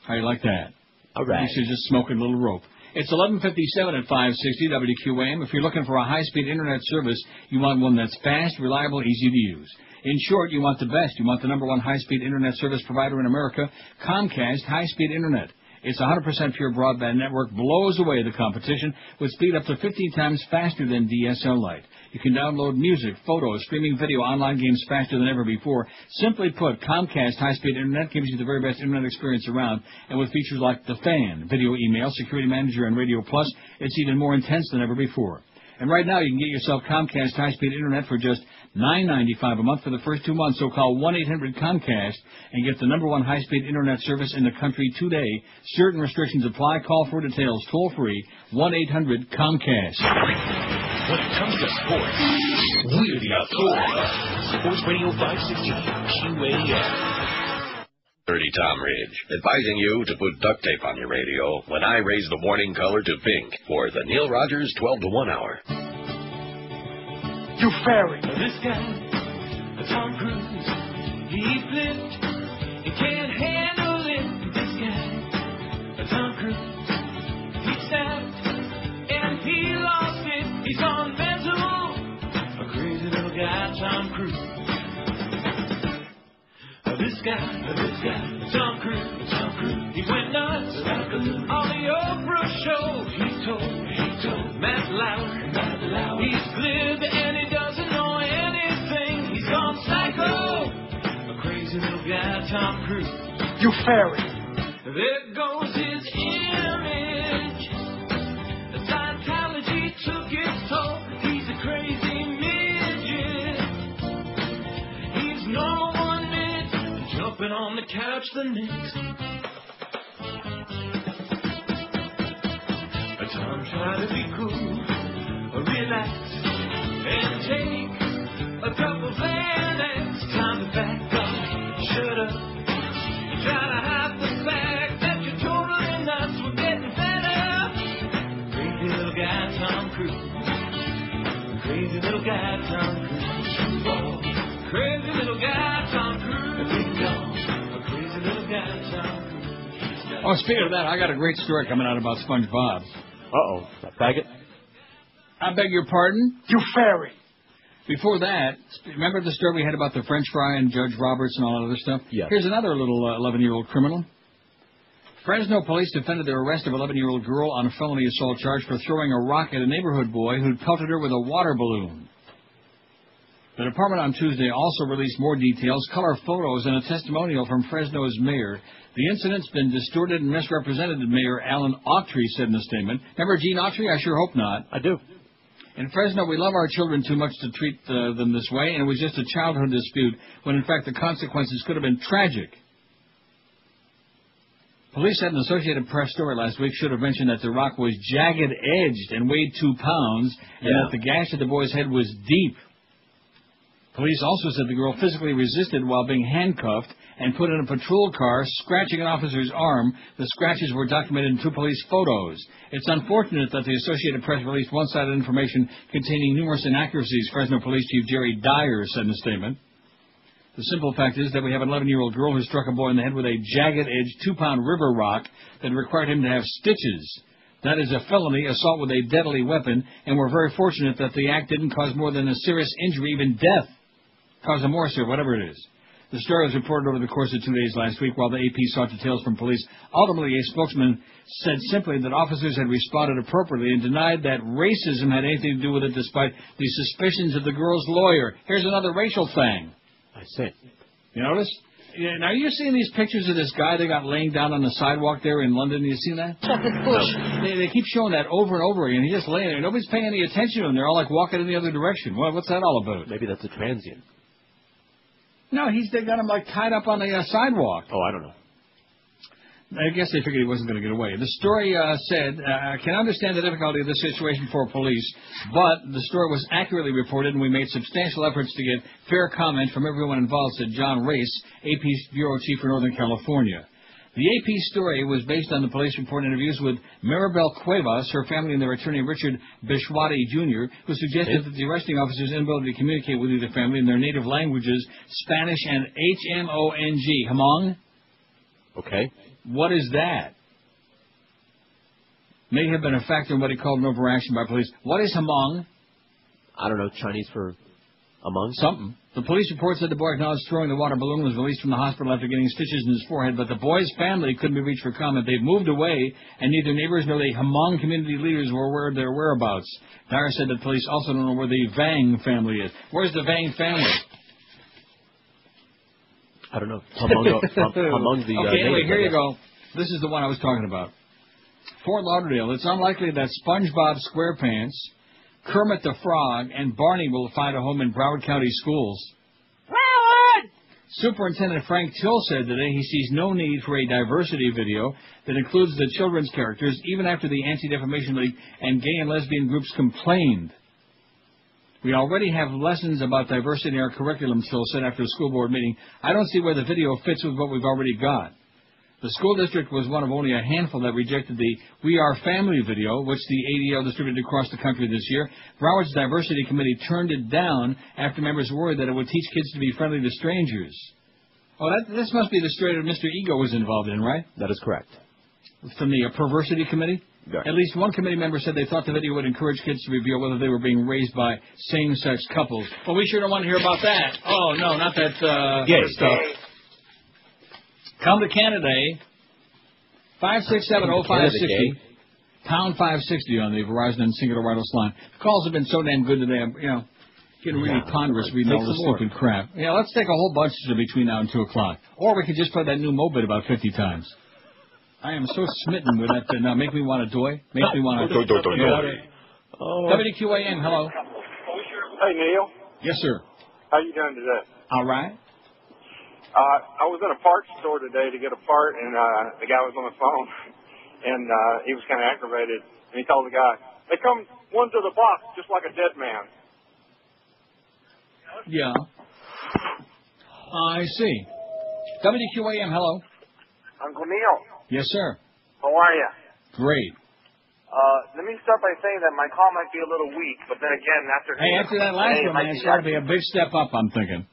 How you like that? All right. She's just smoking a little rope. It's 11:57 at 560 WQAM. If you're looking for a high-speed internet service, you want one that's fast, reliable, easy to use. In short, you want the best. You want the #1 high-speed internet service provider in America, Comcast High-Speed Internet. Its 100% pure broadband network blows away the competition with speed up to 15 times faster than DSL Lite. You can download music, photos, streaming video, online games faster than ever before. Simply put, Comcast High-Speed Internet gives you the very best internet experience around. And with features like The Fan, Video Email, Security Manager, and Radio Plus, it's even more intense than ever before. And right now, you can get yourself Comcast High-Speed Internet for just $9.95 a month for the first 2 months. So call 1-800-COMCAST and get the #1 high-speed internet service in the country today. Certain restrictions apply. Call for details toll-free, 1-800-COMCAST. When it comes to sports, we're the authority. Sports Radio 560 QAM. 30 Tom Ridge, advising you to put duct tape on your radio when I raise the warning color to pink for the Neil Rogers 12 to 1 hour. You fairy. This guy, Tom Cruise, he flipped. He can't handle it. This guy, Tom Cruise, he snapped and he lost it. He's gone mental. A crazy little guy, Tom Cruise. This guy, Tom Cruise, he went nuts on the Oprah show. He told Matt Lauer, he's glib and he doesn't know anything. He's gone psycho, a crazy little guy, Tom Cruise. You fairy. There goes his image. Psychology took its toll. He's a crazy midget. He's no one minute, jumping on the couch the next. I'm trying to be cool, relax, and take a couple Xanax. Time to back up, shut up. Try to hide the fact that you're totally nuts. We're getting better. Crazy little guy, Tom Cruise. Crazy little guy, Tom Cruise. Oh, crazy little guy, Tom Cruise. A crazy little guy, Tom Cruise. Oh, speaking of that, I got a great story coming out about SpongeBob. Uh-oh. Faggot? I beg your pardon? You fairy. Before that, remember the story we had about the French fry and Judge Roberts and all that other stuff? Yes. Here's another little 11-year-old criminal. Fresno police defended their arrest of 11-year-old girl on a felony assault charge for throwing a rock at a neighborhood boy who'd pelted her with a water balloon. The department on Tuesday also released more details, color photos, and a testimonial from Fresno's mayor. The incident's been distorted and misrepresented, Mayor Alan Autry said in a statement. Remember Gene Autry? I sure hope not. I do. In Fresno, we love our children too much to treat them this way, and it was just a childhood dispute, when in fact the consequences could have been tragic. Police said an Associated Press story last week should have mentioned that the rock was jagged-edged and weighed 2 pounds, and that the gash at the boy's head was deep. Police also said the girl physically resisted while being handcuffed and put in a patrol car, scratching an officer's arm. The scratches were documented in 2 police photos. It's unfortunate that the Associated Press released one-sided information containing numerous inaccuracies, Fresno Police Chief Jerry Dyer said in a statement. The simple fact is that we have an 11-year-old girl who struck a boy in the head with a jagged-edged 2-pound river rock that required him to have stitches. That is a felony, assault with a deadly weapon, and we're very fortunate that the act didn't cause more than a serious injury, even death. Cause a morse or whatever it is. The story was reported over the course of 2 days last week while the AP sought details from police. Ultimately, a spokesman said simply that officers had responded appropriately and denied that racism had anything to do with it despite the suspicions of the girl's lawyer. Here's another racial thing. I see. You notice? Yeah, now, you seeing these pictures of this guy they got laying down on the sidewalk there in London? You seen that? They keep showing that over and over again. He's just laying there. Nobody's paying any attention to him. They're all like walking in the other direction. What's that all about? Maybe that's a transient. No, they got him like tied up on the sidewalk. Oh, I don't know. I guess they figured he wasn't going to get away. The story said, I can understand the difficulty of this situation for police, but the story was accurately reported and we made substantial efforts to get fair comment from everyone involved, said John Race, AP's Bureau Chief for Northern California. The AP story was based on the police report interviews with Maribel Cuevas, her family, and their attorney Richard Bishwati Jr., who suggested that the arresting officers' inability to communicate with either family in their native languages, Spanish and Hmong. Hmong? Okay. What is that? May have been a factor in what he called an overaction by police. What is Hmong? I don't know, Chinese for among? Something. The police report said the boy acknowledged throwing the water balloon, was released from the hospital after getting stitches in his forehead, but the boy's family couldn't be reached for comment. They've moved away, and neither neighbors nor the Hmong community leaders were aware of their whereabouts. Dyer said that police also don't know where the Vang family is. Where's the Vang family? I don't know. Among the okay, anyway, here you go. This is the one I was talking about. Fort Lauderdale. It's unlikely that SpongeBob SquarePants, Kermit the Frog, and Barney will find a home in Broward County schools. Broward! Superintendent Frank Till said today he sees no need for a diversity video that includes the children's characters, even after the Anti-Defamation League and gay and lesbian groups complained. We already have lessons about diversity in our curriculum, Till said after a school board meeting. I don't see where the video fits with what we've already got. The school district was one of only a handful that rejected the We Are Family video, which the ADL distributed across the country this year. Broward's Diversity Committee turned it down after members worried that it would teach kids to be friendly to strangers. Oh, this must be the story that Mr. Ego was involved in, right? That is correct. From the Perversity Committee? Right. At least one committee member said they thought the video would encourage kids to reveal whether they were being raised by same-sex couples. Well, we sure don't want to hear about that. Oh, no, not that stuff. Come to Canada, 567-0560, pound 560 on the Verizon and Singular Wireless line. The calls have been so damn good today, I'm, getting really ponderous reading all this stupid crap. Yeah, let's take a whole bunch between now and 2 o'clock. Or we could just play that new Mobit about 50 times. I am so smitten with that. Now, make me want to doy. Make me want to... WQAM, hello. Hey, Neil. Yes, sir. How you doing today? All right. I was in a parts store today to get a part, and the guy was on the phone, and he was kind of aggravated. And he tells the guy, they come one to the box just like a dead man. Yeah. I see. WQAM, hello. Uncle Neil. Yes, sir. How are you? Great. Let me start by saying that my call might be a little weak, but then again, after that last one, man, it's got to be a big step up, I'm thinking.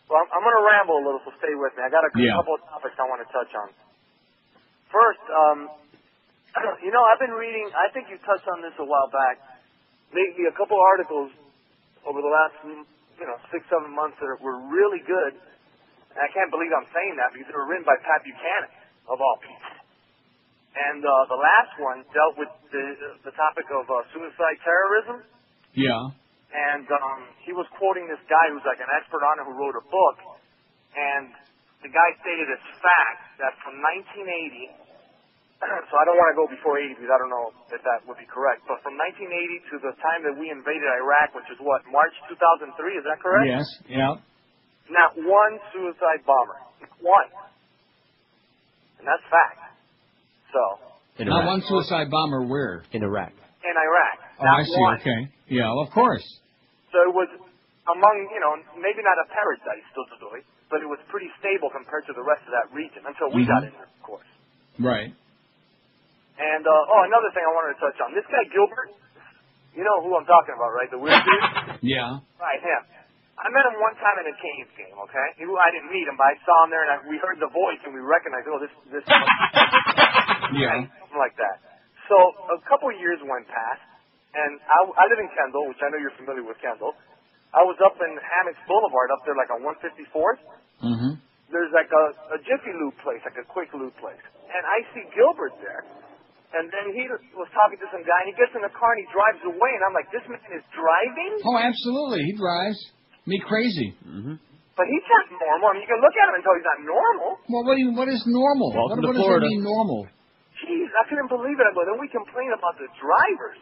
Well, I'm going to ramble a little, so stay with me. I got a couple of topics I want to touch on. First, I've been reading, I think you touched on this a while back, lately a couple articles over the last, 6-7 months that were really good. And I can't believe I'm saying that because they were written by Pat Buchanan, of all people. And the last one dealt with the topic of suicide terrorism. Yeah. And he was quoting this guy who's like an expert on it who wrote a book. And the guy stated as fact that from 1980, so I don't want to go before 80 because I don't know if that would be correct, but from 1980 to the time that we invaded Iraq, which is what, March 2003, is that correct? Yes, yeah. Not one suicide bomber. One. And that's fact. So. Not one suicide bomber where? In Iraq. In Iraq. Oh, I see, okay. Yeah, of course. So it was among, maybe not a paradise, but it was pretty stable compared to the rest of that region until we got in there, of course. Right. And, another thing I wanted to touch on. This guy Gilbert, you know who I'm talking about, right? The weird dude? Yeah. Right, him. I met him one time in a Canes game, okay? I didn't meet him, but I saw him there, and we heard the voice, and we recognized, this yeah. Something like that. So a couple of years went past, and I live in Kendall, which I know you're familiar with Kendall. I was up in Hammocks Boulevard, up there like on 154th. Mm-hmm. There's like a Jiffy Lube place, like a quick lube place. And I see Gilbert there. And then he was talking to some guy, and he gets in the car, and he drives away. And I'm like, this man is driving? Oh, absolutely. He drives. Me crazy. Mm-hmm. But he's not normal. I mean, you can look at him and tell he's not normal. Well, what is normal? Welcome what to does Florida. that mean, normal? Jeez, I couldn't believe it. But then we complain about the drivers.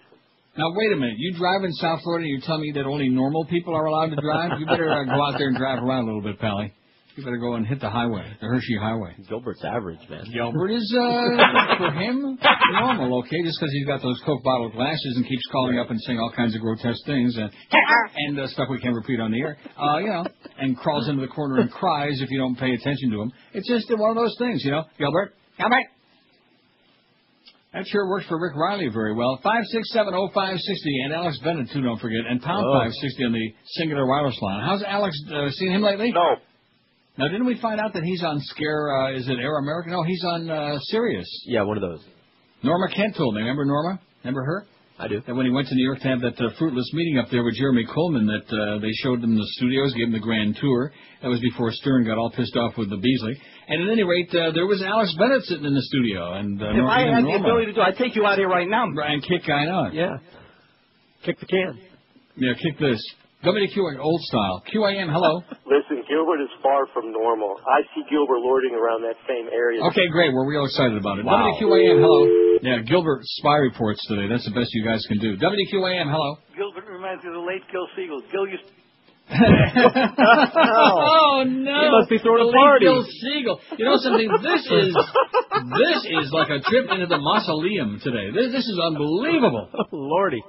Now, wait a minute. You drive in South Florida, and you're telling me that only normal people are allowed to drive? You better go out there and drive around a little bit, Pally. You better go and hit the highway, the Hershey Highway. Gilbert's average, man. Gilbert is, for him, normal, okay, just because he's got those Coke bottle glasses and keeps calling up and saying all kinds of grotesque things and stuff we can't repeat on the air, and crawls into the corner and cries if you don't pay attention to him. It's just one of those things, Gilbert. That sure works for Rick Riley very well. 5670560 and Alex Bennett, too, don't forget, and pound 560 on the singular wireless line. How's Alex? Seen him lately? No. Now, didn't we find out that he's on Scare, is it Air America? No, he's on Sirius. Yeah, one of those. Norma Kent told me. Remember Norma? Remember her? I do. And when he went to New York to have that fruitless meeting up there with Jeremy Coleman, that they showed him the studios, gave him the grand tour. That was before Stern got all pissed off with the Beasley. And at any rate, there was Alex Bennett sitting in the studio. And if I had the ability to do, I'd take you out here right now. And kick guy out. Yeah. Kick the can. Yeah, kick this. WQ old style. QAM, hello. Listen, Gilbert is far from normal. I see Gilbert lording around that same area. Okay, great. We're real excited about it. Wow. WQAM, hello. Yeah, Gilbert spy reports today. That's the best you guys can do. WQAM, hello. Gilbert reminds me of the late Gil Siegel. Gil used Oh, no. He must be throwing a Late party. Gil Siegel. You know something? This is like a trip into the mausoleum today. This is unbelievable. Lordy.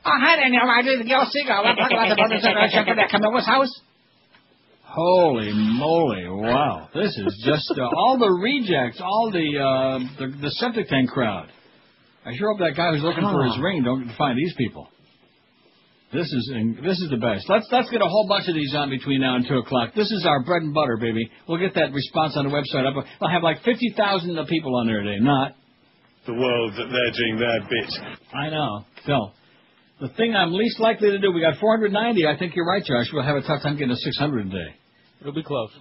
Oh, hi there, Neil Rogers. Gil Siegel. I want to talk about the brothers that come to Camillus house. Holy moly, wow. This is just all the rejects, all the septic tank crowd. I sure hope that guy who's looking for his ring don't find these people. This is the best. Let's get a whole bunch of these on between now and 2 o'clock. This is our bread and butter, baby. We'll get that response on the website up. We'll have like 50,000 people on there today. Not. The world that they're doing their bit. I know. Phil. The thing I'm least likely to do, we got 490. I think you're right, Josh. We'll have a tough time getting to 600 today. It'll be close.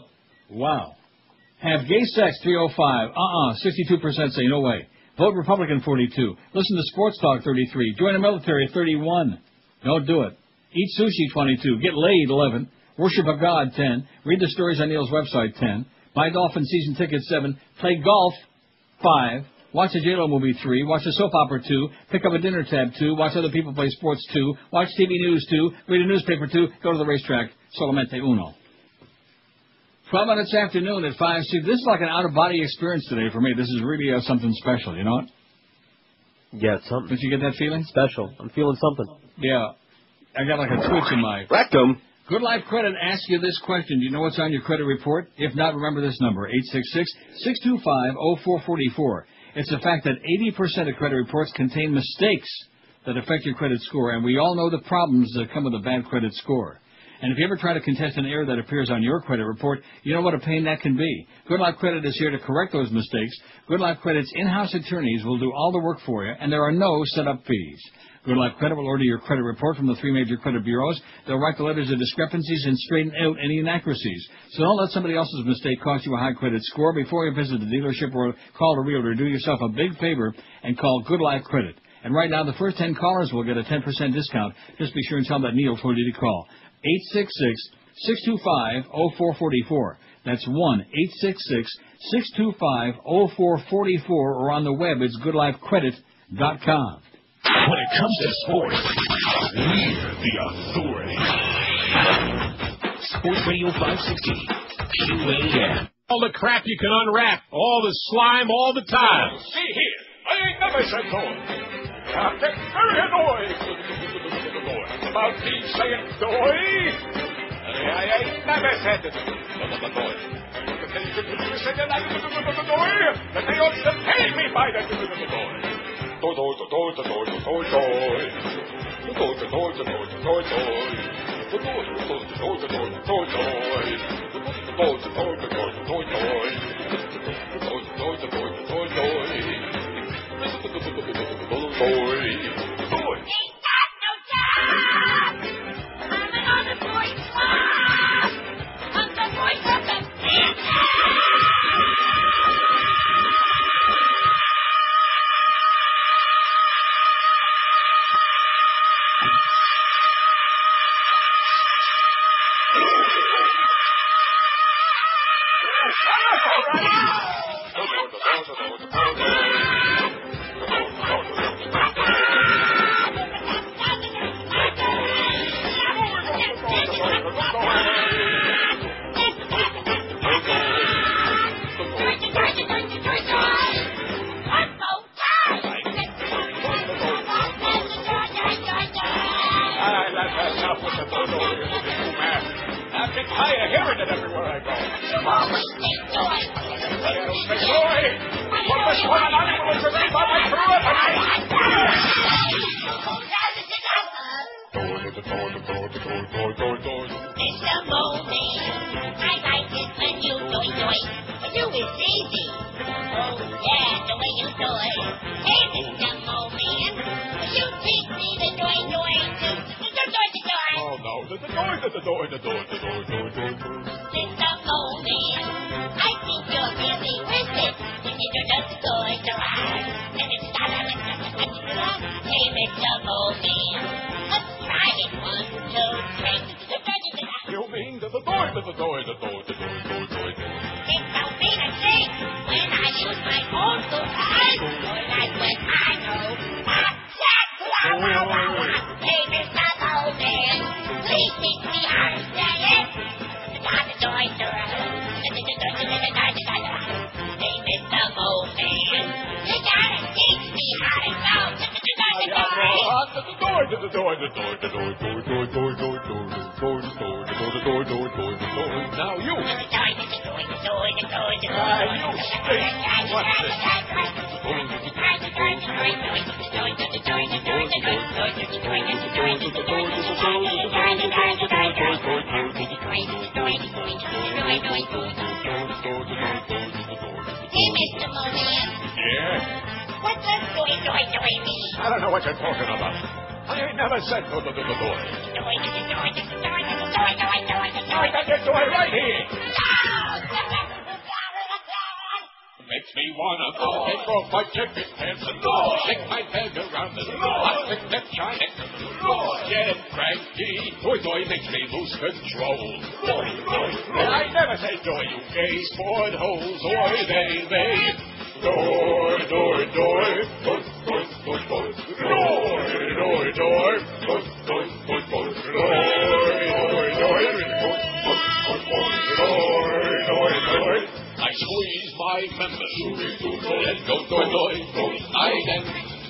Wow. Have gay sex, 305. 62% say no way. Vote Republican, 42. Listen to Sports Talk, 33. Join the military, 31. Don't do it. Eat sushi, 22. Get laid, 11. Worship of God, 10. Read the stories on Neil's website, 10. Buy Dolphin season tickets, 7. Play golf, 5. Watch a J-Lo movie, 3. Watch a soap opera, 2. Pick up a dinner tab, 2. Watch other people play sports, 2. Watch TV news, 2. Read a newspaper, 2. Go to the racetrack. Solamente uno. 12 minutes afternoon at 5. See, this is like an out-of-body experience today for me. This is really something special, you know what? Yeah, it's something. Did you get that feeling? Special. I'm feeling something. Yeah. I got like a twitch in my... Rectum. Good Life Credit asks you this question. Do you know what's on your credit report? If not, remember this number, 866-625-0444. It's the fact that 80% of credit reports contain mistakes that affect your credit score, and we all know the problems that come with a bad credit score. And if you ever try to contest an error that appears on your credit report, you know what a pain that can be. Good Life Credit is here to correct those mistakes. Good Life Credit's in-house attorneys will do all the work for you, and there are no setup fees. Good Life Credit will order your credit report from the 3 major credit bureaus. They'll write the letters of discrepancies and straighten out any inaccuracies. So don't let somebody else's mistake cost you a high credit score. Before you visit the dealership or call a realtor, do yourself a big favor and call Good Life Credit. And right now, the first 10 callers will get a 10% discount. Just be sure and tell them that Neil told you to call. 866-625-0444. That's 1-866-625-0444, or on the web, it's goodlifecredit.com. When it comes to sports, we're the authority. Sports Radio 560, QAM. All the crap you can unwrap, all the slime, all the time. See here, I ain't never said no. I'm getting very annoyed about me saying doy. I ain't never said it. You said that that they ought to pay me by the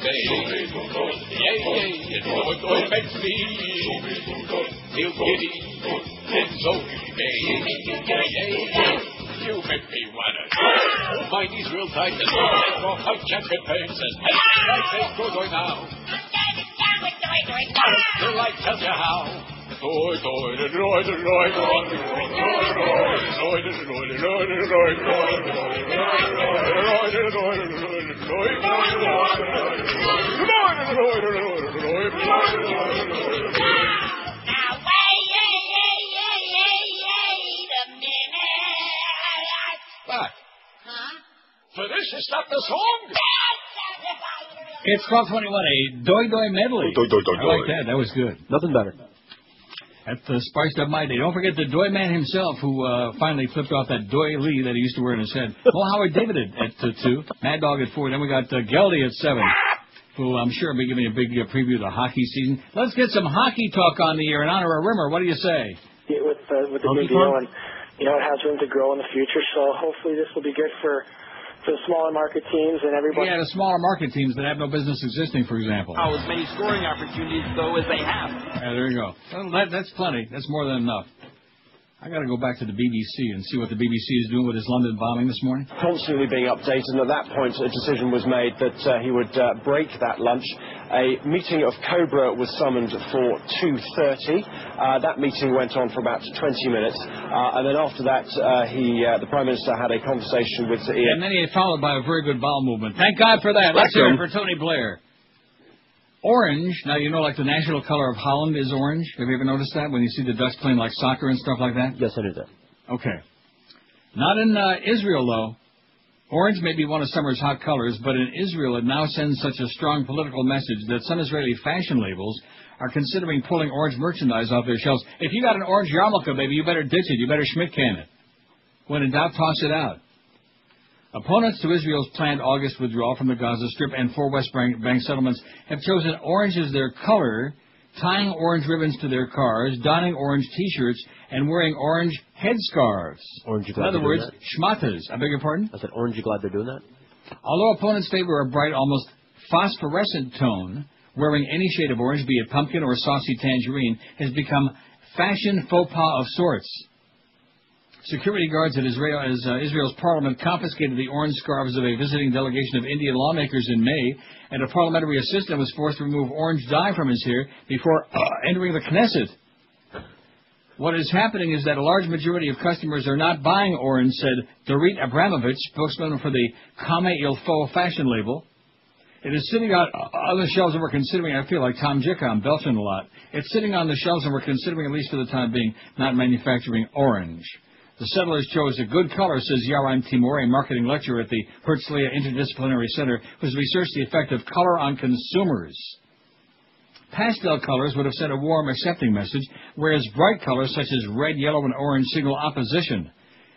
day. Yay, yay, doi makes me feel giddy and so gay. You make me wanna hold my knees real tight and take off my jacket pants and I say doi now. Till I tell you how. Doi, doi, doi, doi, doi, doi, for this, you stop the song? It's 12:21, a Doi Doi medley. Doi, doi, doi, I like that. That was good. Nothing better. That spiced up my day. Don't forget the Doi Man himself, who finally flipped off that Doi Lee that he used to wear in his head. Well, Howard David at 2, Mad Dog at 4. Then we got Geldy at 7, who I'm sure will be giving a big preview of the hockey season. Let's get some hockey talk on the air in honor of Rimmer. What do you say? With the new deal, and it has room to grow in the future. So hopefully this will be good for the smaller market teams and everybody. Yeah, the smaller market teams that have no business existing, for example. As many scoring opportunities, though, as they have. Yeah, there you go. Well, that's plenty. That's more than enough. I got to go back to the BBC and see what the BBC is doing with his London bombing this morning. Constantly being updated, and at that point a decision was made that he would break that lunch. A meeting of Cobra was summoned for 2:30. That meeting went on for about 20 minutes, and then after that the Prime Minister had a conversation with Ian. And then he had followed by a very good bowel movement. Thank God for that. Let's hear it for Tony Blair. Orange, now you know like the national color of Holland is orange. Have you ever noticed that when you see the Dutch playing like soccer and stuff like that? Yes, I do that. Okay. Not in Israel, though. Orange may be one of summer's hot colors, but in Israel it now sends such a strong political message that some Israeli fashion labels are considering pulling orange merchandise off their shelves. If you got an orange yarmulke, baby, you better ditch it. You better Schmidt can it. When in doubt, toss it out. Opponents to Israel's planned August withdrawal from the Gaza Strip and 4 West Bank settlements have chosen orange as their color, tying orange ribbons to their cars, donning orange T-shirts, and wearing orange headscarves. In other words, schmatas. I beg your pardon? I said, orange, you glad they're doing that? Although opponents favor a bright, almost phosphorescent tone, wearing any shade of orange, be it pumpkin or saucy tangerine, has become fashion faux pas of sorts. Security guards at Israel's parliament confiscated the orange scarves of a visiting delegation of Indian lawmakers in May, and a parliamentary assistant was forced to remove orange dye from his hair before entering the Knesset. What is happening is that a large majority of customers are not buying orange, said Dorit Abramovich, spokesman for the Kame Il Faut fashion label. It is sitting on the shelves, and we're considering, I feel like Tom Jicka, I'm belching a lot. It's sitting on the shelves, and we're considering, at least for the time being, not manufacturing orange. The settlers chose a good color, says Yaron Timur, a marketing lecturer at the Herzliya Interdisciplinary Center, who has researched the effect of color on consumers. Pastel colors would have sent a warm, accepting message, whereas bright colors such as red, yellow, and orange signal opposition.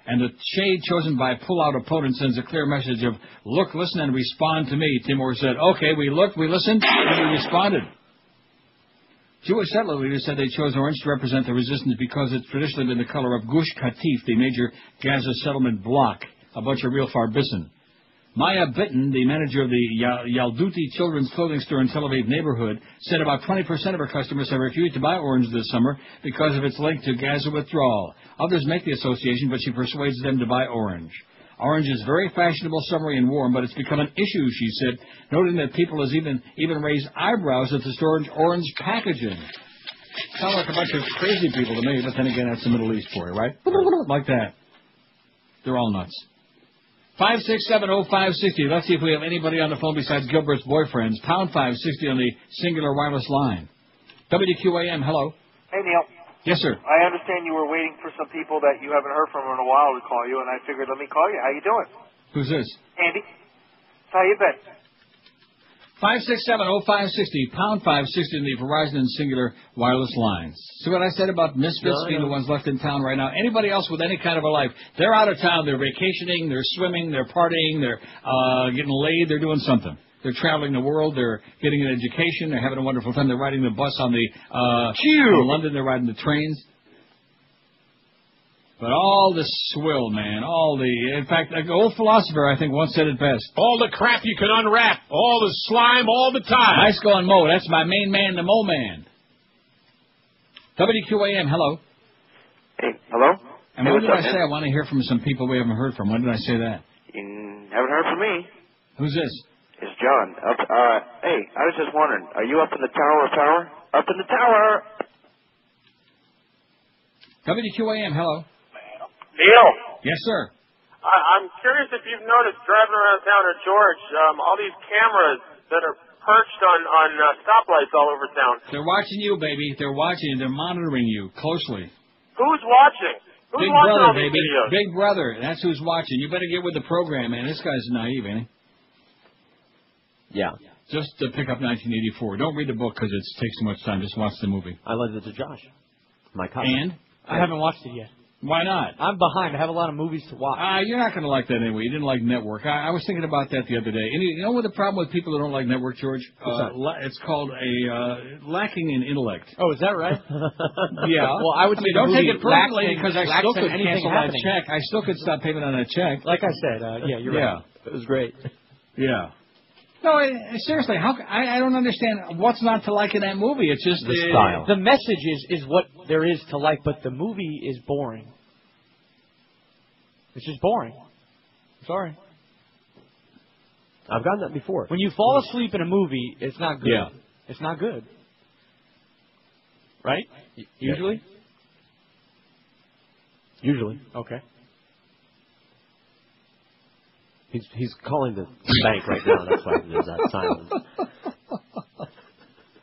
And the shade chosen by pull-out opponents sends a clear message of, look, listen, and respond to me. Timur said, okay, we looked, we listened, and we responded. Jewish settler leaders said they chose orange to represent the resistance because it's traditionally been the color of Gush Katif, the major Gaza settlement bloc, a bunch of real Farbissen. Maya Bitton, the manager of the Yalduti children's clothing store in Tel Aviv neighborhood, said about 20% of her customers have refused to buy orange this summer because of its link to Gaza withdrawal. Others make the association, but she persuades them to buy orange. Orange is very fashionable, summery, and warm, but it's become an issue, she said, noting that people has even raised eyebrows at the store's orange packaging. Sound like a bunch of crazy people to me, but then again, that's the Middle East for you, right? Like that. They're all nuts. 5670560. Let's see if we have anybody on the phone besides Gilbert's boyfriends. Pound 560 on the singular wireless line. WQAM, hello. Hey, Neil. Yes, sir. I understand you were waiting for some people that you haven't heard from in a while to call you, and I figured let me call you. How you doing? Who's this? Andy. How you been? 5670560, pound 560 in the Verizon and Singular wireless lines. See what I said about misfits being the ones left in town right now? Anybody else with any kind of a life, they're out of town, they're vacationing, they're swimming, they're partying, they're getting laid, they're doing something. They're traveling the world, they're getting an education, they're having a wonderful time, they're riding the bus on the in London, they're riding the trains. But all the swill, man, in fact, an old philosopher, I think, once said it best. All the crap you can unwrap, all the slime, all the time. Nice going, Mo. That's my main man, the Mo Man. WQAM, hello. Hey, hello? And what did I say? I want to hear from some people we haven't heard from. When did I say that? You haven't heard from me. Who's this? It's John. Hey, I was just wondering, are you up in the Tower of Power? Up in the tower! WQAM, hello. Neil. Yes, sir. I'm curious if you've noticed driving around town at George, all these cameras that are perched on stoplights all over town. They're watching you, baby. They're watching. They're monitoring you closely. Who's watching? Who's Big watching Brother, all these baby. videos? Big Brother. That's who's watching. You better get with the program, man. This guy's naive, ain't he? Yeah. Just to pick up 1984. Don't read the book because it takes too much time. Just watch the movie. I lent it to Josh. My cousin. And? I haven't watched it yet. Why not? I'm behind. I have a lot of movies to watch. You're not going to like that anyway. You didn't like Network. I was thinking about that the other day. And you know what the problem with people who don't like Network, George? It's called lacking in intellect. Oh, is that right? Yeah. Well, I would say don't take it personally because I still could anything cancel happening. that check. I still could stop payment on that check. Like I said, yeah, you're right. It was great. Yeah. No, seriously, I don't understand what's not to like in that movie. It's just the style. The message is what there is to like, but the movie is boring. It's just boring. Sorry. I've gotten that before. When you fall asleep in a movie, it's not good. Yeah. It's not good. Right? Usually? Usually. Okay. He's calling the bank right now. That's why there's that silence.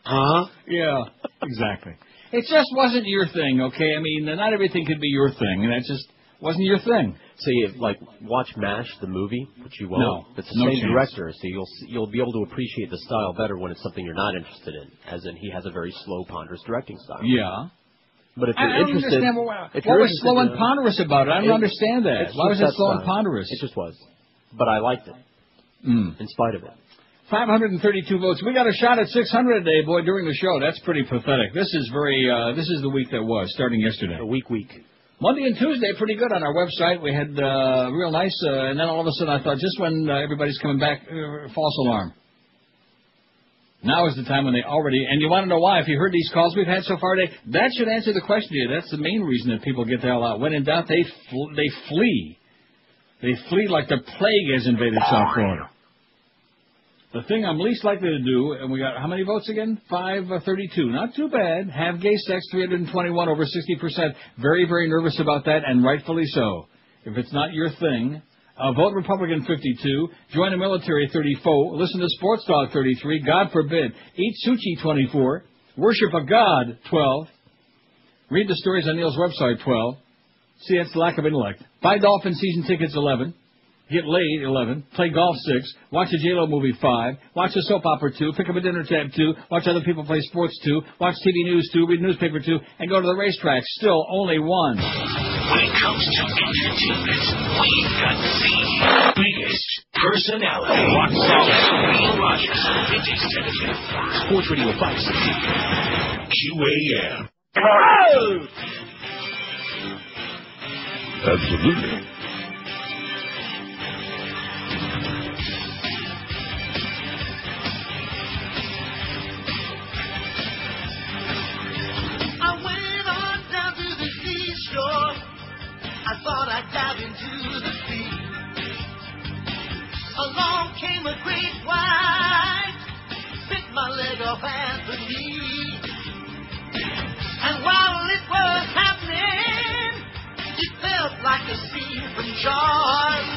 Huh? Yeah, exactly. It just wasn't your thing, okay? I mean, not everything could be your thing, and that just wasn't your thing. So you watch MASH, the movie, which you won't. No, it's the same chance. director, so you'll be able to appreciate the style better when it's something you're not interested in. As in, he has a very slow, ponderous directing style. Yeah. But if you're I don't interested, understand what was slow and ponderous about it. I don't understand that. Why was it slow and ponderous? It just was. But I liked it, in spite of it. 532 votes. We got a shot at 600 today, boy, during the show. That's pretty pathetic. This is this is the week that was, starting yesterday. A week. Monday and Tuesday, pretty good on our website. We had real nice, and then all of a sudden I thought, just when everybody's coming back, false alarm. Now is the time when they already, and you want to know why? If you heard these calls we've had so far today, that should answer the question to you. That's the main reason that people get the hell out. When in doubt, they flee. They flee like the plague has invaded South Florida. The thing I'm least likely to do, and we got how many votes again? 532. Not too bad. Have gay sex, 321, over 60%. Very, very nervous about that, and rightfully so. If it's not your thing, vote Republican, 52. Join the military, 34. Listen to Sports Talk, 33. God forbid. Eat sushi, 24. Worship a God, 12. Read the stories on Neil's website, 12. See, that's lack of intellect. Buy Dolphins season tickets, 11. Get laid, 11. Play golf, 6. Watch a J-Lo movie, 5. Watch a soap opera, 2. Pick up a dinner tab, 2. Watch other people play sports, 2. Watch TV news, 2. Read newspaper, 2. And go to the racetrack. Still only 1. When it comes to entertainment, we've got the biggest personality. What's up? Neil Rogers, Vintage Television. Sports Radio 560. QAM. Oh! Absolutely. I went on down to the seashore. I thought I'd dive into the sea. Along came a great white, bit my leg off at the knee. And while it was happening, it felt like a scene from Jaws.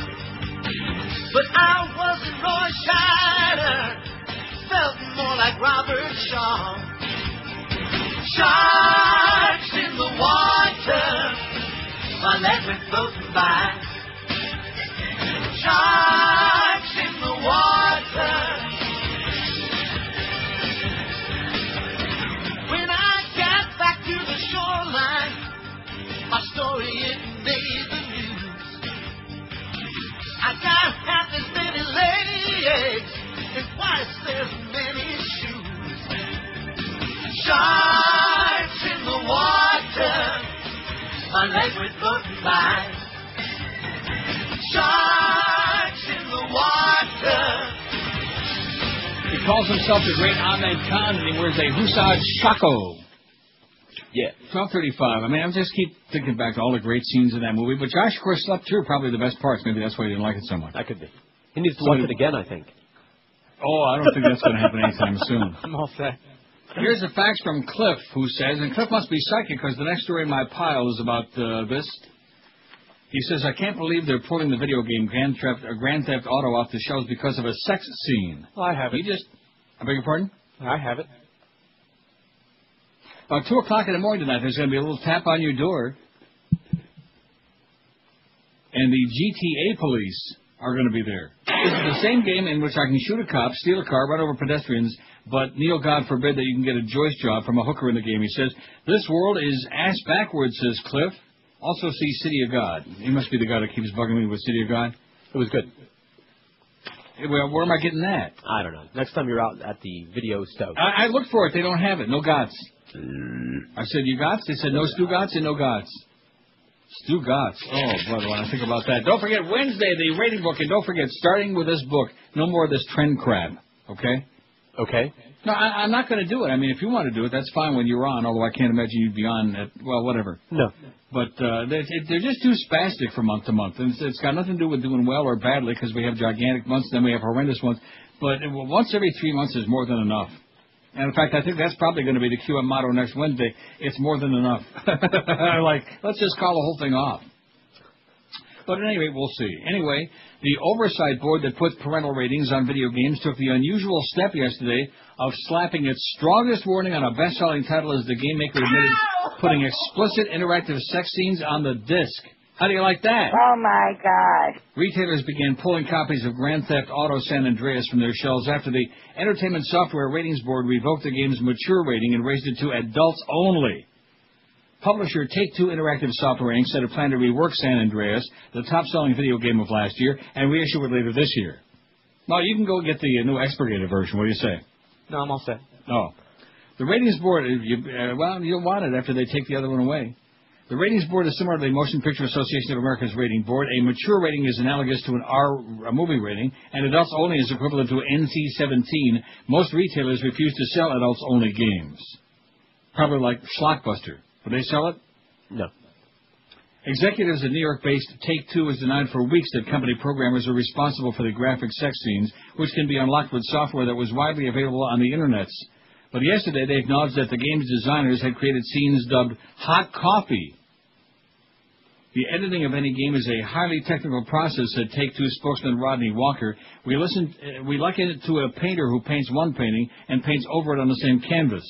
But I wasn't Roy Scheider, felt more like Robert Shaw. Sharks in the water, my legs went floating by. Sharks in the water. When I got back to the shoreline, my story it made the news. I got half as many legs and twice as many shoes. Sharks in the water, my legs went floating by. calls himself the Great Ahmed Khan, and he wears a Hussard shako. Yeah. 12:35. I mean, I just keep thinking back to all the great scenes in that movie. But Josh, of course, slept through probably the best parts. Maybe that's why he didn't like it so much. That could be. He needs to watch it again, I think. Oh, I don't think that's going to happen anytime soon. I'm all set. Here's a fax from Cliff, who says, and Cliff must be psychic because the next story in my pile is about this. He says, I can't believe they're pulling the video game Grand Theft Auto off the shelves because of a sex scene. Well, I have it. I beg your pardon? I have it. About 2 o'clock in the morning tonight, there's going to be a little tap on your door. And the GTA police are going to be there. This is the same game in which I can shoot a cop, steal a car, run over pedestrians, but Neil, God forbid that you can get a joist job from a hooker in the game. He says, this world is ass backwards, says Cliff. Also see City of God. He must be the guy that keeps bugging me with City of God. It was good. Well, where am I getting that? I don't know. Next time you're out at the video stove. I looked for it. They don't have it. No gots. I said, you gots? They said, no Stu Gots and no gots. Stu Gots. Oh, brother, when I think about that. Don't forget Wednesday, the rating book. And don't forget, starting with this book, no more of this trend crap. Okay? Okay. No, I'm not going to do it. I mean, if you want to do it, that's fine when you're on, although I can't imagine you'd be on at, well, whatever. No. But they're just too spastic from month to month. And it's got nothing to do with doing well or badly because we have gigantic months, then we have horrendous ones. But once every 3 months is more than enough. And, in fact, I think that's probably going to be the QM motto next Wednesday. It's more than enough. Let's just call the whole thing off. But at any rate, we'll see. Anyway, the oversight board that puts parental ratings on video games took the unusual step yesterday of slapping its strongest warning on a best-selling title as the game maker admitted putting explicit interactive sex scenes on the disc. How do you like that? Oh, my God. Retailers began pulling copies of Grand Theft Auto San Andreas from their shelves after the Entertainment Software Ratings Board revoked the game's mature rating and raised it to adults only. Publisher Take-Two Interactive Software Inc. said it planned to rework San Andreas, the top-selling video game of last year, and reissue it later this year. Now, you can go get the new expurgated version. What do you say? No, I'm all set. Oh. The ratings board, you'll want it after they take the other one away. The ratings board is similar to the Motion Picture Association of America's rating board. A mature rating is analogous to an R movie rating, and adults only is equivalent to NC-17. Most retailers refuse to sell adults-only games. Probably like Schlockbuster. Would they sell it? No. Executives at New York-based Take-Two has denied for weeks that company programmers are responsible for the graphic sex scenes, which can be unlocked with software that was widely available on the internets. But yesterday they acknowledged that the game's designers had created scenes dubbed hot coffee. The editing of any game is a highly technical process, said Take-Two spokesman Rodney Walker. We liken it to a painter who paints one painting and paints over it on the same canvas.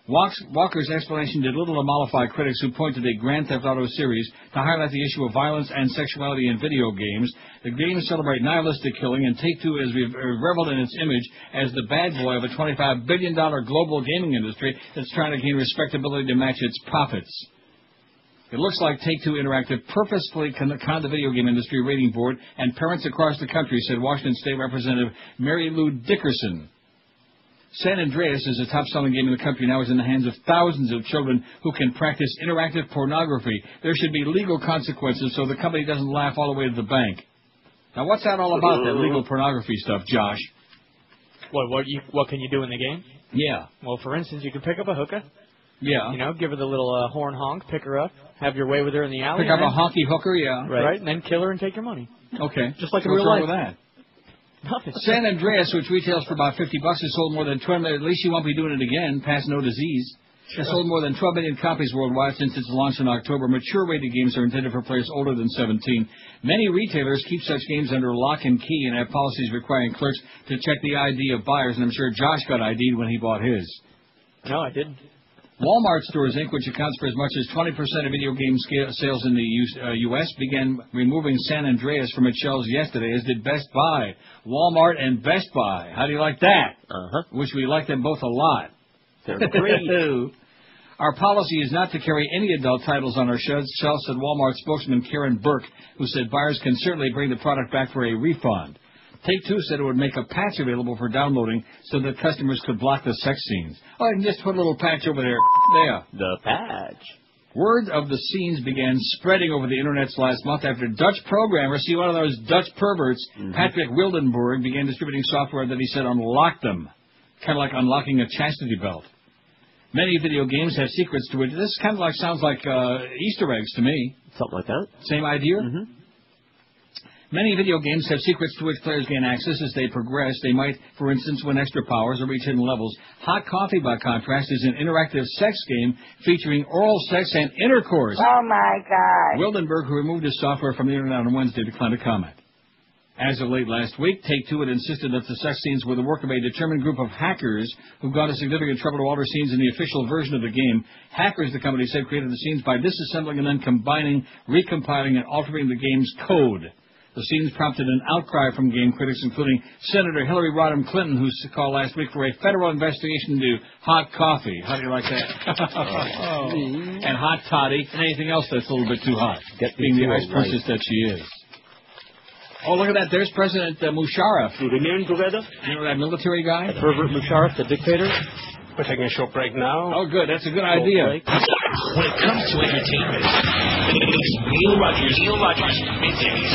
Walker's explanation did little to mollify critics who point to the Grand Theft Auto series to highlight the issue of violence and sexuality in video games. The games celebrate nihilistic killing, and Take-Two has reveled in its image as the bad boy of a $25 billion global gaming industry that's trying to gain respectability to match its profits. It looks like Take-Two Interactive purposefully conned the video game industry rating board and parents across the country, said Washington State Representative Mary Lou Dickerson. San Andreas is a top-selling game in the country now is in the hands of thousands of children who can practice interactive pornography. There should be legal consequences so the company doesn't laugh all the way to the bank. Now, what's that all about, that legal pornography stuff, Josh? What can you do in the game? Yeah. Well, for instance, you can pick up a hooker. Yeah. You know, give her the little horn honk, pick her up, have your way with her in the alley. Pick up a honky hooker, yeah. Right, and then kill her and take your money. Okay. Just like in What's real wrong life. with that? Nothing. San Andreas, which retails for about $50, has sold more than 12 million. At least you won't be doing it again, past no disease. Has sold more than 12 million copies worldwide since its launch in October. Mature rated games are intended for players older than 17. Many retailers keep such games under lock and key and have policies requiring clerks to check the ID of buyers, and I'm sure Josh got ID'd when he bought his. No, I didn't. Walmart Stores, Inc., which accounts for as much as 20% of video game sales in the U.S., began removing San Andreas from its shelves yesterday, as did Best Buy. Walmart and Best Buy. How do you like that? Wish we liked them both a lot. They're great. Our policy is not to carry any adult titles on our shelves, said Walmart spokesman Karen Burke, who said buyers can certainly bring the product back for a refund. Take-Two said it would make a patch available for downloading so that customers could block the sex scenes. Oh, I can just put a little patch over there. There. The patch. Word of the scenes began spreading over the internets last month after Dutch programmers, see one of those Dutch perverts, Patrick Wildenburg, began distributing software that he said unlocked them. Kind of like unlocking a chastity belt. Many video games have secrets to it. This kind of like sounds like Easter eggs to me. Something like that. Same idea? Many video games have secrets to which players gain access as they progress. They might, for instance, win extra powers or reach hidden levels. Hot Coffee, by contrast, is an interactive sex game featuring oral sex and intercourse. Oh, my God. Wildenburg, who removed his software from the internet on Wednesday, declined to comment. As of late last week, Take-Two had insisted that the sex scenes were the work of a determined group of hackers who've gone to significant trouble to alter scenes in the official version of the game. Hackers, the company said, created the scenes by disassembling and then combining, recompiling, and altering the game's code. The scenes prompted an outcry from game critics, including Senator Hillary Rodham Clinton, who called last week for a federal investigation into hot coffee. How do you like that? And hot toddy, and anything else that's a little bit too hot, being the ice princess that she is. Oh, look at that. There's President Musharraf. Do remain together? You know that military guy? Pervert Musharraf, the dictator? We're taking a short break now. Oh, good. That's a good idea. When it comes to entertainment, it's Neil Rogers Middays.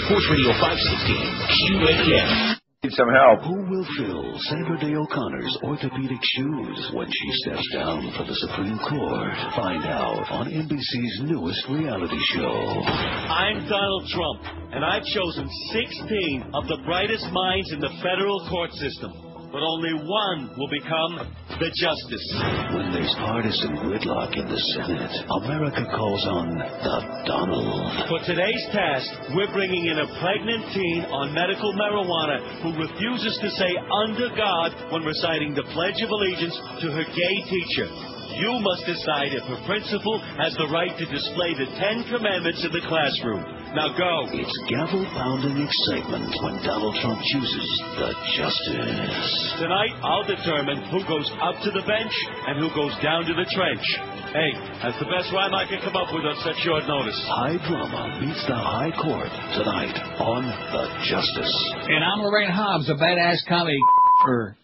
Sports Radio 560, QAM. Need some help. Who will fill Sandra Day O'Connor's orthopedic shoes when she steps down from the Supreme Court? Find out on NBC's newest reality show. I'm Donald Trump, and I've chosen 16 of the brightest minds in the federal court system. But only one will become the justice. When there's partisan gridlock in the Senate, America calls on the Donald. For today's task, we're bringing in a pregnant teen on medical marijuana who refuses to say under God when reciting the Pledge of Allegiance to her gay teacher. You must decide if her principal has the right to display the 10 Commandments in the classroom. Now go. It's gavel-pounding excitement when Donald Trump chooses the justice. Tonight, I'll determine who goes up to the bench and who goes down to the trench. Hey, that's the best rhyme I can come up with on such short notice. High drama meets the high court tonight on The Justice. And I'm Lorraine Hobbs, a badass comedy for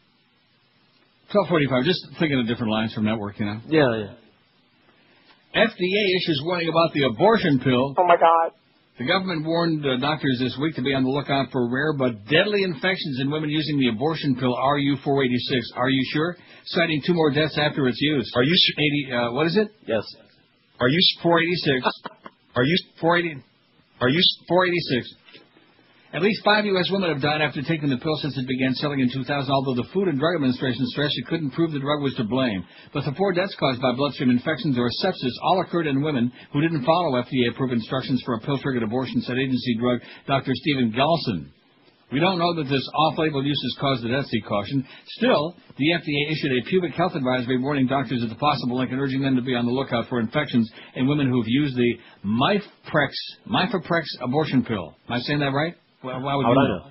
12:45. Just thinking of different lines from network, you know. Yeah. FDA issues warning about the abortion pill. Oh, my God. The government warned doctors this week to be on the lookout for rare but deadly infections in women using the abortion pill RU-486. Are you sure? Citing 2 more deaths after its use. Are you 80? What is it? Yes. Are you 486? Are you 480? Are you 486? At least 5 U.S. women have died after taking the pill since it began selling in 2000, although the Food and Drug Administration stressed it couldn't prove the drug was to blame. But the 4 deaths caused by bloodstream infections or sepsis all occurred in women who didn't follow FDA-approved instructions for a pill-triggered abortion, said agency drug Dr. Stephen Galson. We don't know that this off-label use has caused the deaths, he cautioned. Still, the FDA issued a pubic health advisory warning doctors of the possible link and urging them to be on the lookout for infections in women who have used the Mifeprex abortion pill. Am I saying that right? Well, why would you know?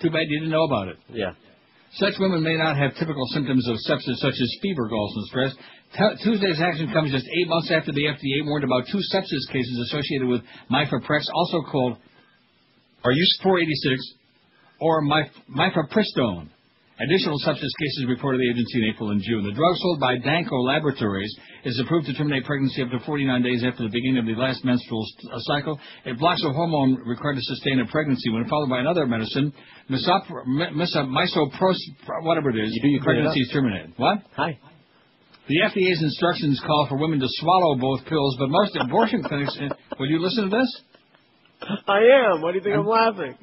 Too bad you didn't know about it. Yeah. Such women may not have typical symptoms of sepsis such as fever, Galson stressed. Tuesday's action comes just 8 months after the FDA warned about 2 sepsis cases associated with Mifeprex, also called RU-486 or Mifepristone. Additional sepsis cases reported the agency in April and June. The drug sold by Danco Laboratories is approved to terminate pregnancy up to 49 days after the beginning of the last menstrual cycle. It blocks a hormone required to sustain a pregnancy. When followed by another medicine, whatever it is, pregnancy is terminated. What? Hi. The FDA's instructions call for women to swallow both pills, but most abortion clinics... Will you listen to this? I am. Why do you think I'm laughing?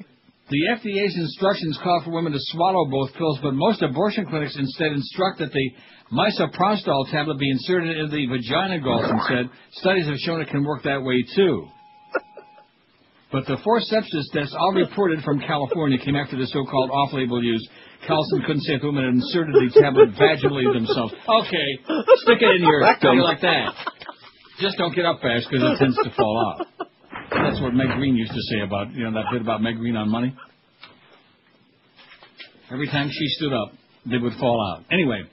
The FDA's instructions call for women to swallow both pills, but most abortion clinics instead instruct that the misoprostol tablet be inserted into the vagina, Galson said. Studies have shown it can work that way, too. But the 4 sepsis deaths, all reported from California, came after the so-called off-label use. Galson couldn't say if the women had inserted the tablet vaginally themselves. Okay, stick it in your... like that. Just don't get up fast, because it tends to fall out. That's what Meg Green used to say about, that bit about Meg Green on money. Every time she stood up, they would fall out. Anyway,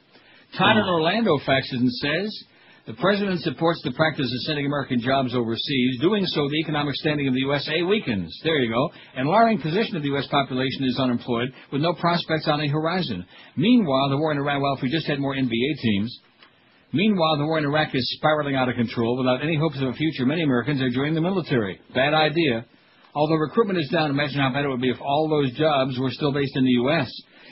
Todd in Orlando faxes and says, the president supports the practice of sending American jobs overseas. Doing so, the economic standing of the USA weakens. There you go. And alarming position of the U.S. population is unemployed, with no prospects on the horizon. Meanwhile, the war in Iran, well, if we just had more NBA teams... Meanwhile, the war in Iraq is spiraling out of control. Without any hopes of a future, many Americans are joining the military. Bad idea. Although recruitment is down, imagine how bad it would be if all those jobs were still based in the U.S.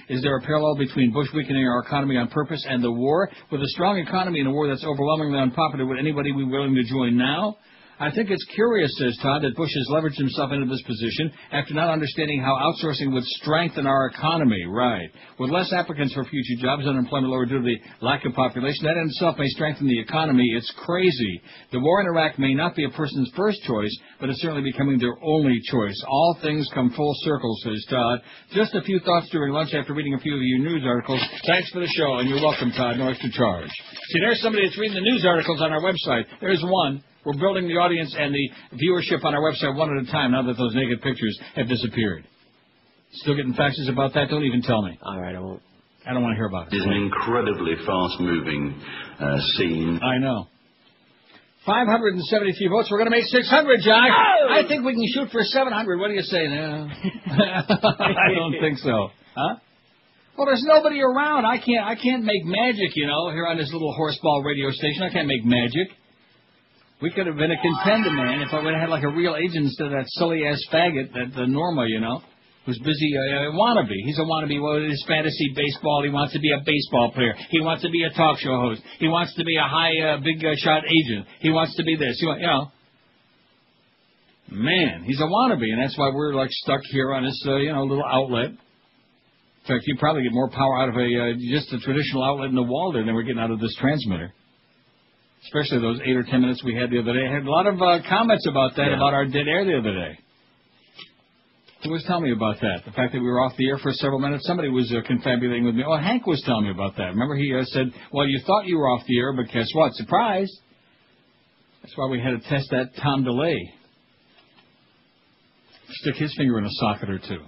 Is there a parallel between Bush weakening our economy on purpose and the war? With a strong economy and a war that's overwhelmingly unpopular, would anybody be willing to join now? I think it's curious, says Todd, that Bush has leveraged himself into this position after not understanding how outsourcing would strengthen our economy. Right. With less applicants for future jobs, unemployment lower due to the lack of population, that in itself may strengthen the economy. It's crazy. The war in Iraq may not be a person's first choice, but it's certainly becoming their only choice. All things come full circle, says Todd. Just a few thoughts during lunch after reading a few of your news articles. Thanks for the show, and you're welcome, Todd. No extra charge. See, there's somebody that's reading the news articles on our website. There's one. We're building the audience and the viewership on our website one at a time now that those naked pictures have disappeared. Still getting faxes about that? Don't even tell me. All right, I won't. I don't want to hear about it. It's an incredibly fast-moving scene. I know. 573 votes. We're going to make 600, Josh. Oh! I think we can shoot for 700. What do you say now? I don't think so. Huh? Well, there's nobody around. I can't make magic, you know, here on this little horseball radio station. I can't make magic. We could have been a contender, man, if I would have had like a real agent instead of that silly-ass faggot, that Norma, you know, who's busy, wannabe. He's a wannabe. Well, his fantasy baseball, he wants to be a baseball player. He wants to be a talk show host. He wants to be a big-shot agent. He wants to be this. You know. Man, he's a wannabe, and that's why we're, like, stuck here on this, little outlet. In fact, you probably get more power out of just a traditional outlet in the wall there than we're getting out of this transmitter. Especially those 8 or 10 minutes we had the other day. I had a lot of comments about that, about our dead air the other day. Who was telling me about that? The fact that we were off the air for several minutes? Somebody was confabulating with me. Oh, Hank was telling me about that. Remember, he said, well, you thought you were off the air, but guess what? Surprise! That's why we had to test that Tom DeLay. Stick his finger in a socket or two.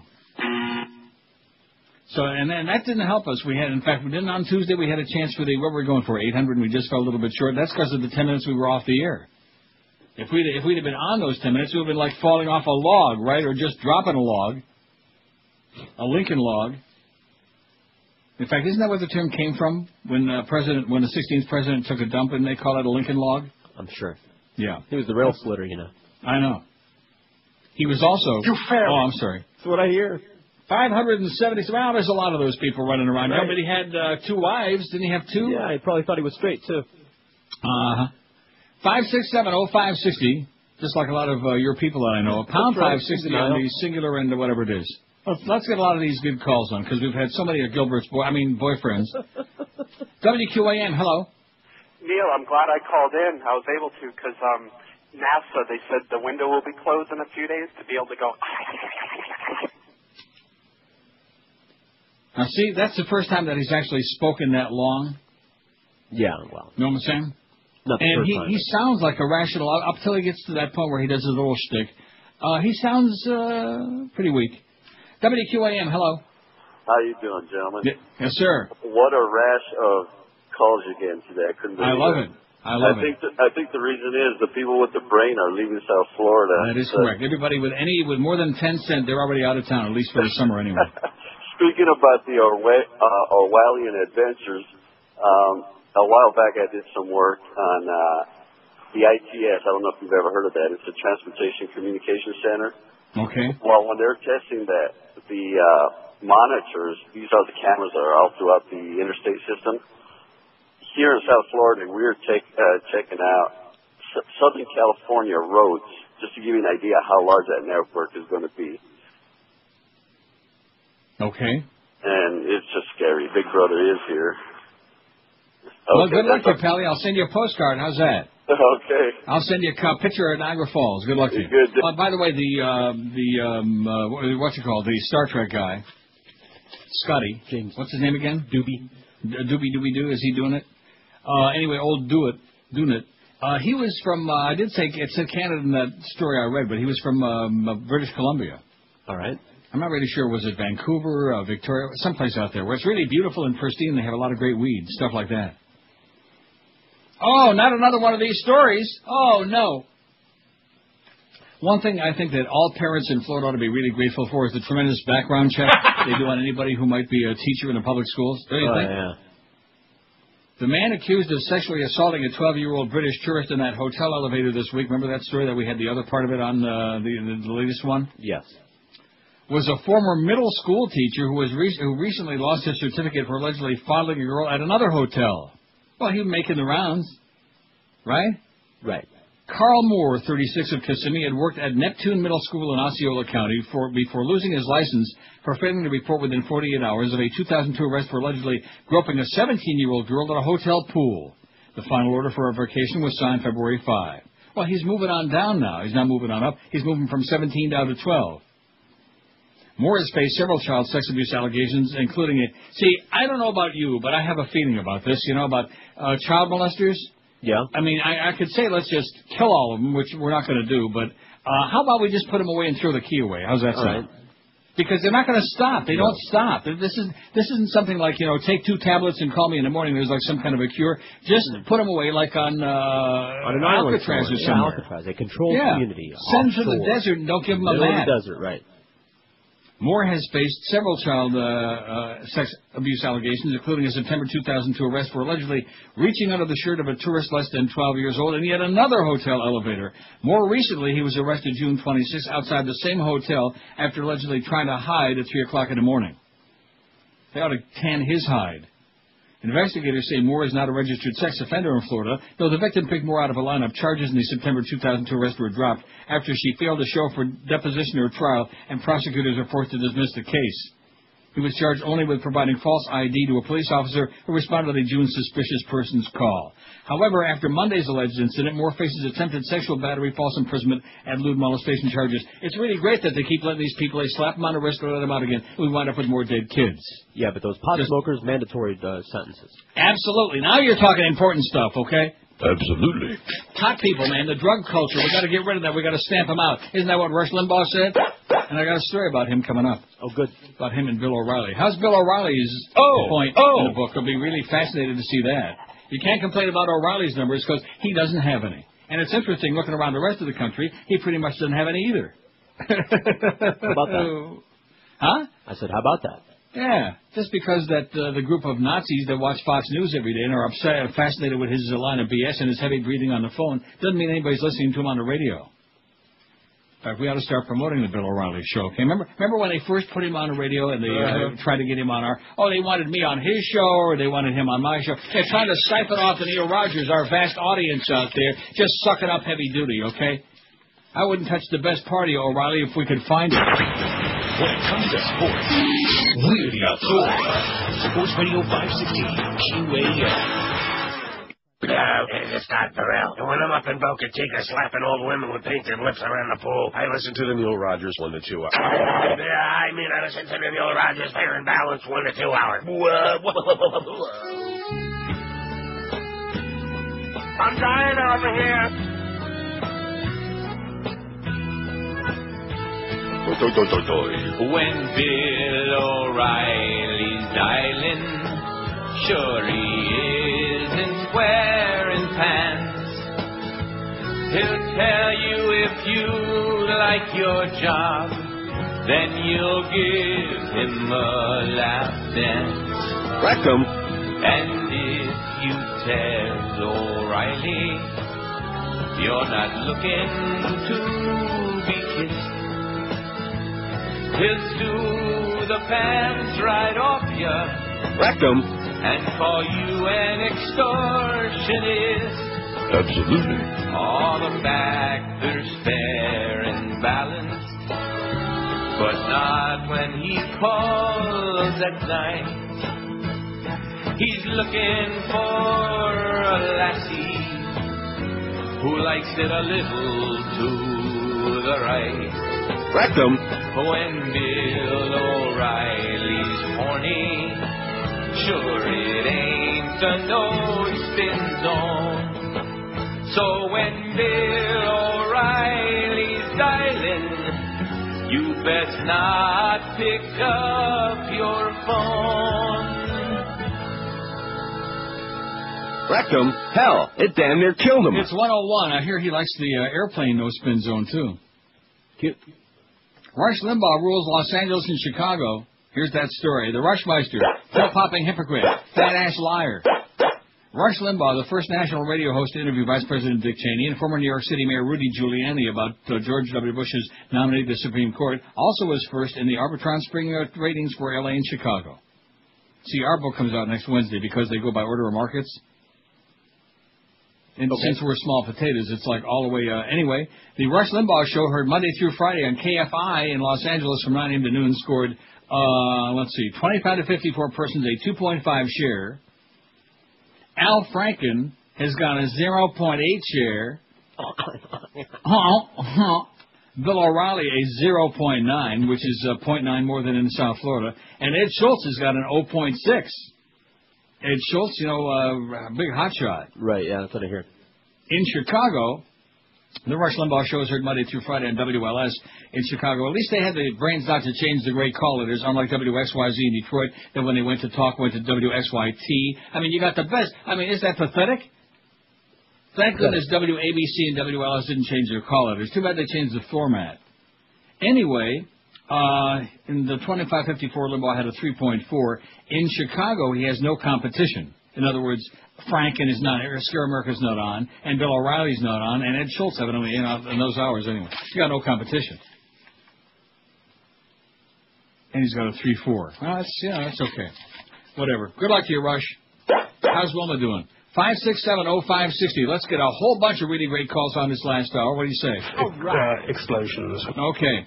So, and that didn't help us. In fact, we didn't on Tuesday. We had a chance for what were we going for, 800, and we just fell a little bit short. That's because of the 10 minutes we were off the air. If we'd have been on those 10 minutes, we would have been like falling off a log, right, or just dropping a log, a Lincoln log. In fact, isn't that where the term came from? When the 16th president took a dump, and they called it a Lincoln log? I'm sure. Yeah. He was the rail splitter, you know. I know. He was also... You fair. Oh, I'm sorry. That's what I hear. 570. Well, there's a lot of those people running around. Right. But he had 2 wives. Didn't he have 2? Yeah, he probably thought he was straight, too. 5670560. Just like a lot of your people that I know. Pound 560 on the singular and whatever it is. Let's get a lot of these good calls on, because we've had so many of Gilbert's boyfriends. WQAM, hello. Neil, I'm glad I called in. I was able to, because NASA, they said the window will be closed in a few days to be able to go... Now, see, that's the first time that he's actually spoken that long. Yeah, well. You know what I'm saying? Not the and first time. he sounds like a rational, up till he gets to that point where he does his little shtick. He sounds pretty weak. WQAM, hello. How you doing, gentlemen? Yes, sir. What a rash of calls you're getting today. I couldn't believe I love it. I think the reason is the people with the brain are leaving South Florida. That is correct. Everybody with more than 10 cents, they're already out of town, at least for the summer anyway. Speaking about the Orwellian adventures, a while back I did some work on the ITS. I don't know if you've ever heard of that. It's the Transportation Communication Center. Okay. Well, when they're testing that, the monitors, these are the cameras that are all throughout the interstate system. Here in South Florida, we're checking out Southern California roads, just to give you an idea how large that network is going to be. Okay. And it's just scary. Big Brother is here. Well, good luck to you, Pally. I'll send you a postcard. How's that? Okay. I'll send you a picture of Niagara Falls. Good luck to you. Good. By the way, the Star Trek guy, Scotty. James. What's his name again? Doobie. Is he doing it? Anyway, old Doonit. He was from, it said Canada in that story I read, but he was from British Columbia. All right. I'm not really sure. Was it Vancouver, Victoria, someplace out there where it's really beautiful and pristine. They have a lot of great weeds, stuff like that. Oh, not another one of these stories. Oh, no. One thing I think that all parents in Florida ought to be really grateful for is the tremendous background check they do on anybody who might be a teacher in the public schools. Don't you think? Yeah. The man accused of sexually assaulting a 12-year-old British tourist in that hotel elevator this week, remember that story that we had the other part of it on the latest one? Yes. Was a former middle school teacher who recently lost his certificate for allegedly fondling a girl at another hotel. Well, he was making the rounds, right? Right. Carl Moore, 36 of Kissimmee, had worked at Neptune Middle School in Osceola County before losing his license for failing to report within 48 hours of a 2002 arrest for allegedly groping a 17-year-old girl at a hotel pool. The final order for revocation was signed February 5. Well, he's moving on down now. He's not moving on up. He's moving from 17 down to 12. Moore has faced several child sex abuse allegations, including a... See, I don't know about you, but I have a feeling about this, about child molesters. Yeah. I mean, I could say let's just kill all of them, which we're not going to do, but how about we just put them away and throw the key away? How's that sound? Right. Because they're not going to stop. They don't stop. This isn't something like, take 2 tablets and call me in the morning. There's like some kind of a cure. Just put them away like on an Alcatraz or somewhere. Alcatraz, a controlled community. Send to the desert and don't give them a map. The desert, right. Moore has faced several child sex abuse allegations, including a September 2002 arrest for allegedly reaching under the shirt of a tourist less than 12 years old in yet another hotel elevator. More recently, he was arrested June 26 outside the same hotel after allegedly trying to hide at 3 o'clock in the morning. They ought to tan his hide. Investigators say Moore is not a registered sex offender in Florida, though the victim picked Moore out of a lineup. Charges in the September 2002 arrest were dropped after she failed to show for deposition or trial, and prosecutors were forced to dismiss the case. He was charged only with providing false ID to a police officer who responded to the June suspicious person's call. However, after Monday's alleged incident, Moore faces attempted sexual battery, false imprisonment, and lewd molestation charges. It's really great that they keep letting these people, they slap them on the wrist or let them out again. We wind up with more dead kids. Yeah, but those pot smokers, mandatory sentences. Absolutely. Now you're talking important stuff, okay? Absolutely. Pot people, man, the drug culture, we got to get rid of that. We got to stamp them out. Isn't that what Rush Limbaugh said? And I got a story about him coming up. Oh, good. About him and Bill O'Reilly. How's Bill O'Reilly's point in the book? I'll be really fascinated to see that. You can't complain about O'Reilly's numbers because he doesn't have any. And it's interesting, looking around the rest of the country, he pretty much doesn't have any either. How about that? Huh? I said, how about that? Yeah, just because that the group of Nazis that watch Fox News every day and are upset and fascinated with his line of BS and his heavy breathing on the phone doesn't mean anybody's listening to him on the radio. In fact, we ought to start promoting the Bill O'Reilly show. Okay, remember when they first put him on the radio and they tried to get him on they wanted me on his show or they wanted him on my show. They're trying to siphon off the Neil Rogers, our vast audience out there, just sucking up heavy duty, okay? I wouldn't touch the best party, O'Reilly, if we could find it. When it comes to sports, we're the authority. Sports Radio 560, QAM. Okay, this is Todd Burrell. And when I'm up in Boca Chica slapping old women with painted lips around the pool, I listen to the Neil Rogers 1 to 2 hours. I listen to the Neil Rogers Fair and Balanced 1 to 2 hours. I'm dying over here. When Bill O'Reilly's dialing, sure he is in squaring pants. He'll tell you if you like your job, then you'll give him a lap dance. Rectum. And if you tell O'Reilly you're not looking to be kissed, he'll sue the pants right off ya. Rectum. And call you an extortionist. Absolutely. All the factors fair and balanced, but not when he calls at night. He's looking for a lassie who likes it a little to the right. Rectum. When Bill O'Reilly's horny, sure it ain't a no-spin zone. So when Bill O'Reilly's dialing, you best not pick up your phone. Rectum. Hell, it damn near killed him. It's 101. I hear he likes the airplane no-spin zone, too. Cute. Rush Limbaugh rules Los Angeles and Chicago. Here's that story. The Rushmeister, pill-popping hypocrite, fat-ass liar. Rush Limbaugh, the first national radio host to interview Vice President Dick Cheney, and former New York City Mayor Rudy Giuliani about George W. Bush's nominee to the Supreme Court, also was first in the Arbitron Spring ratings for L.A. and Chicago. See, our book comes out next Wednesday because they go by order of markets. And since we're small potatoes, it's like all the way... anyway, the Rush Limbaugh Show, heard Monday through Friday on KFI in Los Angeles from 9 a.m. to noon, scored, 25 to 54 persons, a 2.5 share. Al Franken has got a 0.8 share. Bill O'Reilly a 0.9, which is 0.9 more than in South Florida. And Ed Schultz has got an 0.6. Ed Schultz, big hotshot. Right, yeah, that's what I hear. In Chicago, the Rush Limbaugh Show is heard Monday through Friday on WLS in Chicago. At least they had the brains not to change the great call letters, unlike WXYZ in Detroit, that when they went to talk, went to WXYT. I mean, you got the best. I mean, is that pathetic? Thank goodness WABC and WLS didn't change their call letters. Too bad they changed the format. Anyway, in the 2554, Limbaugh had a 3.4. In Chicago, he has no competition. In other words, Franken is not, Scare America's not on, and Bill O'Reilly's not on, and Ed Schultz evidently in those hours anyway. He's got no competition. And he's got a 3.4. Well, that's okay. Whatever. Good luck to you, Rush. How's Wilma doing? 5670560. Let's get a whole bunch of really great calls on this last hour. What do you say? All right. Explosions. Okay.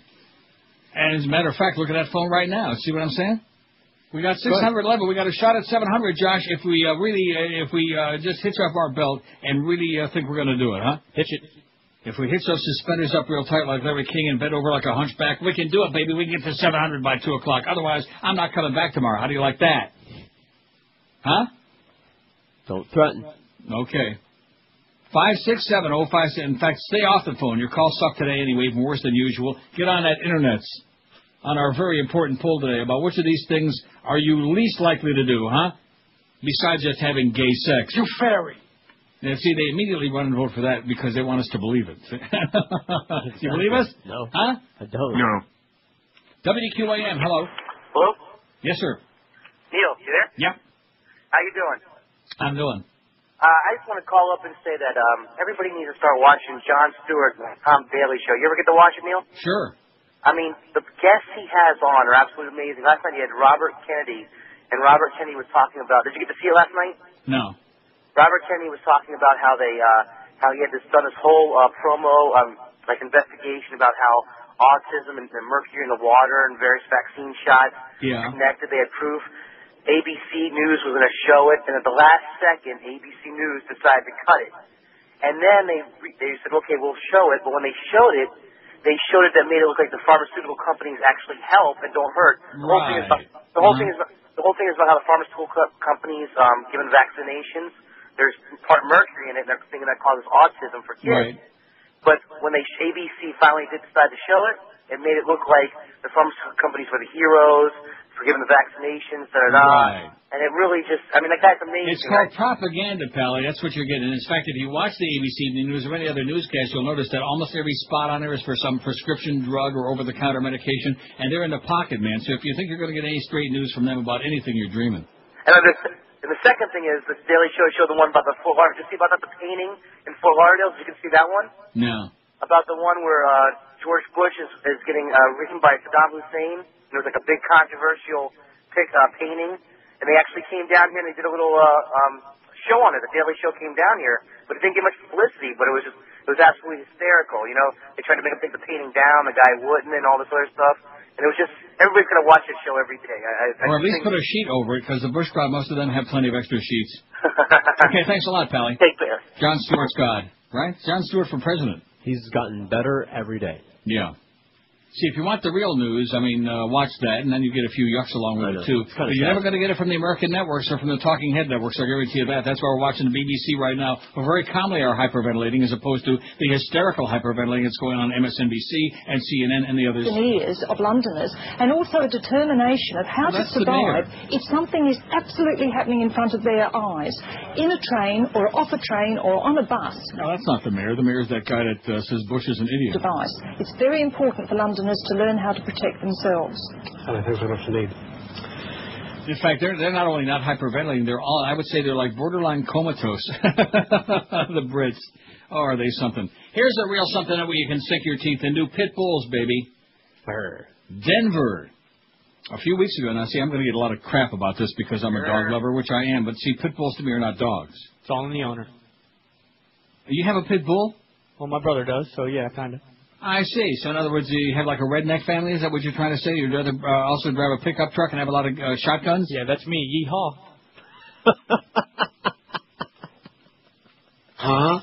And as a matter of fact, look at that phone right now. See what I'm saying? We got 611. We got a shot at 700, Josh. If we just hitch up our belt and really think we're going to do it, huh? Hitch it. If we hitch those suspenders up real tight like Larry King and bend over like a hunchback, we can do it, baby. We can get to 700 by 2 o'clock. Otherwise, I'm not coming back tomorrow. How do you like that? Huh? Don't threaten. Okay. 56705. In fact, stay off the phone. Your call sucked today anyway, even worse than usual. Get on that internet. On our very important poll today about which of these things are you least likely to do, huh? Besides just having gay sex. You fairy. And see, they immediately run and vote for that because they want us to believe it. You believe us? No. Huh? I don't. No. WQAM, hello. Hello? Yes, sir. Neil, you there? Yep. How you doing? I'm doing. I just want to call up and say that everybody needs to start watching Jon Stewart and Tom Daly Show. You ever get to watch it, Neil? Sure. I mean, the guests he has on are absolutely amazing. Last night he had Robert Kennedy, and Robert Kennedy was talking about... Did you get to see it last night? No. Robert Kennedy was talking about how he had done this whole promo, investigation about how autism and mercury in the water and various vaccine shots connected. They had proof. ABC News was going to show it, and at the last second, ABC News decided to cut it. And then they said, okay, we'll show it, but when they showed it that made it look like the pharmaceutical companies actually help and don't hurt. The whole thing is about how the pharmaceutical companies given vaccinations, there's part mercury in it, and they're thinking that causes autism for kids. Right. But when ABC finally did decide to show it, it made it look like the pharmaceutical companies were the heroes for giving the vaccinations, Right. And it really just, I mean, that guy's amazing. It's called propaganda, Pally. That's what you're getting. In fact, if you watch the ABC News or any other newscast, you'll notice that almost every spot on there is for some prescription drug or over-the-counter medication, and they're in the pocket, man. So if you think you're going to get any straight news from them about anything, you're dreaming. And the second thing is the Daily Show showed the one about the Fort Lauderdale. Did you see about the painting in Fort Lauderdale? Did you see that one? No. About the one where George Bush is getting written by Saddam Hussein. There was like a big controversial painting, and they actually came down here and they did a little show on it. The Daily Show came down here, but it didn't get much publicity. But it was absolutely hysterical. You know, they tried to make him take the painting down, the guy wouldn't, and all this other stuff. And it was just everybody's gonna watch this show every day. Or at least put a sheet over it, because the Bush crowd, most of them have plenty of extra sheets. Okay, thanks a lot, Pally. Take care. Jon Stewart's God, right? Jon Stewart for president. He's gotten better every day. Yeah. See, if you want the real news, watch that, and then you get a few yucks along with it, too. But you're never going to get it from the American networks or from the Talking Head networks, I guarantee you that. That's why we're watching the BBC right now. We're very calmly are hyperventilating as opposed to the hysterical hyperventilating that's going on MSNBC and CNN and the others. Ears of Londoners, and also a determination of how to survive if something is absolutely happening in front of their eyes, in a train or off a train or on a bus. No, that's not the mayor. The mayor is that guy that says Bush is an idiot. Device. It's very important for Londoners to learn how to protect themselves. And I think that's what you need. In fact, they're not only not hyperventilating, I would say they're like borderline comatose. The Brits. Oh, are they something? Here's a real something that you can sink your teeth into. Pit bulls, baby. Denver. A few weeks ago, now see, I'm going to get a lot of crap about this because I'm a dog lover, which I am, but see, pit bulls to me are not dogs. It's all in the owner. You have a pit bull? Well, my brother does, so yeah, kind of. I see. So in other words, you have like a redneck family? Is that what you're trying to say? You'd rather also drive a pickup truck and have a lot of shotguns? Yeah, that's me. Yeehaw. Huh?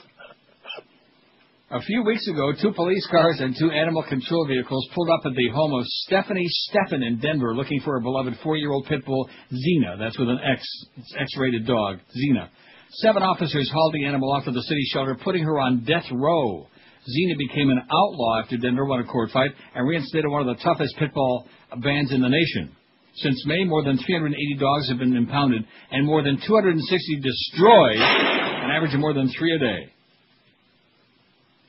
A few weeks ago, 2 police cars and 2 animal control vehicles pulled up at the home of Stephanie Steffen in Denver looking for her beloved 4-year-old pit bull, Xena. That's with an X. It's X-rated dog, Xena. 7 officers hauled the animal off to the city shelter, putting her on death row. Xena became an outlaw after Denver won a court fight and reinstated one of the toughest pit bull bans in the nation. Since May, more than 380 dogs have been impounded and more than 260 destroyed, an average of more than 3 a day.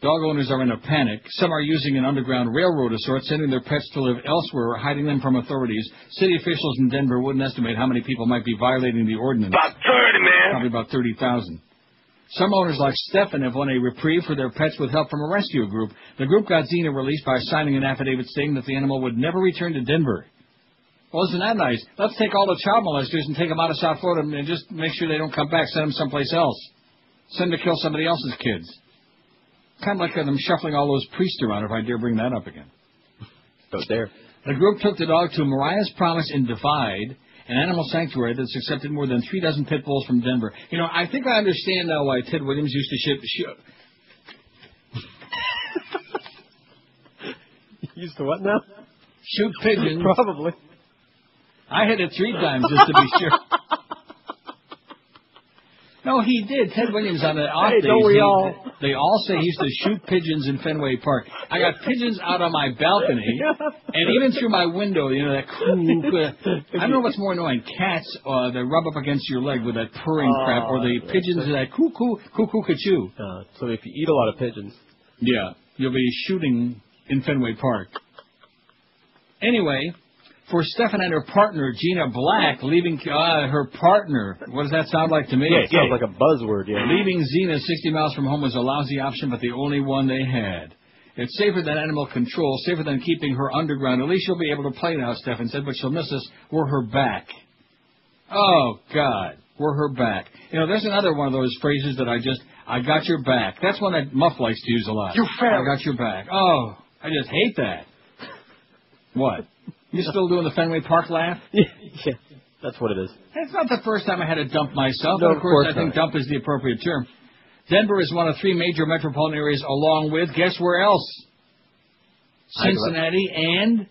Dog owners are in a panic. Some are using an underground railroad of sorts, sending their pets to live elsewhere or hiding them from authorities. City officials in Denver wouldn't estimate how many people might be violating the ordinance. About 30, man. Probably about 30,000. Some owners like Stefan have won a reprieve for their pets with help from a rescue group. The group got Xena released by signing an affidavit stating that the animal would never return to Denver. Well, isn't that nice? Let's take all the child molesters and take them out of South Florida and just make sure they don't come back. Send them someplace else. Send them to kill somebody else's kids. Kind of like them shuffling all those priests around, if I dare bring that up again. Don't dare. The group took the dog to Mariah's Promise in Divide, an animal sanctuary that's accepted more than 3 dozen pit bulls from Denver. You know, I think I understand now why Ted Williams used to Used to what now? shoot pigeons. Probably. I hit it 3 times just to be sure. No, he did. Ted Williams on the off days. Don't we all? They all say he used to shoot pigeons in Fenway Park. I got pigeons out on my balcony, and even through my window, you know, that I don't know what's more annoying, cats that rub up against your leg with that purring crap, or the pigeons that cuckoo-ca-choo. So if you eat a lot of pigeons. Yeah, you'll be shooting in Fenway Park. Anyway, for Stefan and her partner, Gina Black, leaving her partner. What does that sound like to me? Yeah, it sounds like a buzzword, yeah. Leaving Xena 60 miles from home was a lousy option, but the only one they had. It's safer than animal control, safer than keeping her underground. At least she'll be able to play now, Stefan said, but she'll miss us. We're her back. Oh, God. We're her back. You know, there's another one of those phrases that I got your back. That's one that Muff likes to use a lot. You fail. I got your back. Oh, I just hate that. What? You still doing the Fenway Park laugh? Yeah, that's what it is. It's not the first time I had to dump myself. No, of course, I think dump is the appropriate term. Denver is one of 3 major metropolitan areas, along with, guess where else? Cincinnati and?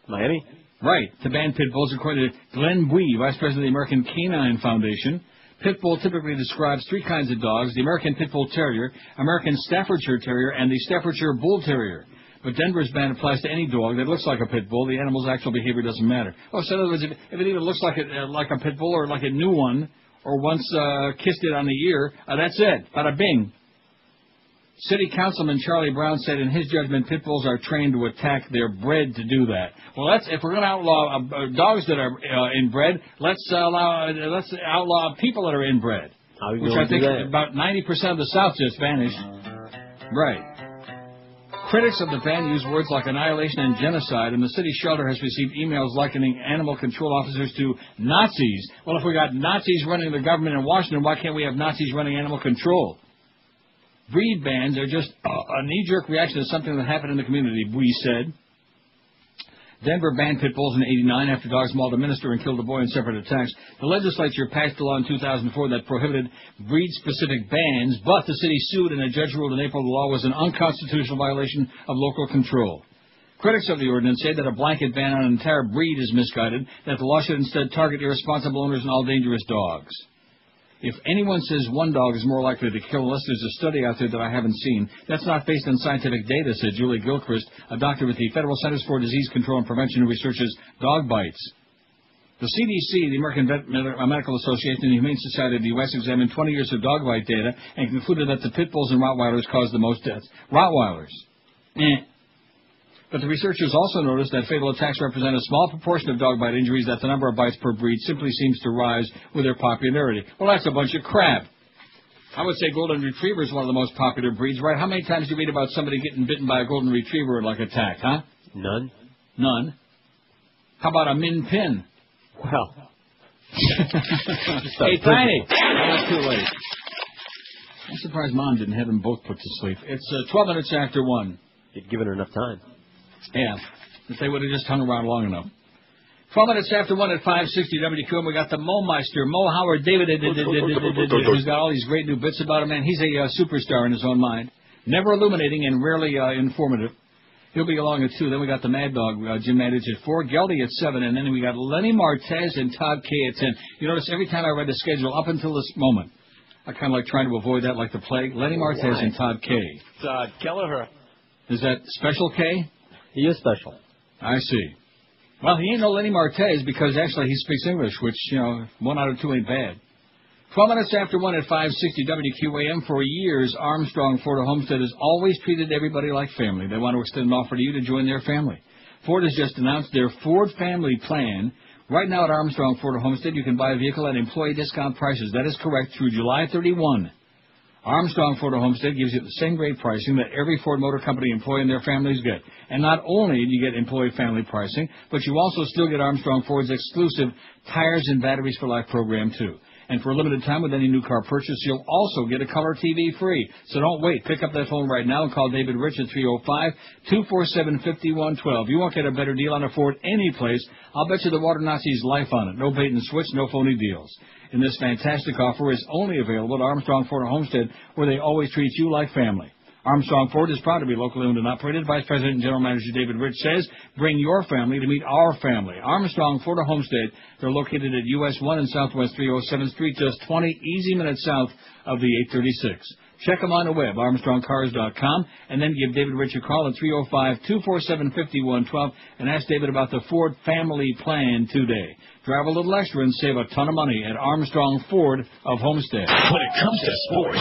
Miami. Right, to ban pit bulls, according to Glenn Bui, Vice President of the American Canine Foundation. Pit bull typically describes 3 kinds of dogs: the American Pit Bull Terrier, American Staffordshire Terrier, and the Staffordshire Bull Terrier. But Denver's ban applies to any dog that looks like a pit bull. The animal's actual behavior doesn't matter. Oh, so in other words, if it even looks like a pit bull or like a new one, or once kissed it on the ear, that's it. Bada bing. City Councilman Charlie Brown said in his judgment, pit bulls are trained to attack. They're bred to do that. Well, if we're going to outlaw dogs that are inbred, let's outlaw people that are inbred. Which I think about 90% of the South just vanished. Right. Critics of the ban use words like annihilation and genocide, and the city shelter has received emails likening animal control officers to Nazis. Well, if we got Nazis running the government in Washington, why can't we have Nazis running animal control? Breed bans are just a knee-jerk reaction to something that happened in the community, Bui said. Denver banned pit bulls in '89 after dogs mauled a minister and killed a boy in separate attacks. The legislature passed a law in 2004 that prohibited breed-specific bans, but the city sued and a judge ruled in April the law was an unconstitutional violation of local control. Critics of the ordinance say that a blanket ban on an entire breed is misguided, that the law should instead target irresponsible owners and all dangerous dogs. If anyone says one dog is more likely to kill, unless there's a study out there that I haven't seen, that's not based on scientific data, said Julie Gilchrist, a doctor with the Federal Centers for Disease Control and Prevention who researches dog bites. The CDC, the American Medical Association, and the Humane Society of the U.S. examined 20 years of dog bite data and concluded that the pit bulls and Rottweilers caused the most deaths. Rottweilers. But the researchers also noticed that fatal attacks represent a small proportion of dog bite injuries, that the number of bites per breed simply seems to rise with their popularity. Well, that's a bunch of crap. I would say Golden Retriever is one of the most popular breeds, right? How many times do you read about somebody getting bitten by a Golden Retriever like attack, huh? None. None. How about a Min Pin? Well. Hey, Tiny. That's too late. I'm surprised Mom didn't have them both put to sleep. It's 12 minutes after 1. You'd given her enough time. Yeah. If they would have just hung around long enough. 12 minutes after 1 at 560 WQM, we got the Mo Meister, Mo Howard David, who's got all these great new bits about him, man. He's a superstar in his own mind. Never illuminating and rarely informative. He'll be along at 2. Then we got the Mad Dog, Jim Mandich at 4, Geldy at 7, and then we got Lenny Martez and Todd K at 10. You notice every time I read the schedule up until this moment, I kind of like trying to avoid that like the plague. Lenny Martez and Todd K. Todd Kelleher. Is that Special K? He is special. I see. Well, he ain't no Lenny Martez because actually he speaks English, which, 1 out of 2 ain't bad. 12 minutes after 1 at 560 WQAM. For years, Armstrong Ford Homestead has always treated everybody like family. They want to extend an offer to you to join their family. Ford has just announced their Ford Family Plan. Right now at Armstrong Ford Homestead, you can buy a vehicle at employee discount prices. That is correct through July 31. Armstrong Ford Homestead gives you the same great pricing that every Ford Motor Company employee and their families get. And not only do you get employee family pricing, but you also still get Armstrong Ford's exclusive Tires and Batteries for Life program, too. And for a limited time with any new car purchase, you'll also get a color TV free. So don't wait. Pick up that phone right now and call David Rich at 305-247-5112. You won't get a better deal on a Ford any place. I'll bet you the Water Nazi's life on it. No bait and switch, no phony deals. And this fantastic offer is only available at Armstrong Ford Homestead, where they always treat you like family. Armstrong Ford is proud to be locally owned and operated. Vice President and General Manager David Rich says, bring your family to meet our family. Armstrong Ford Homestead, they're located at US 1 and Southwest 307th Street, just 20 easy minutes south of the 836. Check them on the web, armstrongcars.com, and then give David Rich a call at 305-247-5112 and ask David about the Ford Family Plan today. Drive a little extra and save a ton of money at Armstrong Ford of Homestead. When it comes to sports,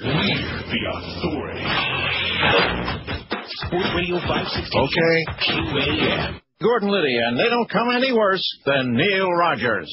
we're the authority. Sports Radio 560. Okay. QAM. Gordon Liddy, and they don't come any worse than Neil Rogers.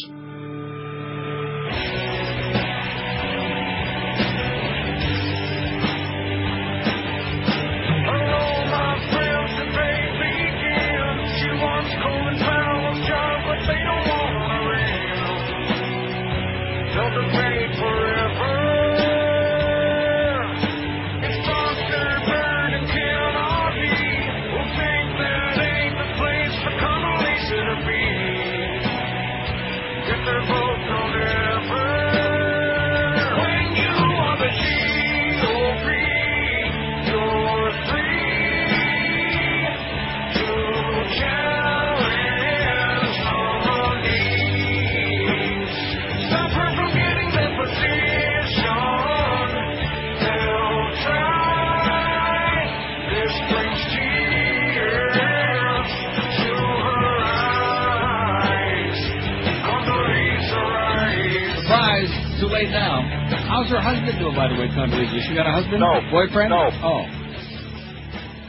Now, how's her husband doing, by the way, Condoleezza? She got a husband? No. Boyfriend? No. Oh.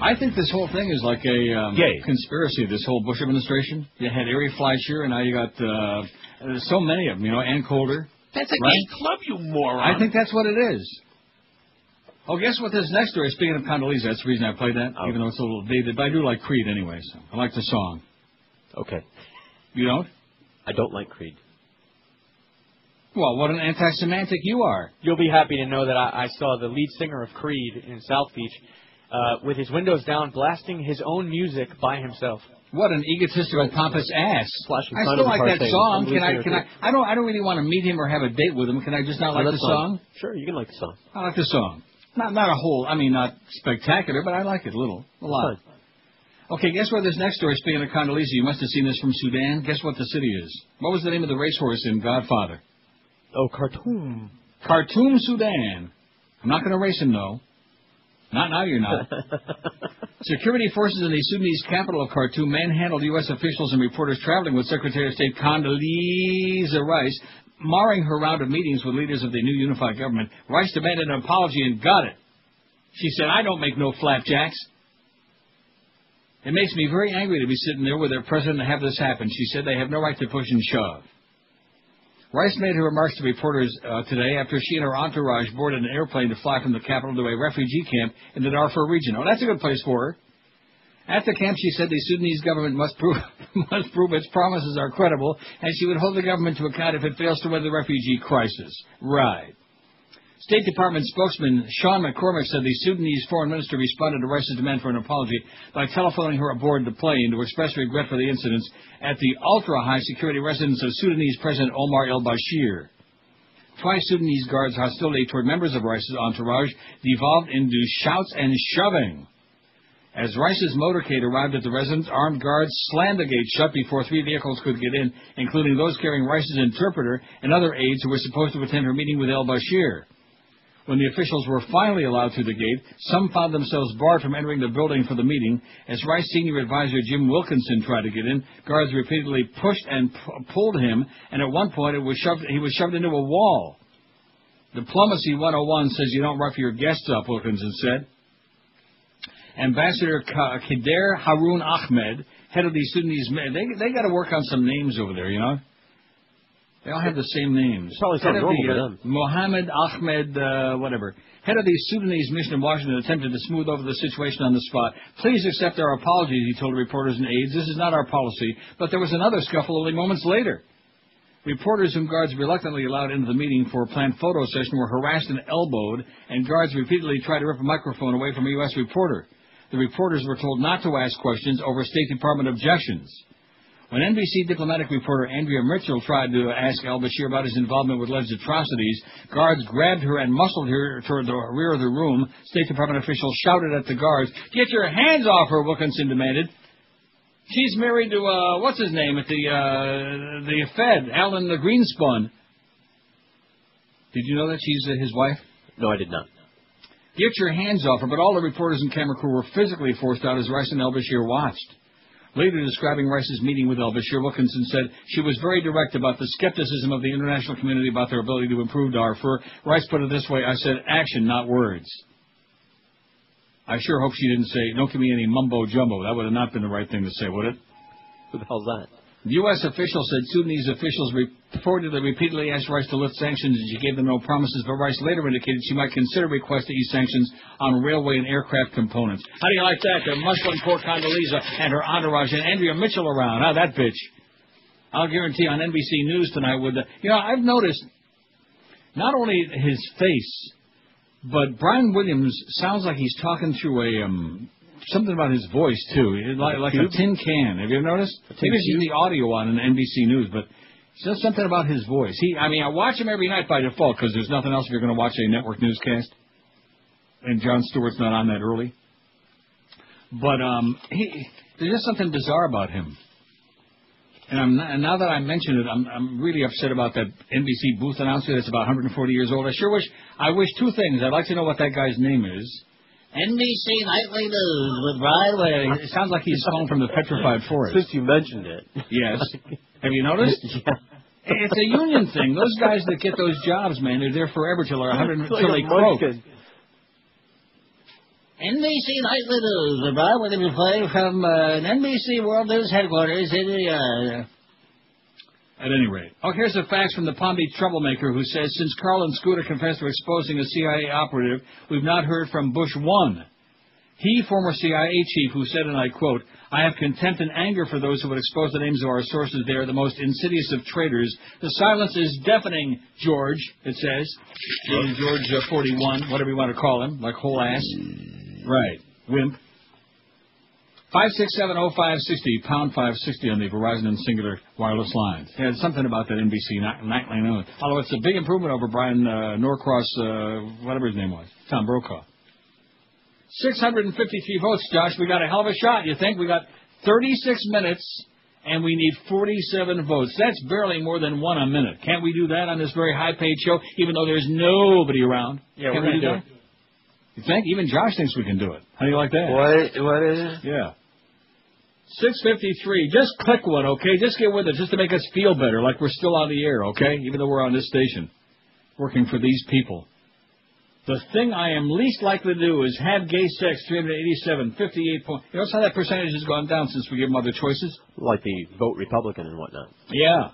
I think this whole thing is like a conspiracy, this whole Bush administration. You had Ari Fleischer, and now you got so many of them, Ann Coulter. That's a gay club, you moron. I think that's what it is. Oh, guess what this next story, speaking of Condoleezza, that's the reason I played that, even though it's a little dated, but I do like Creed anyway, so I like the song. Okay. You don't? I don't like Creed. Well, what an anti-Semitic you are. You'll be happy to know that I saw the lead singer of Creed in South Beach with his windows down, blasting his own music by himself. What an egotistical, pompous ass. I still like that song. I don't really want to meet him or have a date with him. Can I just not like the song? Sure, you can like the song. I like the song. Not a whole, not spectacular, but I like it a lot. Okay, guess what this next story, speaking of Condoleezza, you must have seen this from Sudan. Guess what the city is? What was the name of the racehorse in Godfather? Oh, Khartoum. Khartoum, Sudan. I'm not going to race him, though. Not now, you're not. Security forces in the Sudanese capital of Khartoum manhandled U.S. officials and reporters traveling with Secretary of State Condoleezza Rice, marring her round of meetings with leaders of the new unified government. Rice demanded an apology and got it. She said, I don't make no flapjacks. It makes me very angry to be sitting there with their president and have this happen. She said they have no right to push and shove. Rice made her remarks to reporters today after she and her entourage boarded an airplane to fly from the capital to a refugee camp in the Darfur region. Oh, that's a good place for her. At the camp, she said the Sudanese government must prove its promises are credible, and she would hold the government to account if it fails to weather the refugee crisis. Right. State Department spokesman Sean McCormick said the Sudanese foreign minister responded to Rice's demand for an apology by telephoning her aboard the plane to express regret for the incidents at the ultra-high security residence of Sudanese President Omar el-Bashir. Twice Sudanese guards' hostility toward members of Rice's entourage devolved into shouts and shoving. As Rice's motorcade arrived at the residence, armed guards slammed the gate shut before 3 vehicles could get in, including those carrying Rice's interpreter and other aides who were supposed to attend her meeting with el-Bashir. When the officials were finally allowed through the gate, some found themselves barred from entering the building for the meeting. As Rice senior advisor Jim Wilkinson tried to get in, guards repeatedly pushed and pulled him, and at one point he was shoved into a wall. Diplomacy 101 says you don't rough your guests up, Wilkinson said. Ambassador Kader Harun Ahmed, head of the Sudanese... They got to work on some names over there, you know? They all have the same names. Probably sounds normal to them. Mohammed Ahmed, whatever. Head of the Sudanese mission in Washington attempted to smooth over the situation on the spot. Please accept our apologies, he told reporters and aides. This is not our policy. But there was another scuffle only moments later. Reporters whom guards reluctantly allowed into the meeting for a planned photo session were harassed and elbowed, and guards repeatedly tried to rip a microphone away from a U.S. reporter. The reporters were told not to ask questions over State Department objections. When NBC diplomatic reporter Andrea Mitchell tried to ask al-Bashir about his involvement with alleged atrocities, guards grabbed her and muscled her toward the rear of the room. State Department officials shouted at the guards, "Get your hands off her," Wilkinson demanded. She's married to, what's his name at the Fed, Alan Greenspun. Did you know that she's his wife? No, I did not. Get your hands off her, but all the reporters and camera crew were physically forced out as Rice and el-Bashir watched. Later describing Rice's meeting with el-Bashir, Wilkinson said she was very direct about the skepticism of the international community about their ability to improve Darfur. Rice put it this way, I said, action, not words. I sure hope she didn't say, don't give me any mumbo-jumbo. That would have not been the right thing to say, would it? Who the hell's that? U.S. officials said Sudanese officials reportedly repeatedly asked Rice to lift sanctions, and she gave them no promises, but Rice later indicated she might consider requests to ease sanctions on railway and aircraft components. How do you like that? They're muscling poor Condoleezza and her entourage and Andrea Mitchell around. How that bitch? I'll guarantee on NBC News tonight with the... You know, I've noticed not only his face, but Brian Williams sounds like he's talking through a... something about his voice, too. Like a tin can. Have you ever noticed? Maybe it's the audio on NBC News, but it's just something about his voice. I watch him every night by default because there's nothing else if you're going to watch a network newscast. And Jon Stewart's not on that early. But there's just something bizarre about him. And now that I mention it, I'm really upset about that NBC booth announcer that's about 140 years old. I wish two things. I'd like to know what that guy's name is. NBC Nightly News with Brian Williams. It sounds like he's calling from the Petrified Forest. Since you mentioned it. Yes. Have you noticed? Yeah. It's a union thing. Those guys that get those jobs, man, they're there forever till they're 100 until they croak. NBC Nightly News with Brian Williams playing from an NBC World News headquarters in the... At any rate. Oh, here's a fax from the Palm Beach troublemaker who says, since Carl and Scooter confessed to exposing a CIA operative, we've not heard from Bush 1. He, former CIA chief, who said, and I quote, I have contempt and anger for those who would expose the names of our sources. They are the most insidious of traitors. The silence is deafening, George, it says. George 41, whatever you want to call him, like whole ass. Right, wimp. 5670560, pound 560 on the Verizon and Singular wireless lines. Yeah, something about that NBC Nightly News. Although it's a big improvement over Brian Norcross, whatever his name was, Tom Brokaw. 653 votes, Josh. We got a hell of a shot, you think? We got 36 minutes, and we need 47 votes. That's barely more than one a minute. Can't we do that on this very high-paid show, even though there's nobody around? Yeah, we're going to do it. You think? Even Josh thinks we can do it. How do you like that? What is it? Yeah. 653. Just click one, okay? Just get with it, just to make us feel better, like we're still on the air, okay? Even though we're on this station, working for these people. The thing I am least likely to do is have gay sex, 387, 58 points. You notice how that percentage has gone down since we gave them other choices? Like the vote Republican and whatnot. Yeah.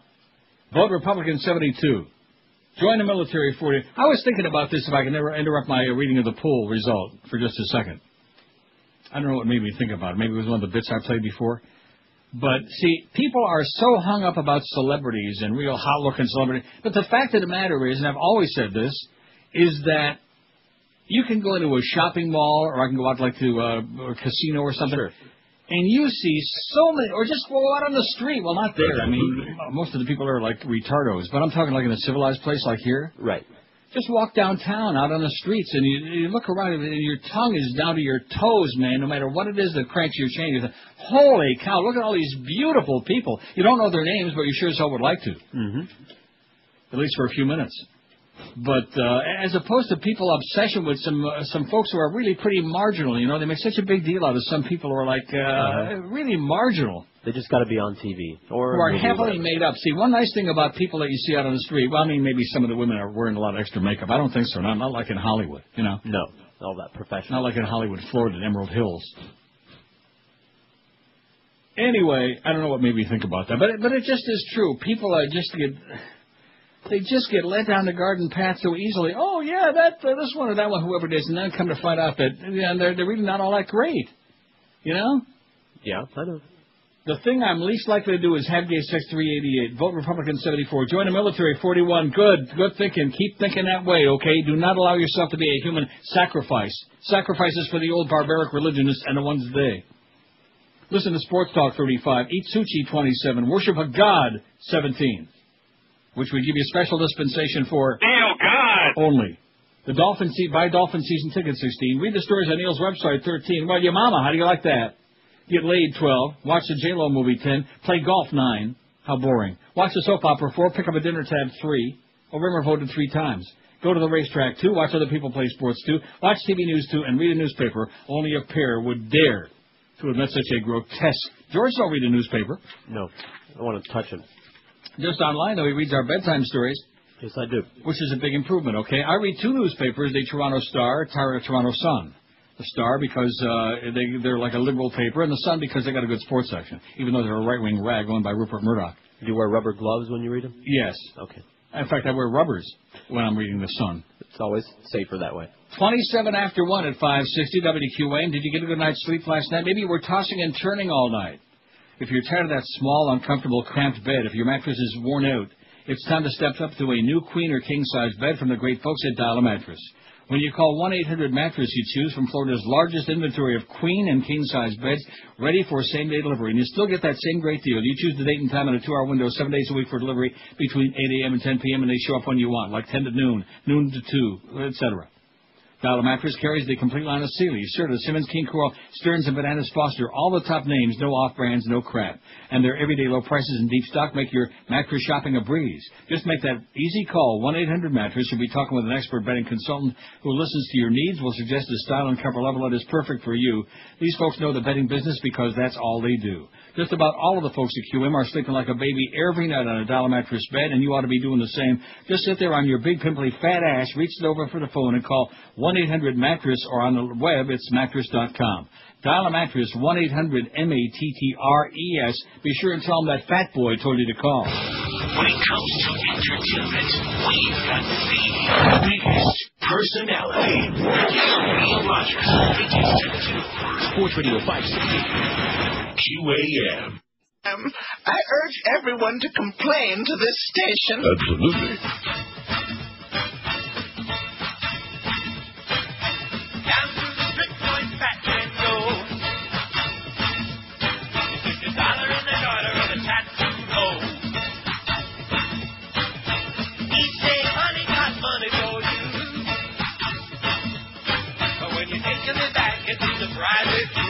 Vote Republican, 72. Join the military, 40. I was thinking about this if I can never interrupt my reading of the poll result for just a second. I don't know what made me think about it. Maybe it was one of the bits I played before. But, see, people are so hung up about celebrities and real hot-looking celebrities. But the fact of the matter is, and I've always said this, is that you can go into a shopping mall, or I can go out like to a casino or something, and you see so many, or just go out on the street. Well, not there. I mean, most of the people are like retardos, but I'm talking like in a civilized place like here. Right. Just walk downtown, out on the streets, and you look around, and your tongue is down to your toes, man, no matter what it is that cranks your chain. You think, holy cow, look at all these beautiful people. You don't know their names, but you sure as hell would like to. Mm-hmm. At least for a few minutes. But as opposed to people obsession with some folks who are really pretty marginal, you know, they make such a big deal out of some people who are like really marginal. They just got to be on TV. Who are heavily made up. See, one nice thing about people that you see out on the street, well, I mean, maybe some of the women are wearing a lot of extra makeup. I don't think so. Not like in Hollywood, you know. No, all that professional. Not like in Hollywood, Florida, Emerald Hills. Anyway, I don't know what made me think about that, but it just is true. People They just get led down the garden path so easily. Oh, yeah, this one or that one, whoever it is, and then come to find out that they're really not all that great. You know? Yeah, I know. The thing I'm least likely to do is have gay sex, 388. Vote Republican, 74. Join the military, 41. Good thinking. Keep thinking that way, okay? Do not allow yourself to be a human sacrifice. Sacrifices for the old barbaric religionists and the ones they. Listen to Sports Talk, 35. Eat sushi, 27. Worship a god, 17. Which we give you special dispensation for. Oh, God! Only. Buy Dolphin season ticket, 16. Read the stories on Neil's website, 13. Well, your mama, how do you like that? Get laid, 12. Watch the J-Lo movie, 10. Play golf, 9. How boring. Watch the soap opera, 4. Pick up a dinner tab, 3. Oh, Rimmer voted 3 times. Go to the racetrack, 2. Watch other people play sports, 2. Watch TV news, 2. And read a newspaper. Only a pair would dare to admit such a grotesque. George don't read a newspaper. No. I want to touch him. Just online, though, he reads our bedtime stories. Yes, I do. Which is a big improvement, okay? I read 2 newspapers, the Toronto Star, Toronto Sun. The Star because they're like a liberal paper, and the Sun because they got a good sports section, even though they're a right-wing rag owned by Rupert Murdoch. Do you wear rubber gloves when you read them? Yes. Okay. In fact, I wear rubbers when I'm reading the Sun. It's always safer that way. 27 after 1 at 560 WQAM. Did you get a good night's sleep last night? Maybe you were tossing and turning all night. If you're tired of that small, uncomfortable, cramped bed, if your mattress is worn out, it's time to step up to a new queen or king-size bed from the great folks at Dial a Mattress. When you call 1-800-MATTRESS, you choose from Florida's largest inventory of queen and king-size beds ready for same-day delivery. And you still get that same great deal. You choose the date and time on a 2-hour window, 7 days a week for delivery between 8 a.m. and 10 p.m., and they show up when you want, like 10 to noon, noon to 2, etc. Dial a Mattress carries the complete line of Sealy, Serta, Simmons, King Coral, Stearns, and Bananas Foster. All the top names, no off-brands, no crap. And their everyday low prices and deep stock make your mattress shopping a breeze. Just make that easy call, 1-800-MATTRESS. You'll be talking with an expert bedding consultant who listens to your needs, will suggest a style and comfort level that is perfect for you. These folks know the bedding business because that's all they do. Just about all of the folks at QM are sleeping like a baby every night on a Dial a Mattress bed, and you ought to be doing the same. Just sit there on your big, pimply, fat ass, reach it over for the phone, and call 1-800-MATTRESS, or on the web, it's mattress.com. Dial a Mattress, 1-800-MATTRES. Be sure and tell them that fat boy told you to call. When it comes to entertainment, we've got the biggest personality. Neil Rogers, 1872. Sports Radio 560. QAM. I urge everyone to complain to this station. Absolutely. Down to the Brick Point factory and go. $50 in the dollar of a tattoo roll. He say, honey, got money for you. But when you're taking me back into the private room.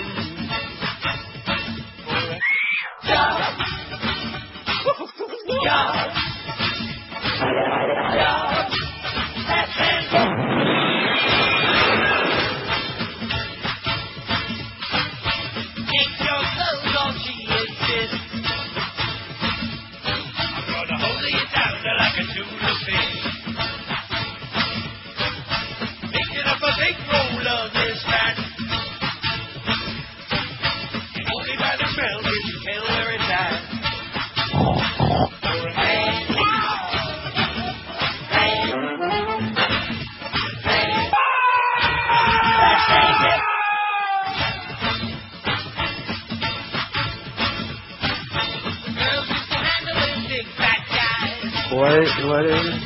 Make it big roll of this fat. And only by the smell can you tell where it's at. What is it?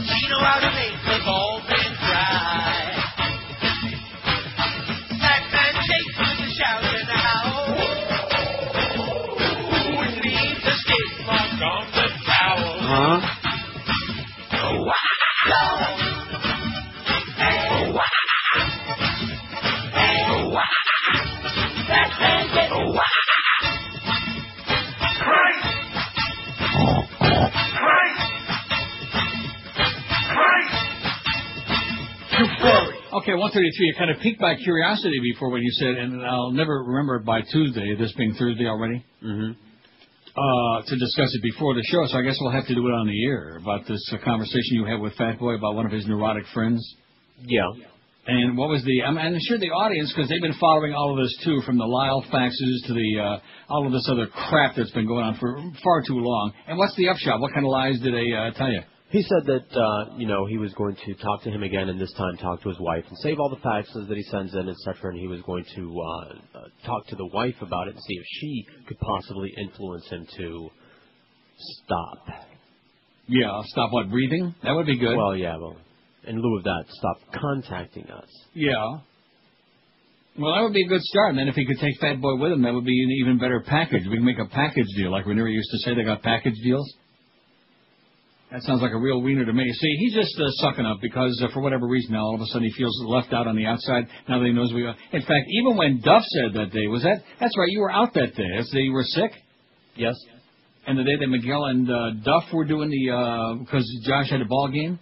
You know how to make the ball pin dry. That man shakes with a shout and a howl, which leaves a skid mark on the towel. Huh? That man gets Okay, 133. I kind of piqued my curiosity before when you said, and I'll never remember it by Tuesday, this being Thursday already, to discuss it before the show, so I guess we'll have to do it on the air about this conversation you had with Fat Boy about one of his neurotic friends. Yeah. And what was I'm sure the audience, because they've been following all of this too, from the Lyle faxes to the all of this other crap that's been going on for far too long. And what's the upshot? What kind of lies did they tell you? He said that, he was going to talk to him again and this time talk to his wife and save all the faxes that he sends in, etc. And he was going to talk to the wife about it and see if she could possibly influence him to stop. Yeah, stop what, breathing? That would be good. Well, yeah, well, in lieu of that, stop contacting us. Yeah. Well, that would be a good start. And then if he could take Fat Boy with him, that would be an even better package. We can make a package deal, like we never used to say they got package deals. That sounds like a real wiener to me. See, he's just sucking up because for whatever reason now all of a sudden he feels left out on the outside. Now that he knows we are. In fact, even when Duff said that day, that's right, you were out that day. That's the day you were sick? Yes. And the day that Miguel and Duff were doing because Josh had a ball game?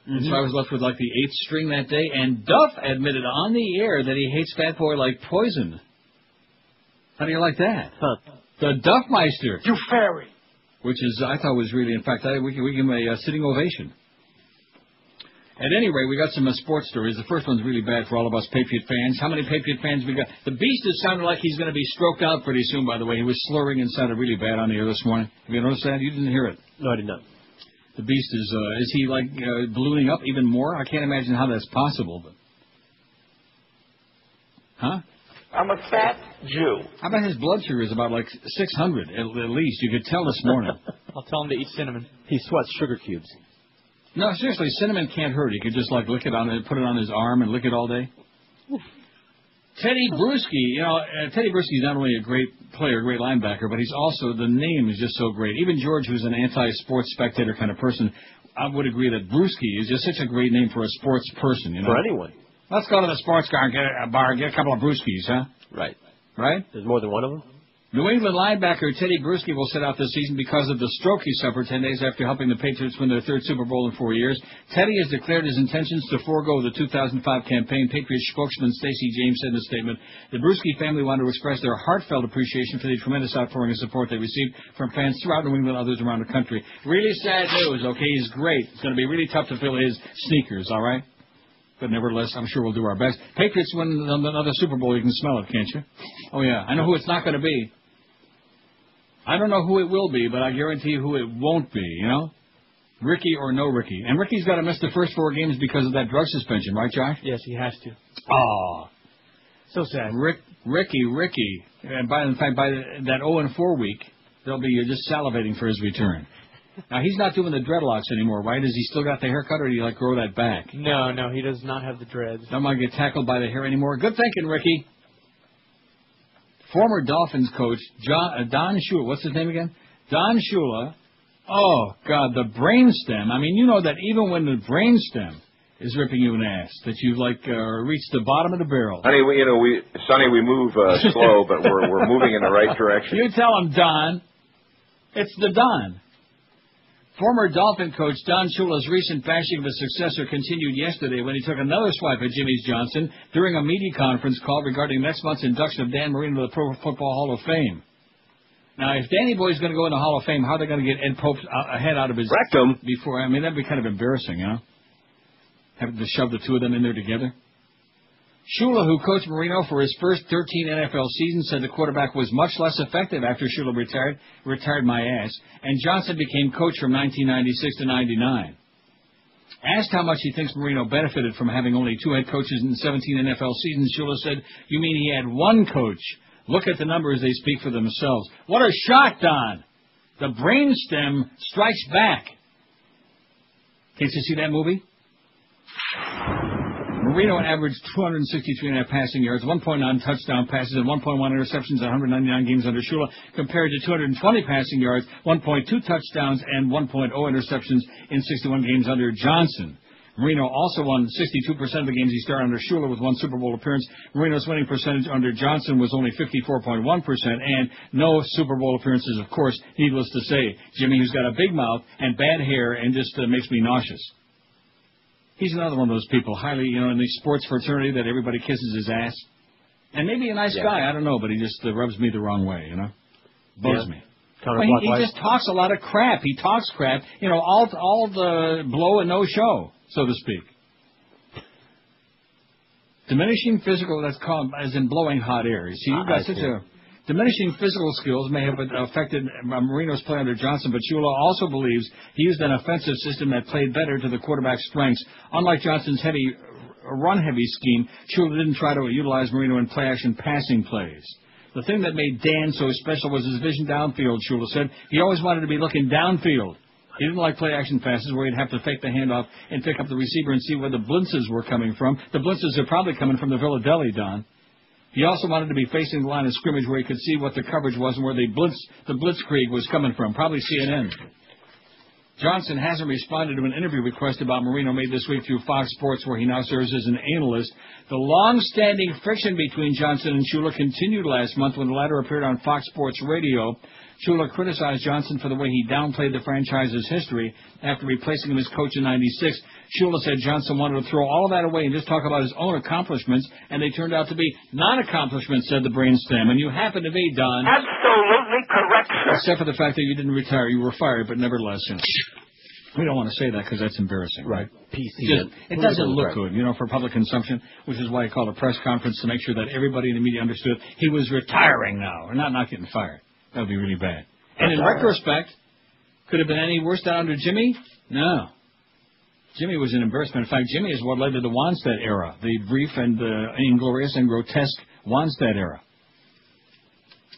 Mm-hmm. And so I was left with like the 8th string that day. And Duff admitted on the air that he hates Fat Boy like poison. How do you like that? Huh. The Duffmeister. You fairy. Which is, I thought was really, in fact, we give him a sitting ovation. At any rate, we got some sports stories. The first one's really bad for all of us Patriot fans. How many Patriot fans we got? The Beast is sounding like he's going to be stroked out pretty soon, by the way. He was slurring and sounded really bad on the air this morning. Have you noticed that? You didn't hear it. No, I did not. The Beast is he like ballooning up even more? I can't imagine how that's possible. But, huh? I'm a fat Jew. How about his blood sugar is about like 600 at least? You could tell this morning. I'll tell him to eat cinnamon. He sweats sugar cubes. No, seriously, cinnamon can't hurt. He could just like lick it on it, put it on his arm and lick it all day. Oof. Teddy Bruschi, Teddy Bruschi is not only a great player, great linebacker, but he's also, the name is just so great. Even George, who's an anti-sports spectator kind of person, I would agree that Bruschi is just such a great name for a sports person. For anyone. Let's go to the sports bar and get a couple of Brewskis, huh? Right. Right? There's more than one of them? New England linebacker Teddy Bruschi will sit out this season because of the stroke he suffered 10 days after helping the Patriots win their 3rd Super Bowl in 4 years. Teddy has declared his intentions to forego the 2005 campaign. Patriots spokesman Stacey James said in a statement, the Bruschi family wanted to express their heartfelt appreciation for the tremendous outpouring of support they received from fans throughout New England and others around the country. Really sad news, okay? He's great. It's going to be really tough to fill his sneakers, all right? But nevertheless, I'm sure we'll do our best. Patriots win another Super Bowl. You can smell it, can't you? Oh, yeah. I know who it's not going to be. I don't know who it will be, but I guarantee you who it won't be, Ricky or no Ricky. And Ricky's got to miss the first 4 games because of that drug suspension, right, Josh? Yes, he has to. Oh. So sad. Ricky. And by that 0-4 week, they'll be just salivating for his return. Now, he's not doing the dreadlocks anymore, right? Has he still got the haircut, or do you, grow that back? No, he does not have the dreads. Don't want to get tackled by the hair anymore. Good thinking, Ricky. Former Dolphins coach Don Shula. What's his name again? Don Shula. Oh, God, the brainstem. I mean, you know that even when the brainstem is ripping you an ass, that you've, reached the bottom of the barrel. Honey, Sonny, we move slow, but we're moving in the right direction. You tell him, Don. It's the Don. Former Dolphin coach Don Shula's recent bashing of his successor continued yesterday when he took another swipe at Jimmy Johnson during a media conference call regarding next month's induction of Dan Marino to the Pro Football Hall of Fame. Now, if Danny Boy's going to go in the Hall of Fame, how are they going to get Ed Pope's head out of his rectum before? I mean, that'd be kind of embarrassing, having to shove the two of them in there together. Shula, who coached Marino for his first 13 NFL seasons, said the quarterback was much less effective after Shula retired my ass, and Johnson became coach from 1996 to 99. Asked how much he thinks Marino benefited from having only 2 head coaches in 17 NFL seasons, Shula said, "You mean he had 1 coach? Look at the numbers, they speak for themselves." What a shot, Don! The brainstem strikes back. Can't you see that movie? Marino averaged 263.5 passing yards, 1.9 touchdown passes, and 1.1 interceptions in 199 games under Shula, compared to 220 passing yards, 1.2 touchdowns, and 1.0 interceptions in 61 games under Johnson. Marino also won 62% of the games he started under Shula with 1 Super Bowl appearance. Marino's winning percentage under Johnson was only 54.1%, and no Super Bowl appearances, of course, needless to say. Jimmy, who's got a big mouth and bad hair and just makes me nauseous. He's another one of those people, highly, in the sports fraternity that everybody kisses his ass. And maybe a nice guy, I don't know, but he just rubs me the wrong way, Bugs me. Well, he just talks a lot of crap. He talks crap, all the blow and no show, so to speak. Diminishing physical, that's called, as in blowing hot air. You see, you've got such a... Diminishing physical skills may have affected Marino's play under Johnson, but Shula also believes he used an offensive system that played better to the quarterback's strengths. Unlike Johnson's run-heavy scheme, Shula didn't try to utilize Marino in play-action passing plays. The thing that made Dan so special was his vision downfield, Shula said. He always wanted to be looking downfield. He didn't like play-action passes where he'd have to fake the handoff and pick up the receiver and see where the blitzes were coming from. The blitzes are probably coming from the Philadelphia, Don. He also wanted to be facing the line of scrimmage where he could see what the coverage was and where the blitzkrieg was coming from, probably CNN. Johnson hasn't responded to an interview request about Marino made this week through Fox Sports, where he now serves as an analyst. The long-standing friction between Johnson and Shula continued last month when the latter appeared on Fox Sports Radio. Shula criticized Johnson for the way he downplayed the franchise's history after replacing him as coach in '96. Shula said Johnson wanted to throw all of that away and just talk about his own accomplishments, and they turned out to be non-accomplishments, said the brainstem. And you happen to be, Don. Absolutely correct, sir. Except for the fact that you didn't retire. You were fired, but nevertheless, we don't want to say that because that's embarrassing. Right. PC. It doesn't look good, for public consumption, which is why he called a press conference to make sure that everybody in the media understood he was retiring now, or not getting fired. That would be really bad. And in retrospect, could have been any worse than under Jimmy? No. Jimmy was an embarrassment. In fact, Jimmy is what led to the Wannstedt era, the brief and inglorious and grotesque Wannstedt era.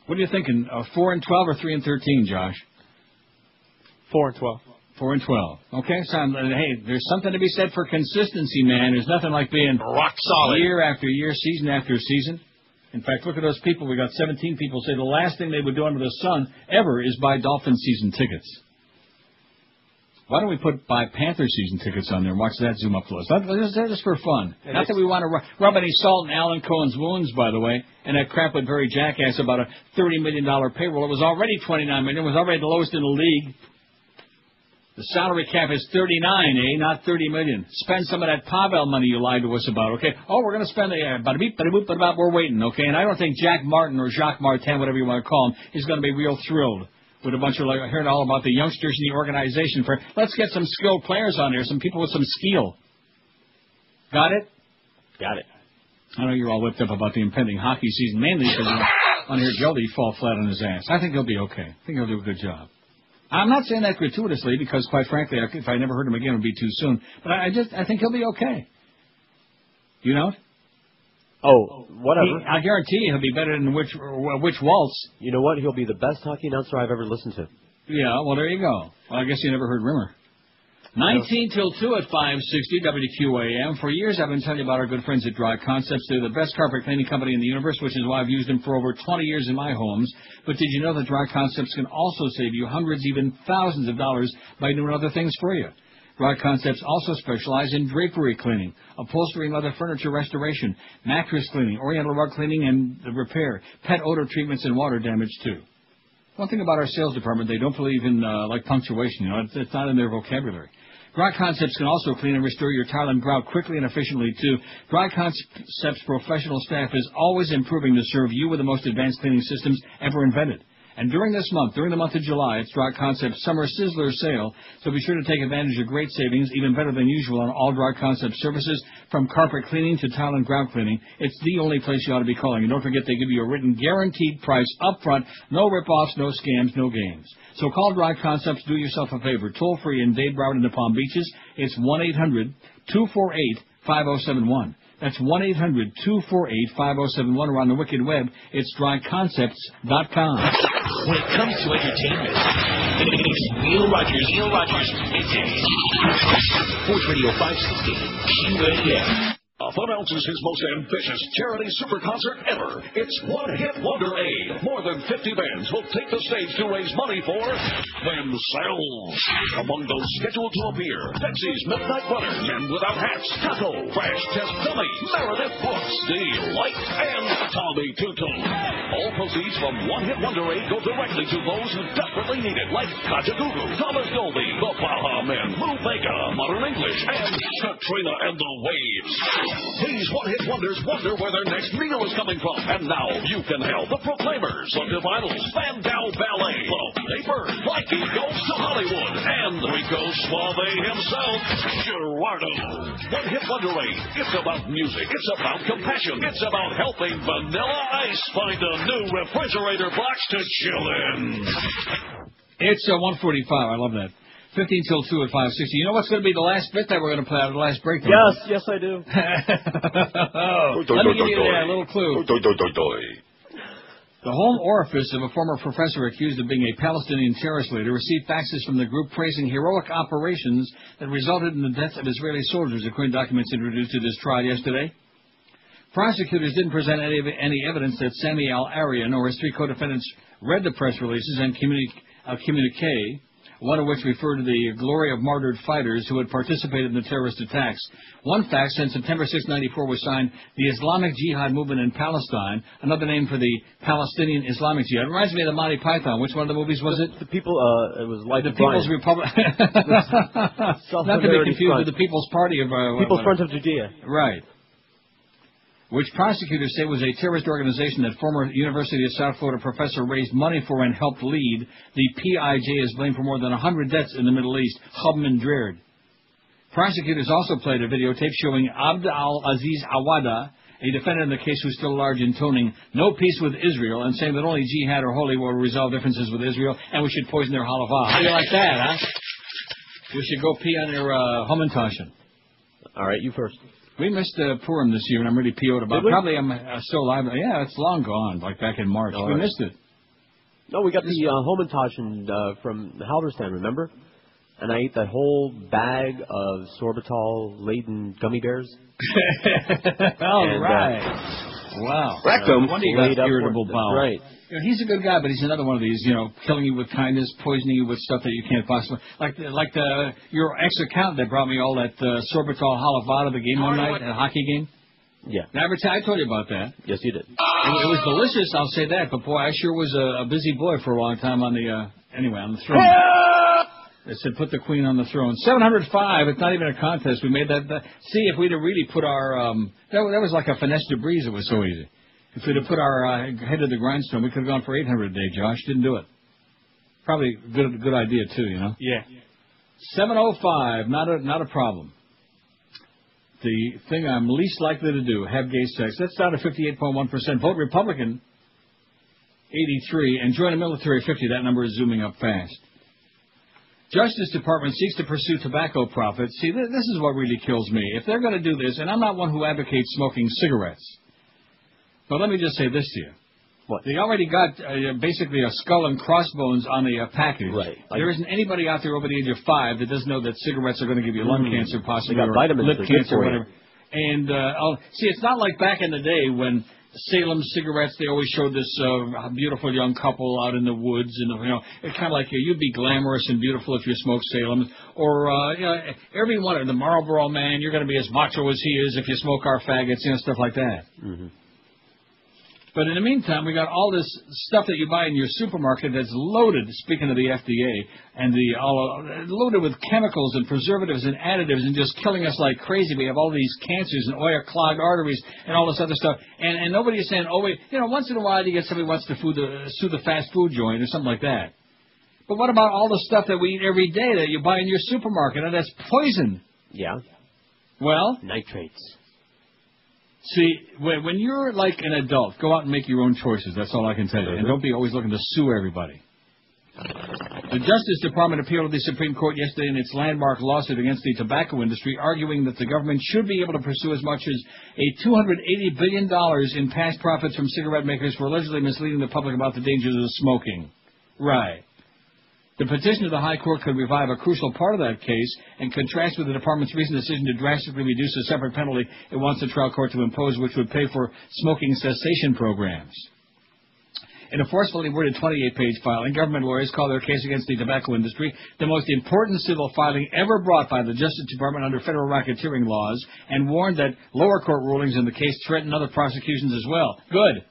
What are you thinking, 4-12 or 3-13, Josh? 4-12. 4-12. Okay, so hey, there's something to be said for consistency, man. There's nothing like being rock solid year after year, season after season. In fact, look at those people. We got 17 people say the last thing they would do under the sun ever is buy Dolphins season tickets. Why don't we buy Panther season tickets on there and watch that zoom up close? That's just for fun. Not that we want to rub any salt in Alan Cohen's wounds, by the way, and that crap with Barry Jackass about a $30 million payroll. It was already $29 million. It was already the lowest in the league. The salary cap is $39, not $30 million. Spend some of that Pavel money you lied to us about, okay? Oh, we're going to spend we're waiting, okay? And I don't think Jack Martin or Jacques Martin, whatever you want to call him, is going to be real thrilled with a bunch of hearing all about the youngsters in the organization. Let's get some skilled players on there, some people with some skill. Got it? Got it. I know you're all whipped up about the impending hockey season, mainly because I want to hear Jody fall flat on his ass. I think he'll be okay. I think he'll do a good job. I'm not saying that gratuitously because, quite frankly, if I never heard him again, it would be too soon. But I think he'll be okay. You know? Oh, whatever. I guarantee you he'll be better than which Waltz. You know what? He'll be the best hockey announcer I've ever listened to. Yeah, well, there you go. Well, I guess you never heard Rimmer. 19 till 2 at 560 WQAM. For years, I've been telling you about our good friends at Dry Concepts. They're the best carpet cleaning company in the universe, which is why I've used them for over 20 years in my homes. But did you know that Dry Concepts can also save you hundreds, even thousands of dollars by doing other things for you? Dry Concepts also specialize in drapery cleaning, upholstery and leather furniture restoration, mattress cleaning, oriental rug cleaning and repair, pet odor treatments, and water damage, too. One thing about our sales department, they don't believe in, punctuation. It's not in their vocabulary. Dry Concepts can also clean and restore your tile and grout quickly and efficiently, too. Dry Concepts' professional staff is always improving to serve you with the most advanced cleaning systems ever invented. And during this month, during the month of July, it's Dry Concepts Summer Sizzler Sale, so be sure to take advantage of great savings, even better than usual, on all Dry Concepts services, from carpet cleaning to tile and grout cleaning. It's the only place you ought to be calling. And don't forget, they give you a written guaranteed price up front, no rip-offs, no scams, no games. So call Dry Concepts, do yourself a favor, toll-free in Dade, Broward, and the Palm Beaches. It's 1-800-248-5071. That's 1-800-248-5071, or on the wicked web, it's dryconcepts.com. When it comes to entertainment, it's Neil Rogers. It's Sports Radio 560, QAM. Announces his most ambitious charity super concert ever. It's One Hit Wonder A. More than 50 bands will take the stage to raise money for themselves. Among those scheduled to appear, Betsy's Midnight Runners, Men Without Hats, Taco, Crash Test Dummy, Meredith Brooks, Steve Light, and Tommy Tutu. All proceeds from One Hit Wonder A go directly to those who desperately need it, like Kajagoogoo, Thomas Dolby, the Baha Men, Lou Vega, Modern English, and Katrina and the Waves. These one-hit wonders wonder where their next meal is coming from. And now you can help. The Proclaimers, the Divinals, Spandau Ballet, The Paper, Mikey Goes to Hollywood, and Rico Suave himself, Gerardo. One-hit wonder aid. It's about music. It's about compassion. It's about helping Vanilla Ice find a new refrigerator box to chill in. It's 1:45. I love that. 15 till 2 at 560. You know what's going to be the last bit that we're going to play out of the last break? Yes, I do. Let me give you a little clue. The home orifice of a former professor accused of being a Palestinian terrorist leader received faxes from the group praising heroic operations that resulted in the death of Israeli soldiers, according to documents introduced to this trial yesterday. Prosecutors didn't present any evidence that Sami al-Aryan or his three co-defendants read the press releases and communique, one of which referred to the glory of martyred fighters who had participated in the terrorist attacks. One fact said September 6, 1994 was signed the Islamic Jihad movement in Palestine, another name for the Palestinian Islamic Jihad. It reminds me of the Monty Python. Which one of the movies was it? The People, it was like the People's Republic. Not to be confused with the People's Party of... People's Front of Judea. Right. Which prosecutors say was a terrorist organization that former University of South Florida professor raised money for and helped lead. The PIJ is blamed for more than 100 deaths in the Middle East. Chum and Dreard. Prosecutors also played a videotape showing Abd al-Aziz Awada, a defendant in the case who's still large, intoning no peace with Israel and saying that only jihad or holy war will resolve differences with Israel and we should poison their halava. How do you like that, huh? You should go pee on your Hummintashen. All right, you first. We missed Purim this year, and I'm really PO'd about it. Probably I'm still alive. Yeah, it's long gone, like back in March. We missed it. No, we got the Homentashen from Halberstam, remember? And I ate that whole bag of sorbitol-laden gummy bears. All right. Wow. Rectum. One of you got irritable bowel. Right. You know, he's a good guy, but he's another one of these, killing you with kindness, poisoning you with stuff that you can't possibly... Like your ex-accountant that brought me all that sorbitol halava to the game one night, a hockey game. Yeah. I told you about that. Yes, you did. It was delicious, I'll say that, but boy, I sure was a busy boy for a long time on the, on the throne. They said put the queen on the throne. 705, it's not even a contest. We made that... see, if we'd have really put our... that was like a finesse de brise, it was so easy. If we'd have put our head to the grindstone, we could have gone for 800 a day, Josh. Didn't do it. Probably good idea, too, Yeah. 705, not a problem. The thing I'm least likely to do, have gay sex. That's down to 58.1%. Vote Republican, 83. And join the military, 50. That number is zooming up fast. Justice Department seeks to pursue tobacco profits. See, this is what really kills me. If they're going to do this, and I'm not one who advocates smoking cigarettes, but let me just say this to you. What? They already got basically a skull and crossbones on the package. Right. There isn't anybody out there over the age of 5 that doesn't know that cigarettes are going to give you lung cancer, possibly, they got or vitamins lip cancer, for whatever. And see, it's not like back in the day when Salem cigarettes, they always showed this beautiful young couple out in the woods, and it's kind of like you'd be glamorous and beautiful if you smoked Salem, or every one of the Marlboro Man, you're going to be as macho as he is if you smoke our faggots, stuff like that. Mm-hmm. But in the meantime, we got all this stuff that you buy in your supermarket that's loaded, speaking of the FDA, and loaded with chemicals and preservatives and additives and just killing us like crazy. We have all these cancers and clogged arteries and all this other stuff. And nobody's saying, oh, wait, once in a while you get somebody who wants to sue the fast food joint or something like that. But what about all the stuff that we eat every day that you buy in your supermarket? And that's poison. Yeah. Well? Nitrates. See, when you're like an adult, go out and make your own choices. That's all I can tell you. And don't be always looking to sue everybody. The Justice Department appealed to the Supreme Court yesterday in its landmark lawsuit against the tobacco industry, arguing that the government should be able to pursue as much as $280 billion in past profits from cigarette makers for allegedly misleading the public about the dangers of smoking. Right. The petition to the High Court could revive a crucial part of that case and contrast with the Department's recent decision to drastically reduce a separate penalty it wants the trial court to impose, which would pay for smoking cessation programs. In a forcefully worded 28-page filing, government lawyers call their case against the tobacco industry the most important civil filing ever brought by the Justice Department under federal racketeering laws and warned that lower court rulings in the case threaten other prosecutions as well. Good.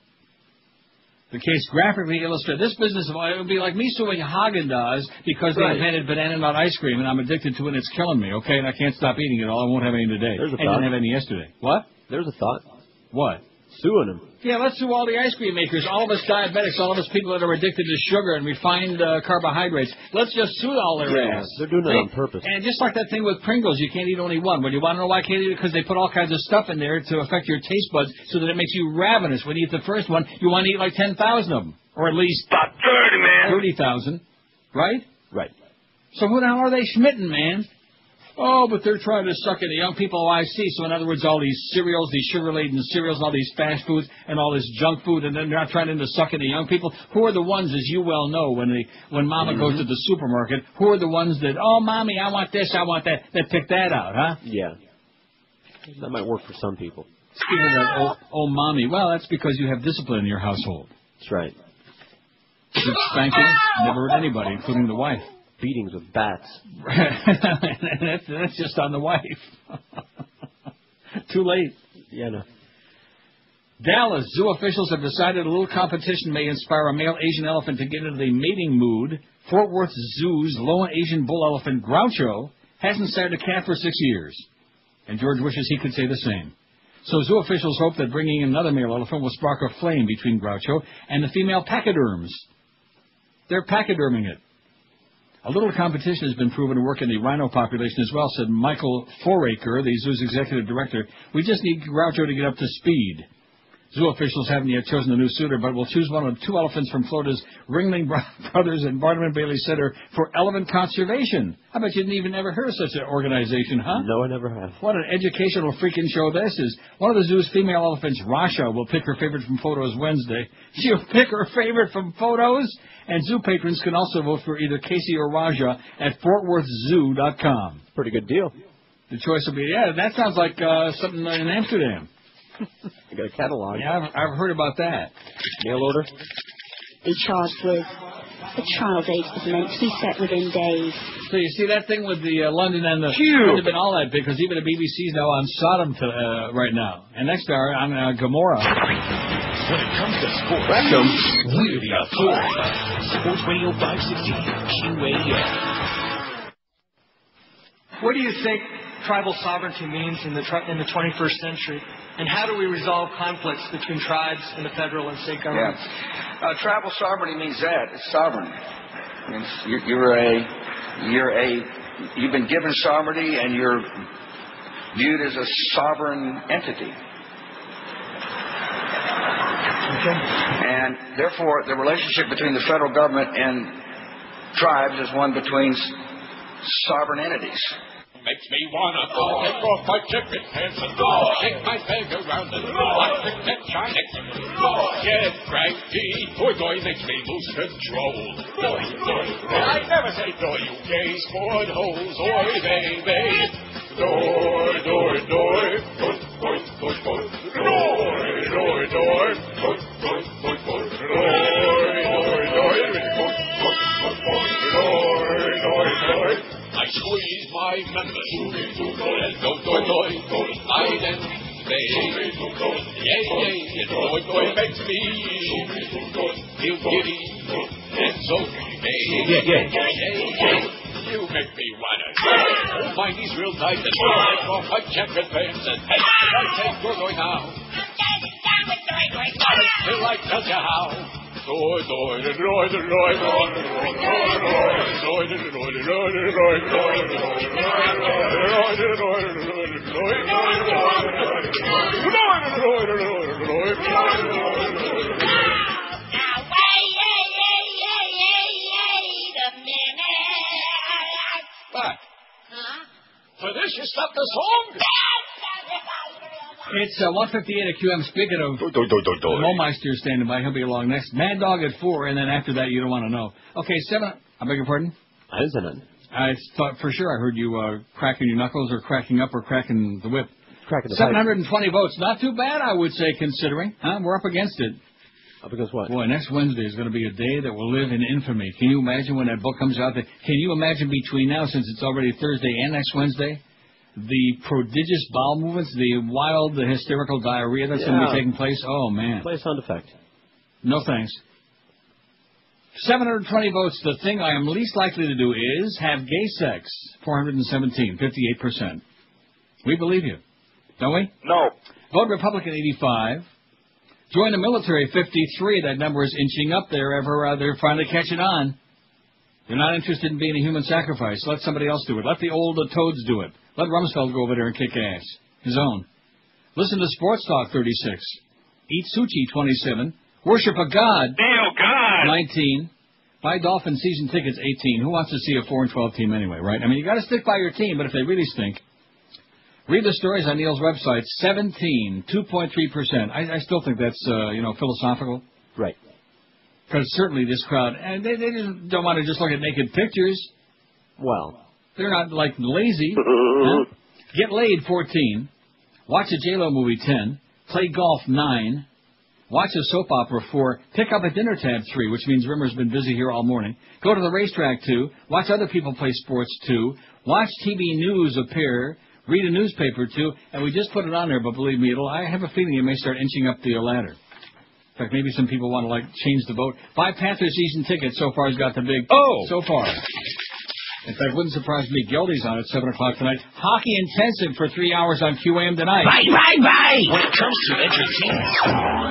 The case graphically illustrates this business. It would be like me suing Haagen-Dazs because they invented banana nut ice cream and I'm addicted to it and it's killing me, okay? And I can't stop eating it all. I won't have any today. There's a I didn't have any yesterday. What? There's a thought. What? Suing them. Yeah, let's sue all the ice cream makers, all of us diabetics, all of us people that are addicted to sugar and refined carbohydrates. Let's just sue all their ass. They're doing it on purpose. And just like that thing with Pringles, you can't eat only one. Well, you want to know why I can't eat it? Because they put all kinds of stuff in there to affect your taste buds so that it makes you ravenous. When you eat the first one, you want to eat like 10,000 of them. Or at least about 30, man. 30,000. Right? Right. So who the hell are they schmitting, man? Oh, but they're trying to suck in the young people I see. So in other words, all these cereals, these sugar-laden cereals, all these fast foods, and all this junk food, and then they're not trying to suck in the young people. Who are the ones, as you well know, when Mama goes to the supermarket, who are the ones that, oh, Mommy, I want this, I want that pick that out, huh? Yeah. That might work for some people. Speaking of that, oh, Mommy, well, that's because you have discipline in your household. That's right. Good spanking, never hurt anybody, including the wife. Beatings with bats. That's just on the wife. Too late. Yeah, no. Dallas zoo officials have decided a little competition may inspire a male Asian elephant to get into the mating mood. Fort Worth Zoo's lone Asian bull elephant, Groucho, hasn't started a calf for 6 years. And George wishes he could say the same. So zoo officials hope that bringing in another male elephant will spark a flame between Groucho and the female pachyderms. They're pachyderming it. A little competition has been proven to work in the rhino population as well, said Michael Foraker, the zoo's executive director. We just need Groucho to get up to speed. Zoo officials haven't yet chosen a new suitor, but will choose one of two elephants from Florida's Ringling Brothers and Barnum and Bailey Center for Elephant Conservation. I bet you didn't even ever heard of such an organization, huh? No, I never have. What an educational freaking show this is. One of the zoo's female elephants, Rasha, will pick her favorite from photos Wednesday. She'll pick her favorite from photos, and zoo patrons can also vote for either Casey or Raja at FortWorthZoo.com. Pretty good deal. The choice will be, yeah, that sounds like something in Amsterdam. You got a catalog. Yeah, I've heard about that. Mail order? Be charged with a trial date is meant to be set within days. So you see that thing with the London and the London and all that, because even the BBC's now on Sodom right now. And next hour on Gomorrah. When it comes to sports, we're the authority. Sports Radio 560, QAM. What do you think tribal sovereignty means in the 21st century? And how do we resolve conflicts between tribes and the federal and state governments? Yeah. Tribal sovereignty means that. It's sovereign. You've been given sovereignty and you're viewed as a sovereign entity. Okay. And therefore, the relationship between the federal government and tribes is one between sovereign entities. Makes me wanna go take off my chicken pants and go shake my bag around and watch the catch on it. Get cranky, boy, makes me lose control. I never say door, you gay sport holes, oi, baby. Door, door, door, door, door, door, door, door, door, door, I squeeze my members, I then day. Yay, and boy makes me feel giddy and so gay. You make me wanna hold my knees real tight and take off my jacket pants and I say you're going out till I tell you how. For this, you stop the song? It's 1:58 at QM. Speaking of Momeister standing by, he'll be along next. Mad Dog at 4, and then after that, you don't want to know. Okay, 7. I beg your pardon? I didn't. I thought for sure I heard you cracking your knuckles or cracking up or cracking the whip. Cracking the 720 votes. Not too bad, I would say, considering. Huh? We're up against it. Up against what? Boy, next Wednesday is going to be a day that will live in infamy. Can you imagine when that book comes out? Can you imagine between now, since it's already Thursday and next Wednesday, the prodigious bowel movements, the hysterical diarrhea that's going to be taking place? Oh, man. Play a sound effect. No thanks. 720 votes. The thing I am least likely to do is have gay sex. 417, 58%. We believe you. Don't we? No. Vote Republican, 85. Join the military, 53. That number is inching up there. They're finally catching on. They're not interested in being a human sacrifice. Let somebody else do it. Let the old toads do it. Let Rumsfeld go over there and kick ass. His own. Listen to Sports Talk, 36. Eat sushi, 27. Worship a god. Oh, God. 19. Buy Dolphins season tickets, 18. Who wants to see a 4-12 team anyway, right? I mean, you got to stick by your team, but if they really stink. Read the stories on Neil's website. 17, 2.3%. I still think that's, philosophical. Right. Because certainly this crowd, and they just don't want to just look at naked pictures. Well. They're not, lazy. Huh? Get laid, 14. Watch a J-Lo movie, 10. Play golf, 9. Watch a soap opera, 4. Pick up a dinner tab, 3, which means Rimmer's been busy here all morning. Go to the racetrack, 2. Watch other people play sports, 2. Watch TV news, a pair. Read a newspaper, 2. And we just put it on there, but believe me, I have a feeling it may start inching up the ladder. In fact, maybe some people want to, change the vote. Buy Panther season tickets. So far has got the big... So far. In fact, wouldn't surprise me. Geldy's on at 7 o'clock tonight. Hockey intensive for 3 hours on QAM tonight. Right. When it comes to entertainment,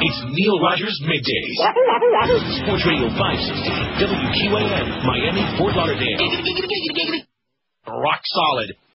it's Neil Rogers Middays. Sports Radio 560, WQAM, Miami, Fort Lauderdale. Rock solid.